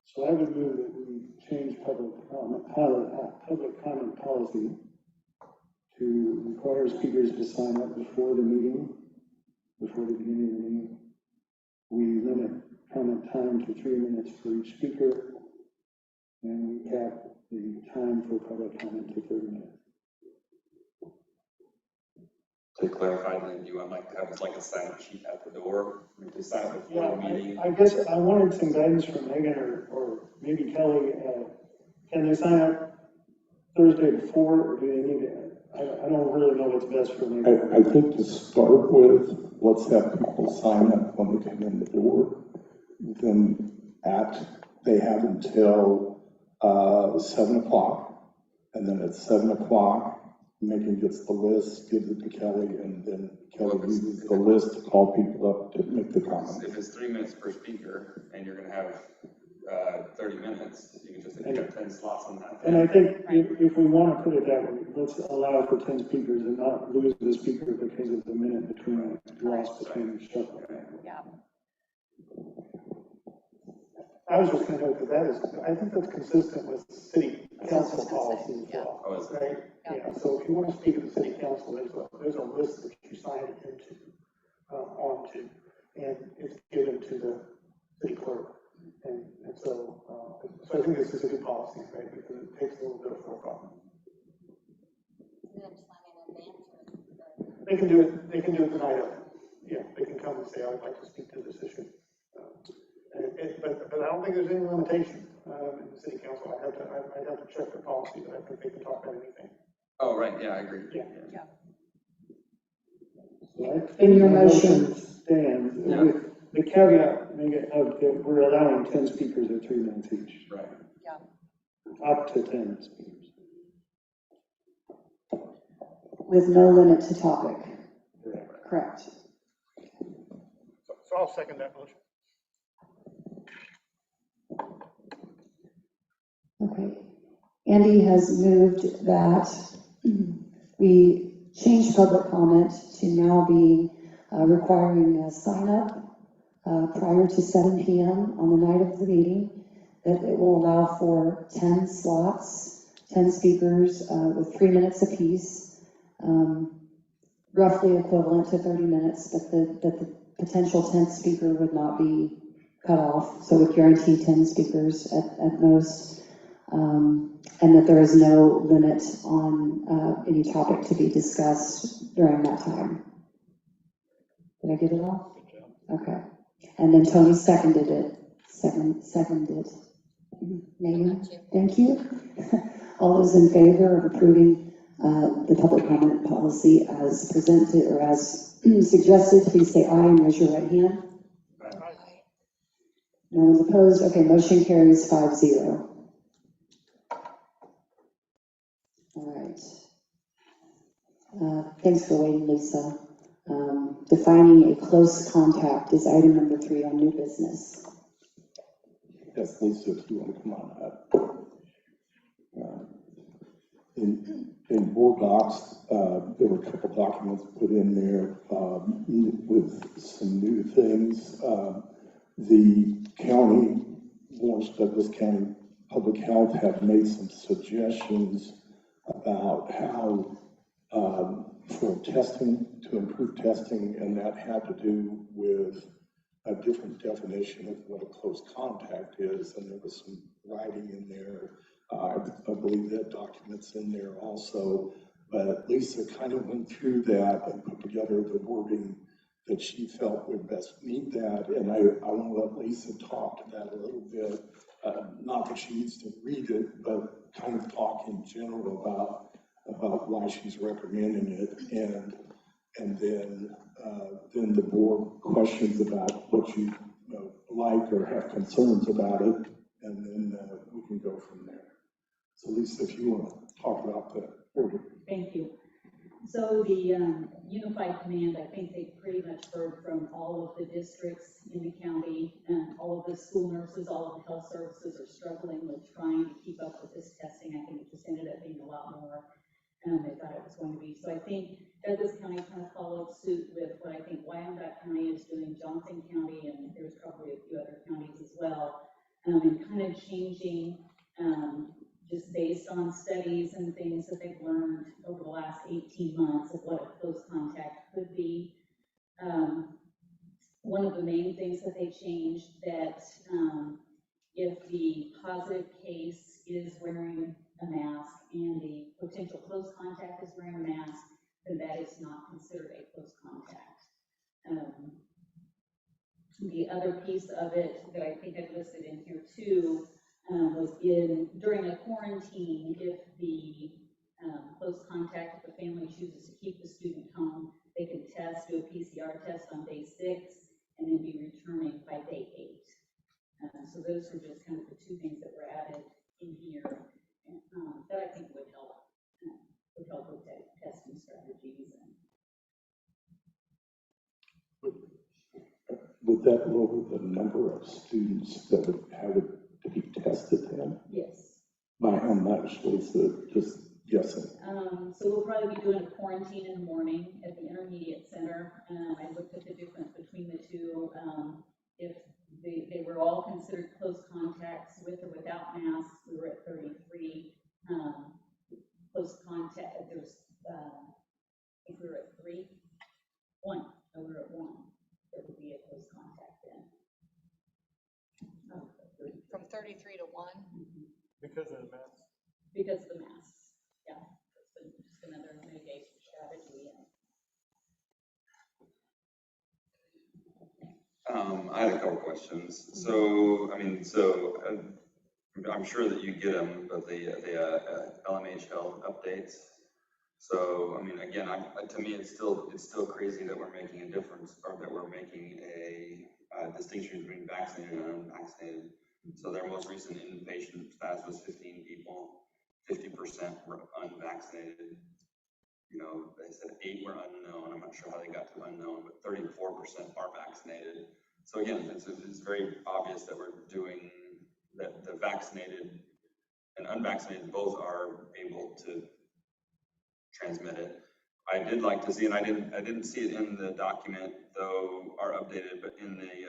So I would move that we change public comment policy to require speakers to sign up before the meeting, before the beginning of the meeting. We limit comment time to 3 minutes for each speaker, and we cap the time for public comment to 30 minutes. To clarify, then you want like to have like a sign-up sheet at the door to sign up before the meeting? I guess I wanted some guidance from Megan or maybe Kelly. Can they sign up Thursday before, or do they need to? I don't really know what's best for me. I think to start with, let's have people sign up when they come in the door. Then they have until 7 o'clock, and then at 7 o'clock, Megan gets the list, gives it to Kelly, and then Kelly uses the list to call people up to make the comments. If it's 3 minutes per speaker, and you're gonna have 30 minutes, you can just have 10 slots on that. And I think if we want to put it that way, let's allow for 10 speakers and not lose the speaker because of the minute between, loss between the shuffle. Yeah. I was just going to note that I think that's consistent with city council policy as well. Oh, is it? Right? Yeah, so if you want to speak at the city council, there's a list that you sign into, onto, and it's given to the city clerk. And so I think this is a good policy, right, because it takes a little bit of forethought. They can do it the night of. Yeah, they can come and say, I would like to speak to this issue. But I don't think there's any limitation in the city council. I'd have to check the policy, but I think they can talk about anything. Oh, right, yeah, I agree. Yeah. Yeah. So in your motion stands with the caveat of that we're allowing 10 speakers at 3 minutes each. Right. Yeah. Up to 10 speakers. With no limit to topic. Correct. So I'll second that motion. Okay. Andy has moved that we change public comment to now be requiring a sign up prior to 7 p.m. on the night of the meeting, that it will allow for 10 slots, 10 speakers with 3 minutes apiece, roughly equivalent to 30 minutes, but the potential 10th speaker would not be cut off, so would guarantee 10 speakers at most, and that there is no limit on any topic to be discussed during that time. Did I get it all? Okay. And then Tony seconded it. Seconded. Megan, thank you. All those in favor of approving the public comment policy as presented or as suggested, please say aye and raise your right hand. Aye. No one's opposed. Okay, motion carries 5-0. All right. Thanks for waiting, Lisa. Defining a close contact is item number 3 on new business. Yes, Lisa, if you want to come on up. In board docs, there were a couple documents put in there with some new things. The county, Lawrence Douglas County Public Health, have made some suggestions about how for testing, to improve testing, and that had to do with a different definition of what a close contact is, and there was some writing in there. I believe that document's in there also, but Lisa kind of went through that and put together the wording that she felt would best meet that, and I want to let Lisa talk to that a little bit. Not that she needs to read it, but kind of talk in general about why she's recommending it, and then the board questions about what you like or have concerns about it, and then we can go from there. So Lisa, if you want to talk about the order. Thank you. So the Unified Command, I think they pretty much heard from all of the districts in the county, and all of the school nurses, all of the health services are struggling with trying to keep up with this testing. I think it just ended up being a lot more than they thought it was going to be. So I think Douglas County kind of followed suit with what I think Wyandotte County is doing, Johnson County, and there's probably a few other counties as well, and kind of changing just based on studies and things that they've learned over the last 18 months of what a close contact could be. One of the main things that they changed, that if the positive case is wearing a mask and the potential close contact is wearing a mask, then that is not considered a close contact. The other piece of it that I think I've listed in here too, was during a quarantine, if the close contact, if the family chooses to keep the student home, they could do a PCR test on day 6, and then be returning by day 8. So those are just kind of the 2 things that were added in here that I think would help with testing strategies. Would that lower the number of students that would have to be tested then? Yes. I'm not sure, so just guessing. So we'll probably be doing a quarantine in the morning at the intermediate center. I looked at the difference between the 2. If they were all considered close contacts with or without masks, we were at 33. Close contact, there's, I think we were at 3. 1. No, we were at 1. That would be a close contact then. From 33 to 1? Because of the masks. Because of the masks, yeah. It's just another mitigation strategy. I had a couple questions. So, I'm sure that you get them, but the LMH health updates. So, again, to me, it's still crazy that we're making a difference, or that we're making a distinction between vaccinated and unvaccinated. So their most recent inpatient stats was 15 people, 50% were unvaccinated. They said 8 were unknown. I'm not sure how they got to unknown, but 34% are vaccinated. So again, it's very obvious that we're doing that. The vaccinated and unvaccinated both are able to transmit it. I did like to see, and I didn't see it in the document, though, are updated, but in the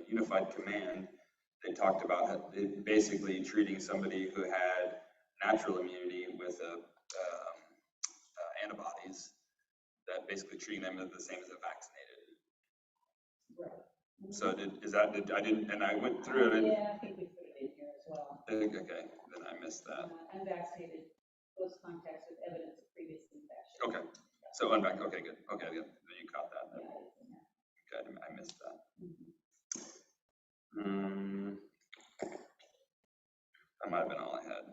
unified command, they talked about basically treating somebody who had natural immunity with antibodies, that basically treating them as the same as a vaccinated. Right. So I went through it. Yeah, I think we put it in here as well. Okay, then I missed that. Unvaccinated close contacts with evidence of previous infection. Okay, so unvaccinated, okay, good. Okay, good. Then you caught that. Then. Okay, I missed that. That might have been all I had.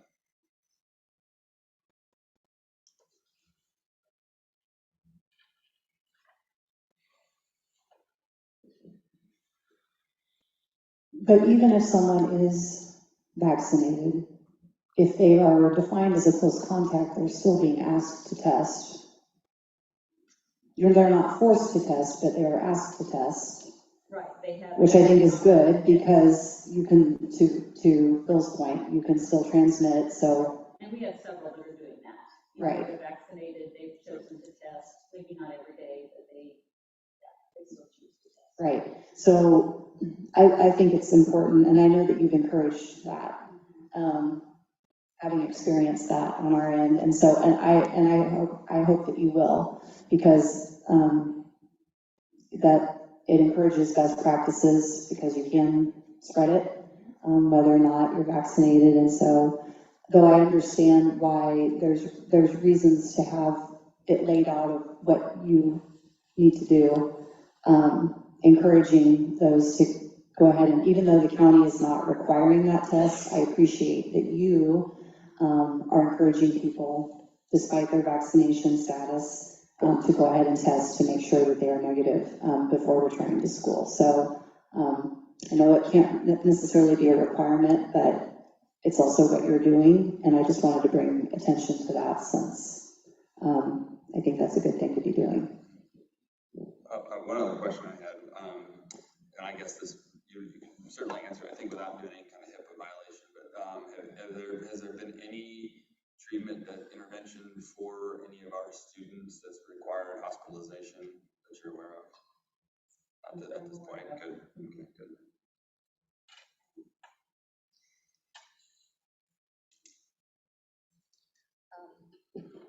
But even if someone is vaccinated, if they are defined as a close contact, they're still being asked to test. They're not forced to test, but they are asked to test. Right, they have. Which I think is good, because you can, to Phil's point, you can still transmit it, so. And we have several that are doing that. Right. They're vaccinated, they've chosen to test, maybe not every day, but they still choose to test. Right, so I think it's important, and I know that you've encouraged that, having experienced that on our end, and so, I hope that you will, because that it encourages best practices, because you can spread it, whether or not you're vaccinated, and so, though I understand why there's reasons to have it laid out of what you need to do, encouraging those to go ahead, and even though the county is not requiring that test, I appreciate that you are encouraging people, despite their vaccination status, to go ahead and test to make sure that they are negative before returning to school. So I know it can't necessarily be a requirement, but it's also what you're doing, and I just wanted to bring attention to that, since I think that's a good thing to be doing. One other question I had, and I guess this you can certainly answer, I think, without doing any kind of HIPAA violation, but has there been any treatment intervention for any of our students that's required hospitalization that you're aware of at this point? Good. Okay, good.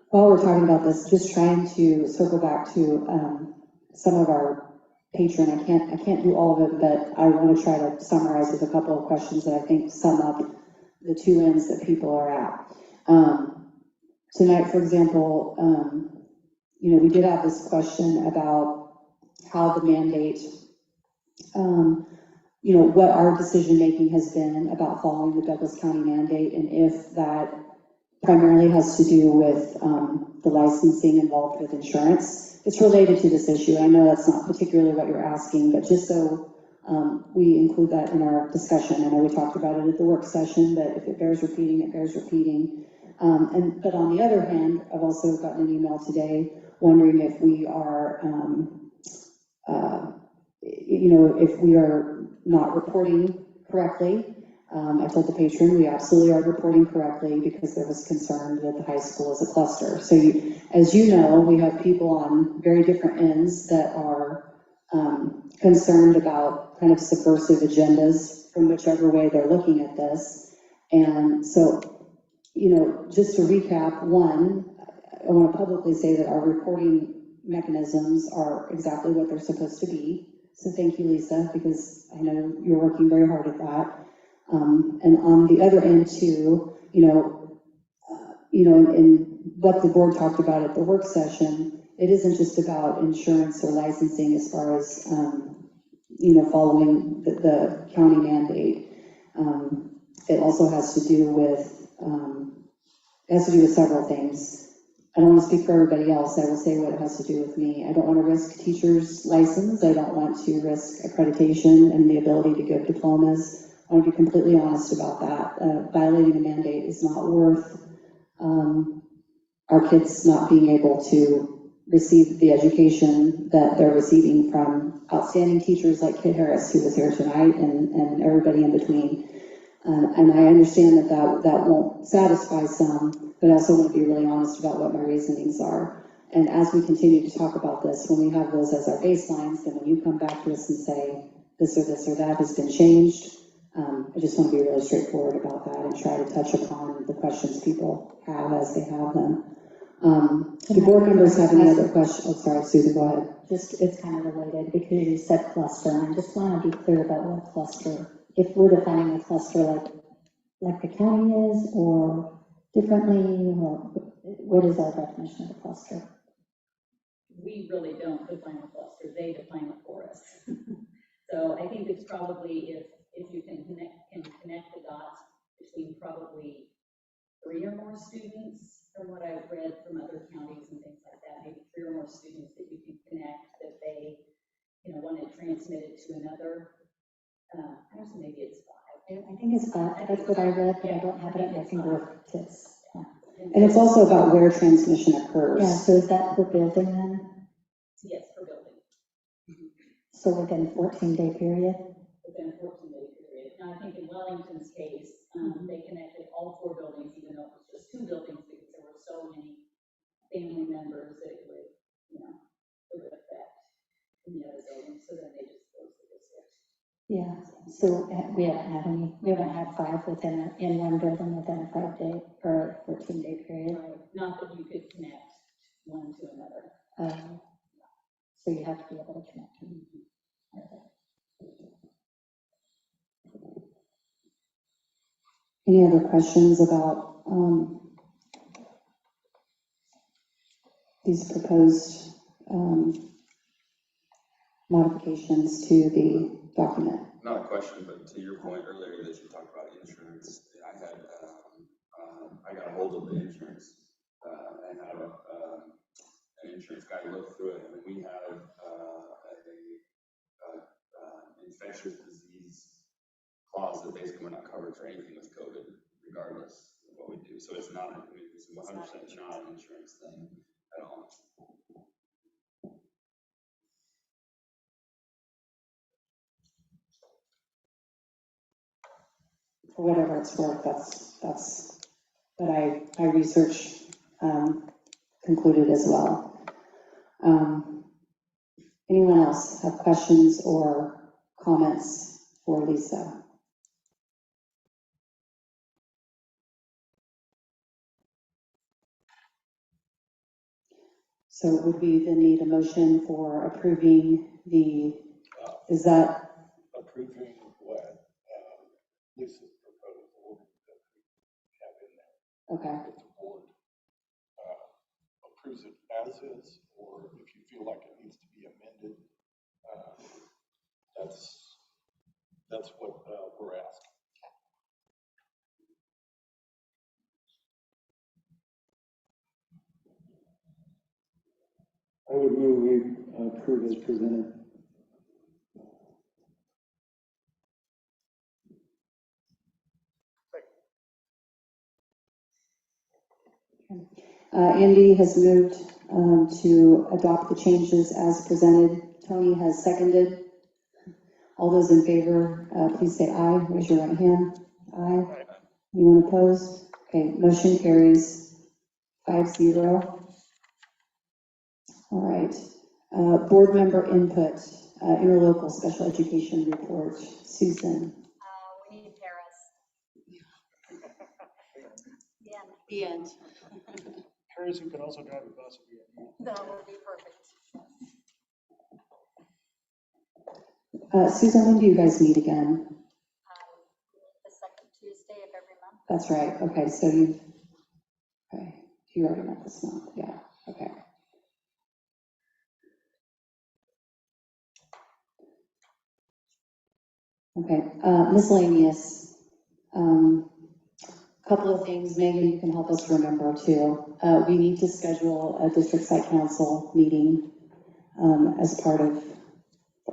While we're talking about this, just trying to circle back to some of our patron. I can't do all of it, but I want to try to summarize with a couple of questions that I think sum up the 2 ends that people are at. Tonight, for example, we did have this question about how the mandate what our decision-making has been about following the Douglas County mandate, and if that primarily has to do with the licensing involved with insurance. It's related to this issue. I know that's not particularly what you're asking, but just so we include that in our discussion. I know we talked about it at the work session, but if it bears repeating, it bears repeating. But on the other hand, I've also gotten an email today wondering if we are, if we are not reporting correctly. I told the patron we absolutely are reporting correctly because there was concern that the high school is a cluster. So as you know, we have people on very different ends that are concerned about kind of subversive agendas from whichever way they're looking at this. And so, just to recap, one, I want to publicly say that our reporting mechanisms are exactly what they're supposed to be. So thank you, Lisa, because I know you're working very hard at that. And on the other end too, in what the board talked about at the work session, it isn't just about insurance or licensing as far as, following the county mandate. It also has to do with, several things. I don't want to speak for everybody else. I will say what it has to do with me. I don't want to risk teachers' license. I don't want to risk accreditation and the ability to give diplomas. I want to be completely honest about that. Violating a mandate is not worth our kids not being able to receive the education that they're receiving from outstanding teachers like Kit Harris, who was here tonight, and everybody in between. And I understand that won't satisfy some, but I also want to be really honest about what my reasonings are. And as we continue to talk about this, when we have those as our baselines, then when you come back to us and say this or that has been changed, I just want to be really straightforward about that and try to touch upon the questions people have as they have them. Do board members have any other questions? Oh, sorry, Susan, go ahead. Just, it's kind of related because you said cluster, and I just want to be clear about what cluster, if we're defining a cluster like the county is, or differently, or what is our definition of a cluster? We really don't define a cluster, they define it for us. So I think it's probably if you can connect the dots between probably 3 or more students, from what I've read from other counties and things like that, maybe 3 or more students that you can connect, that they, want to transmit it to another. Actually, maybe it's 5. I think it's 5. That's what I read, but I don't have it at my fingertips. Yeah. And it's also about where transmission occurs. Yeah, so is that per building then? Yes, per building. So within a 14-day period? Within a 14-day period. Now, I think in Wellington's case, they connected all 4 buildings, even though it was just 2 buildings, because there were so many family members that it would, it would affect in the other buildings. So then they just closed the district. Yeah. So we haven't had 5 in one building within a 5-day or 14-day period. Right. Not that you could connect one to another. So you have to be able to connect them. Any other questions about these proposed modifications to the document? Not a question, but to your point earlier that you talked about insurance, I got a hold of the insurance and had an insurance guy look through it, and we have infectious disease clause that basically we're not covered for anything with COVID, regardless of what we do. So it's not, it's 100% not an insurance thing at all. For whatever it's worth, that's what I research concluded as well. Anyone else have questions or comments for Lisa? So would we then need a motion for approving is that? Approving what Lisa's proposal that we have in there. Okay. If the board approves it as is, or if you feel like it needs to be amended, that's That's what we're asking. I would move we approve as presented. Andy has moved to adopt the changes as presented. Tony has seconded. All those in favor, please say aye. Raise your right hand. Aye. Anyone opposed? Okay, motion carries 5-0. All right. Board member input, interlocal special education report. Susan. We need Paris. The end. Paris, who could also drive a bus, would be it. That would be perfect. Susan, when do you guys meet again? The second Tuesday of every month. That's right. Okay, so you already met this month. Yeah. Okay. Okay. Miscellaneous. Couple of things, Megan, you can help us remember too. We need to schedule a district site council meeting as part of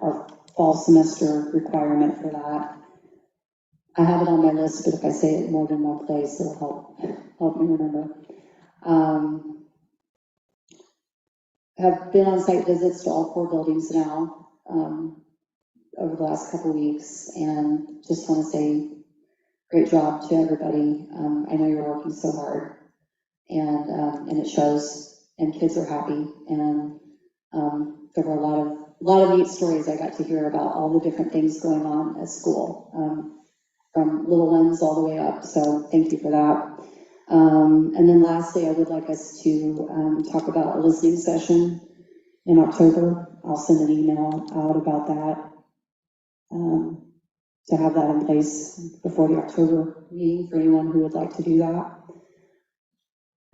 our fall semester requirement for that. I have it on my list, but if I say it more than one place, it'll help me remember. Have been on site visits to all 4 buildings now over the last couple of weeks, and just want to say great job to everybody. I know you're working so hard, and it shows, and kids are happy, and there were a lot of neat stories I got to hear about all the different things going on at school, from little ones all the way up, so thank you for that. And then lastly, I would like us to talk about a listening session in October. I'll send an email out about that, to have that in place before the October meeting for anyone who would like to do that.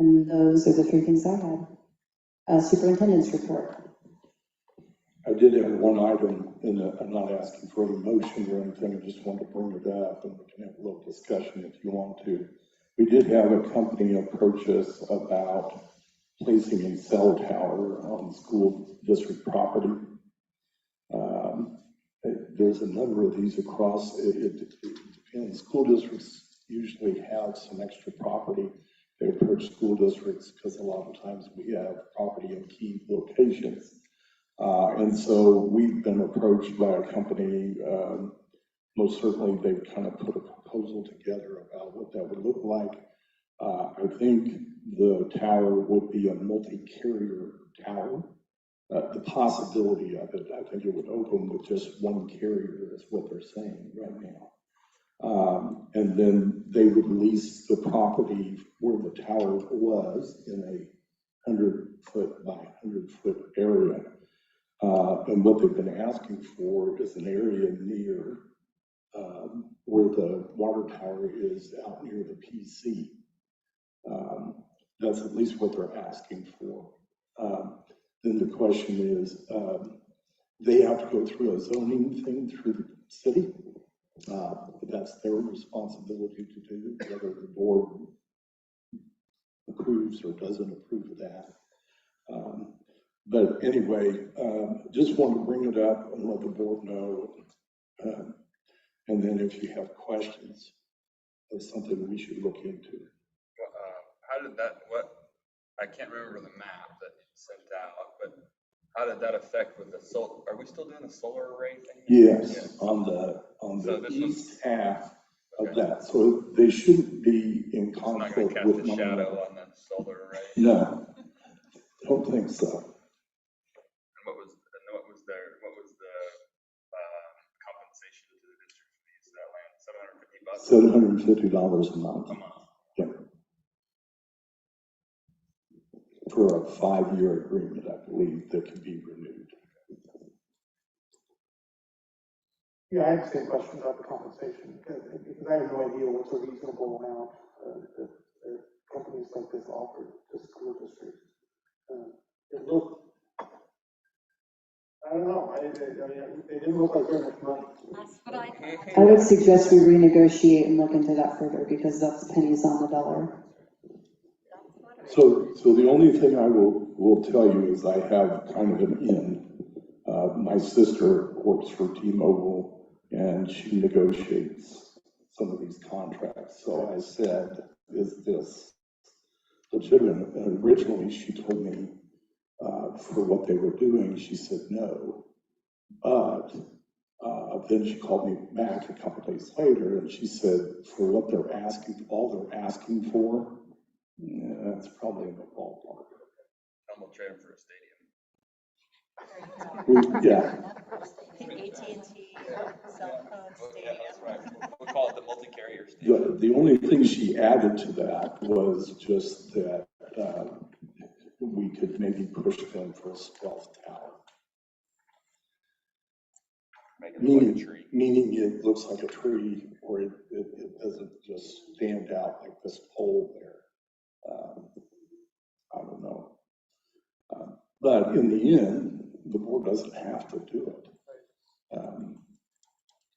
And those are the 3 things I had. Superintendent's report. I did have one item, and I'm not asking for any motion or anything, I just wanted to bring it up, and we can have a little discussion if you want to. We did have a company approach us about placing a cell tower on school district property. There's a number of these across, it depends. School districts usually have some extra property. They approach school districts because a lot of times we have property in key locations. And so we've been approached by a company, most certainly they've kind of put a proposal together about what that would look like. I think the tower would be a multi-carrier tower. The possibility of it, I think it would open with just one carrier is what they're saying right now. And then they would lease the property where the tower was in a 100-foot by 100-foot area. And what they've been asking for is an area near where the water tower is out near the PC. That's at least what they're asking for. Then the question is, they have to go through a zoning thing through the city. That's their responsibility to do, whether the board approves or doesn't approve of that. But anyway, just want to bring it up and let the board know. And then if you have questions, that's something we should look into. How did that, I can't remember the map that you sent out, but how did that affect with the solar? Are we still doing the solar array thing? Yes, on the east half of that. So they shouldn't be in conflict with one another. It's not going to cast a shadow on the solar array? No, don't think so. And what was the compensation to the district for the use of that land? $750 $750 a month. Yeah. For a 5-year agreement, I believe, that can be renewed. Yeah, I have the same question about the compensation, because I have no idea what's a reasonable amount that companies like this offer to school districts. I don't know, I mean, they didn't look like very much money. That's what I thought. I would suggest we renegotiate and look into that further, because that's pennies on the dollar. So the only thing I will tell you is I have kind of an in. My sister works for T-Mobile and she negotiates some of these contracts. So I said, is this legitimate? And originally she told me for what they were doing, she said no. But then she called me back a couple days later and she said, for what they're asking, all they're asking for, yeah, that's probably in the ballpark. I'm gonna trade him for a stadium. Yeah. AT&T cell phone stadium. Yeah, that's right. We'll call it the multi-carrier stadium. The only thing she added to that was just that we could maybe push them for a stealth tower. Meaning it looks like a tree, or it doesn't just stand out like this pole there. I don't know. But in the end, the board doesn't have to do it.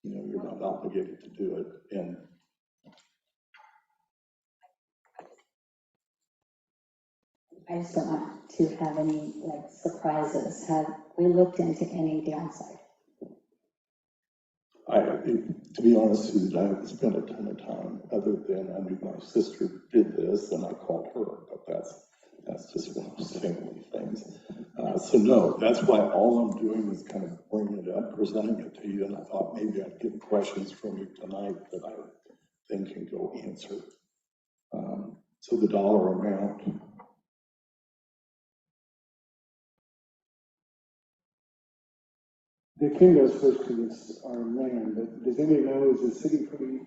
You know, you're not obligated to do it. And I just don't want to have any like surprises. Have we looked into any downside? to be honest with you, I haven't spent a ton of time other than I knew my sister did this and I called her, but that's just one of those family things. So no, that's why all I'm doing is kind of bringing it up, presenting it to you, and I thought maybe I'd get questions from you tonight that I then can go answer. So the dollar amount. The King goes first because it's our land, but does anybody know, is the city pretty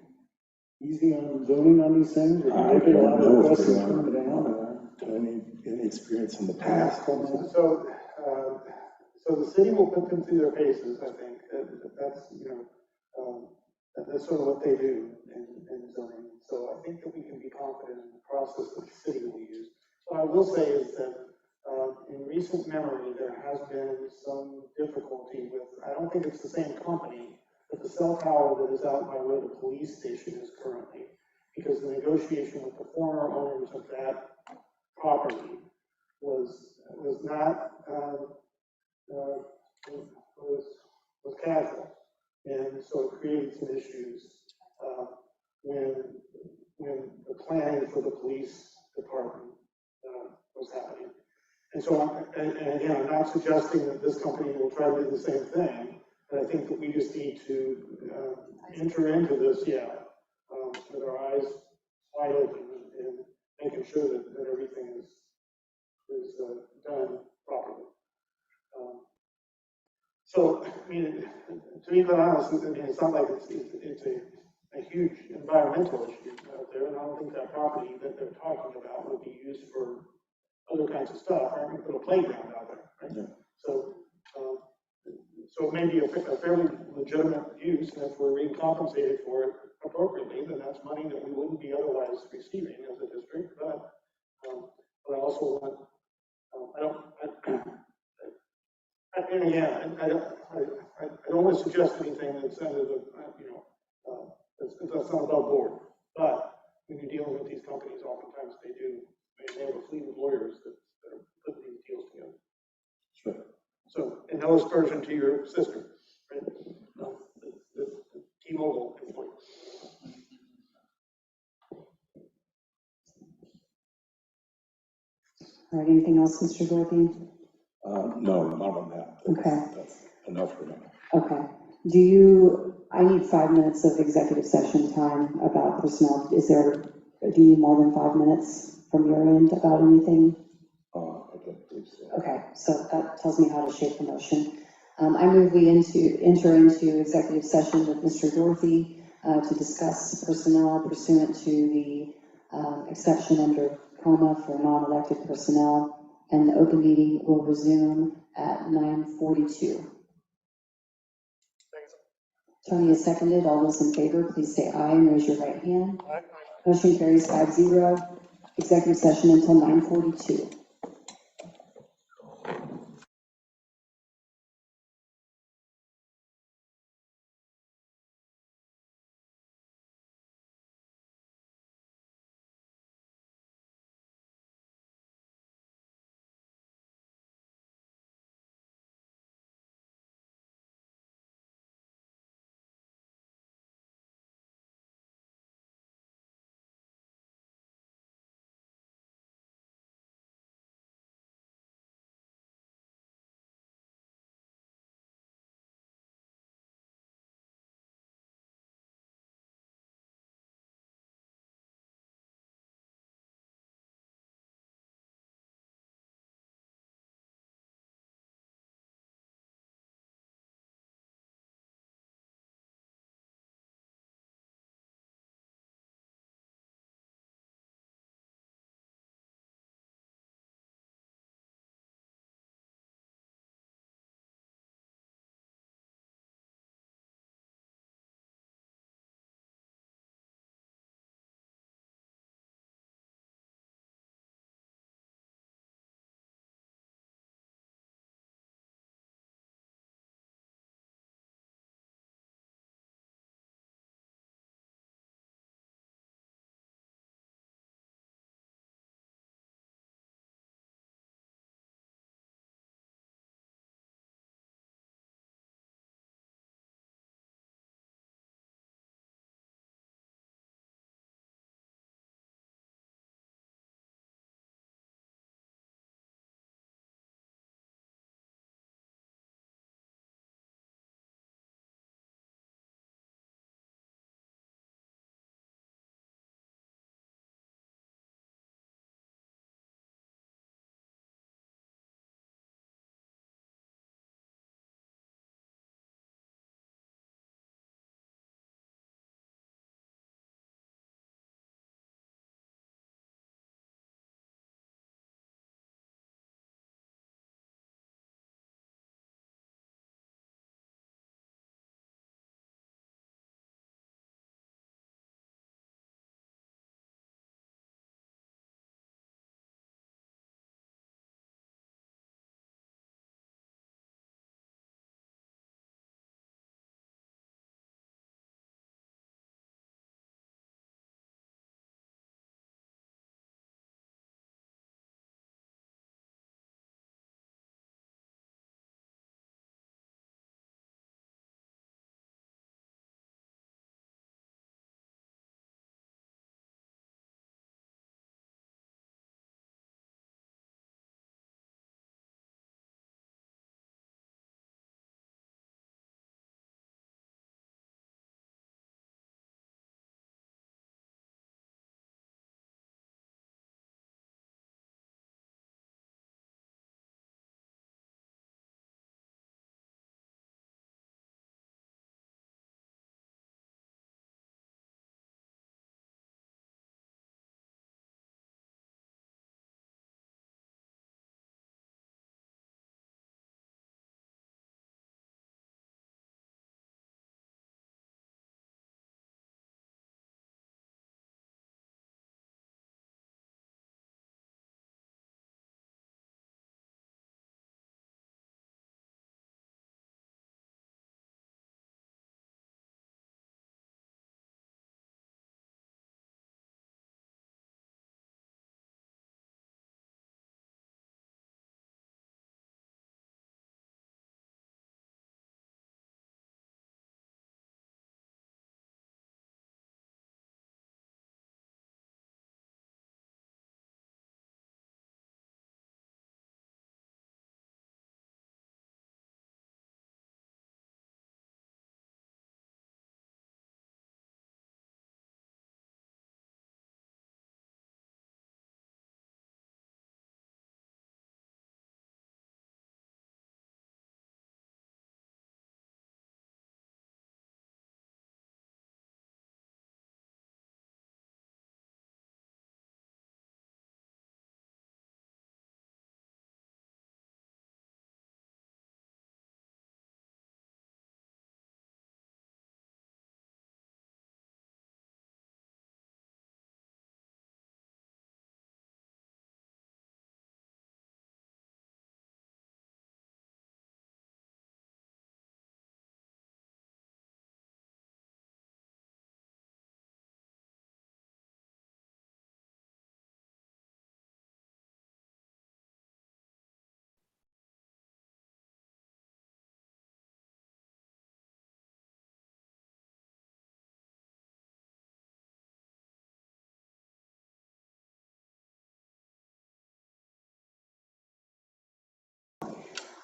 easy on zoning on these things? Or I do they get a lot don't of know if requests they to are come down? any experience in the past. So the city will put them through their paces, I think. That's, that's sort of what they do in zoning. So I think that we can be confident in the process that the city will use. What I will say is that in recent memory, there has been some difficulty with, I don't think it's the same company, but the cell tower that is out by where the police station is currently, because the negotiation with the former owners of that property was not was casual, and so it created some issues when the planning for the police department was happening. And so, and again, I'm not suggesting that this company will try to do the same thing, but I think that we just need to enter into this, with our eyes wide open and making sure that everything is done properly. So, I mean, to be quite honest, I mean, it's not like it's a huge environmental issue out there, and I don't think that property that they're talking about would be used for other kinds of stuff. Aren't going to put a playground out there, right? Yeah. So it may be a fairly legitimate use, and if we're being compensated for it appropriately, then that's money that we wouldn't be otherwise receiving as a district. But I also want, and again, I don't want to suggest anything that's kind of, that's not above board. But when you're dealing with these companies, oftentimes they have a fleet of lawyers that are putting these deals together. Sure. So, and no aspersion to your sister, right? No, the T-Mobile employee. All right, anything else, Mr. Dorothy? No, not on that. That's enough for now. Okay. I need 5 minutes of executive session time about personnel. Do you need more than 5 minutes from your end about anything? I don't believe so. Okay, so that tells me how to shape the motion. I move we enter into executive session with Mr. Dorothy to discuss personnel pursuant to the exception under COMA for non-elected personnel, and the open meeting will resume at 9:42. Tony is seconded. All those in favor, please say aye and raise your right hand. Aye. Motion carries 5-0. Executive session until 9:42.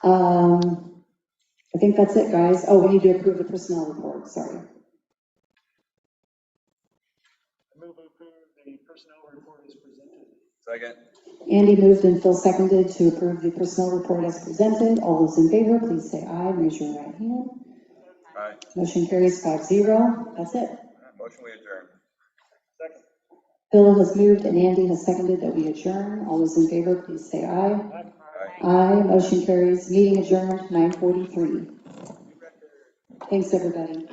I think that's it, guys. Oh, we need to approve the personnel report, sorry. I move to approve the personnel report as presented. Second. Andy moved and Phil seconded to approve the personnel report as presented. All those in favor, please say aye. Raise your right hand. Aye. Motion carries 5-0. That's it. Motion we adjourn. Second. Phil has moved and Andy has seconded that we adjourn. All those in favor, please say aye. Aye. Motion carries. Meeting adjourned, 9:43. Thanks, everybody.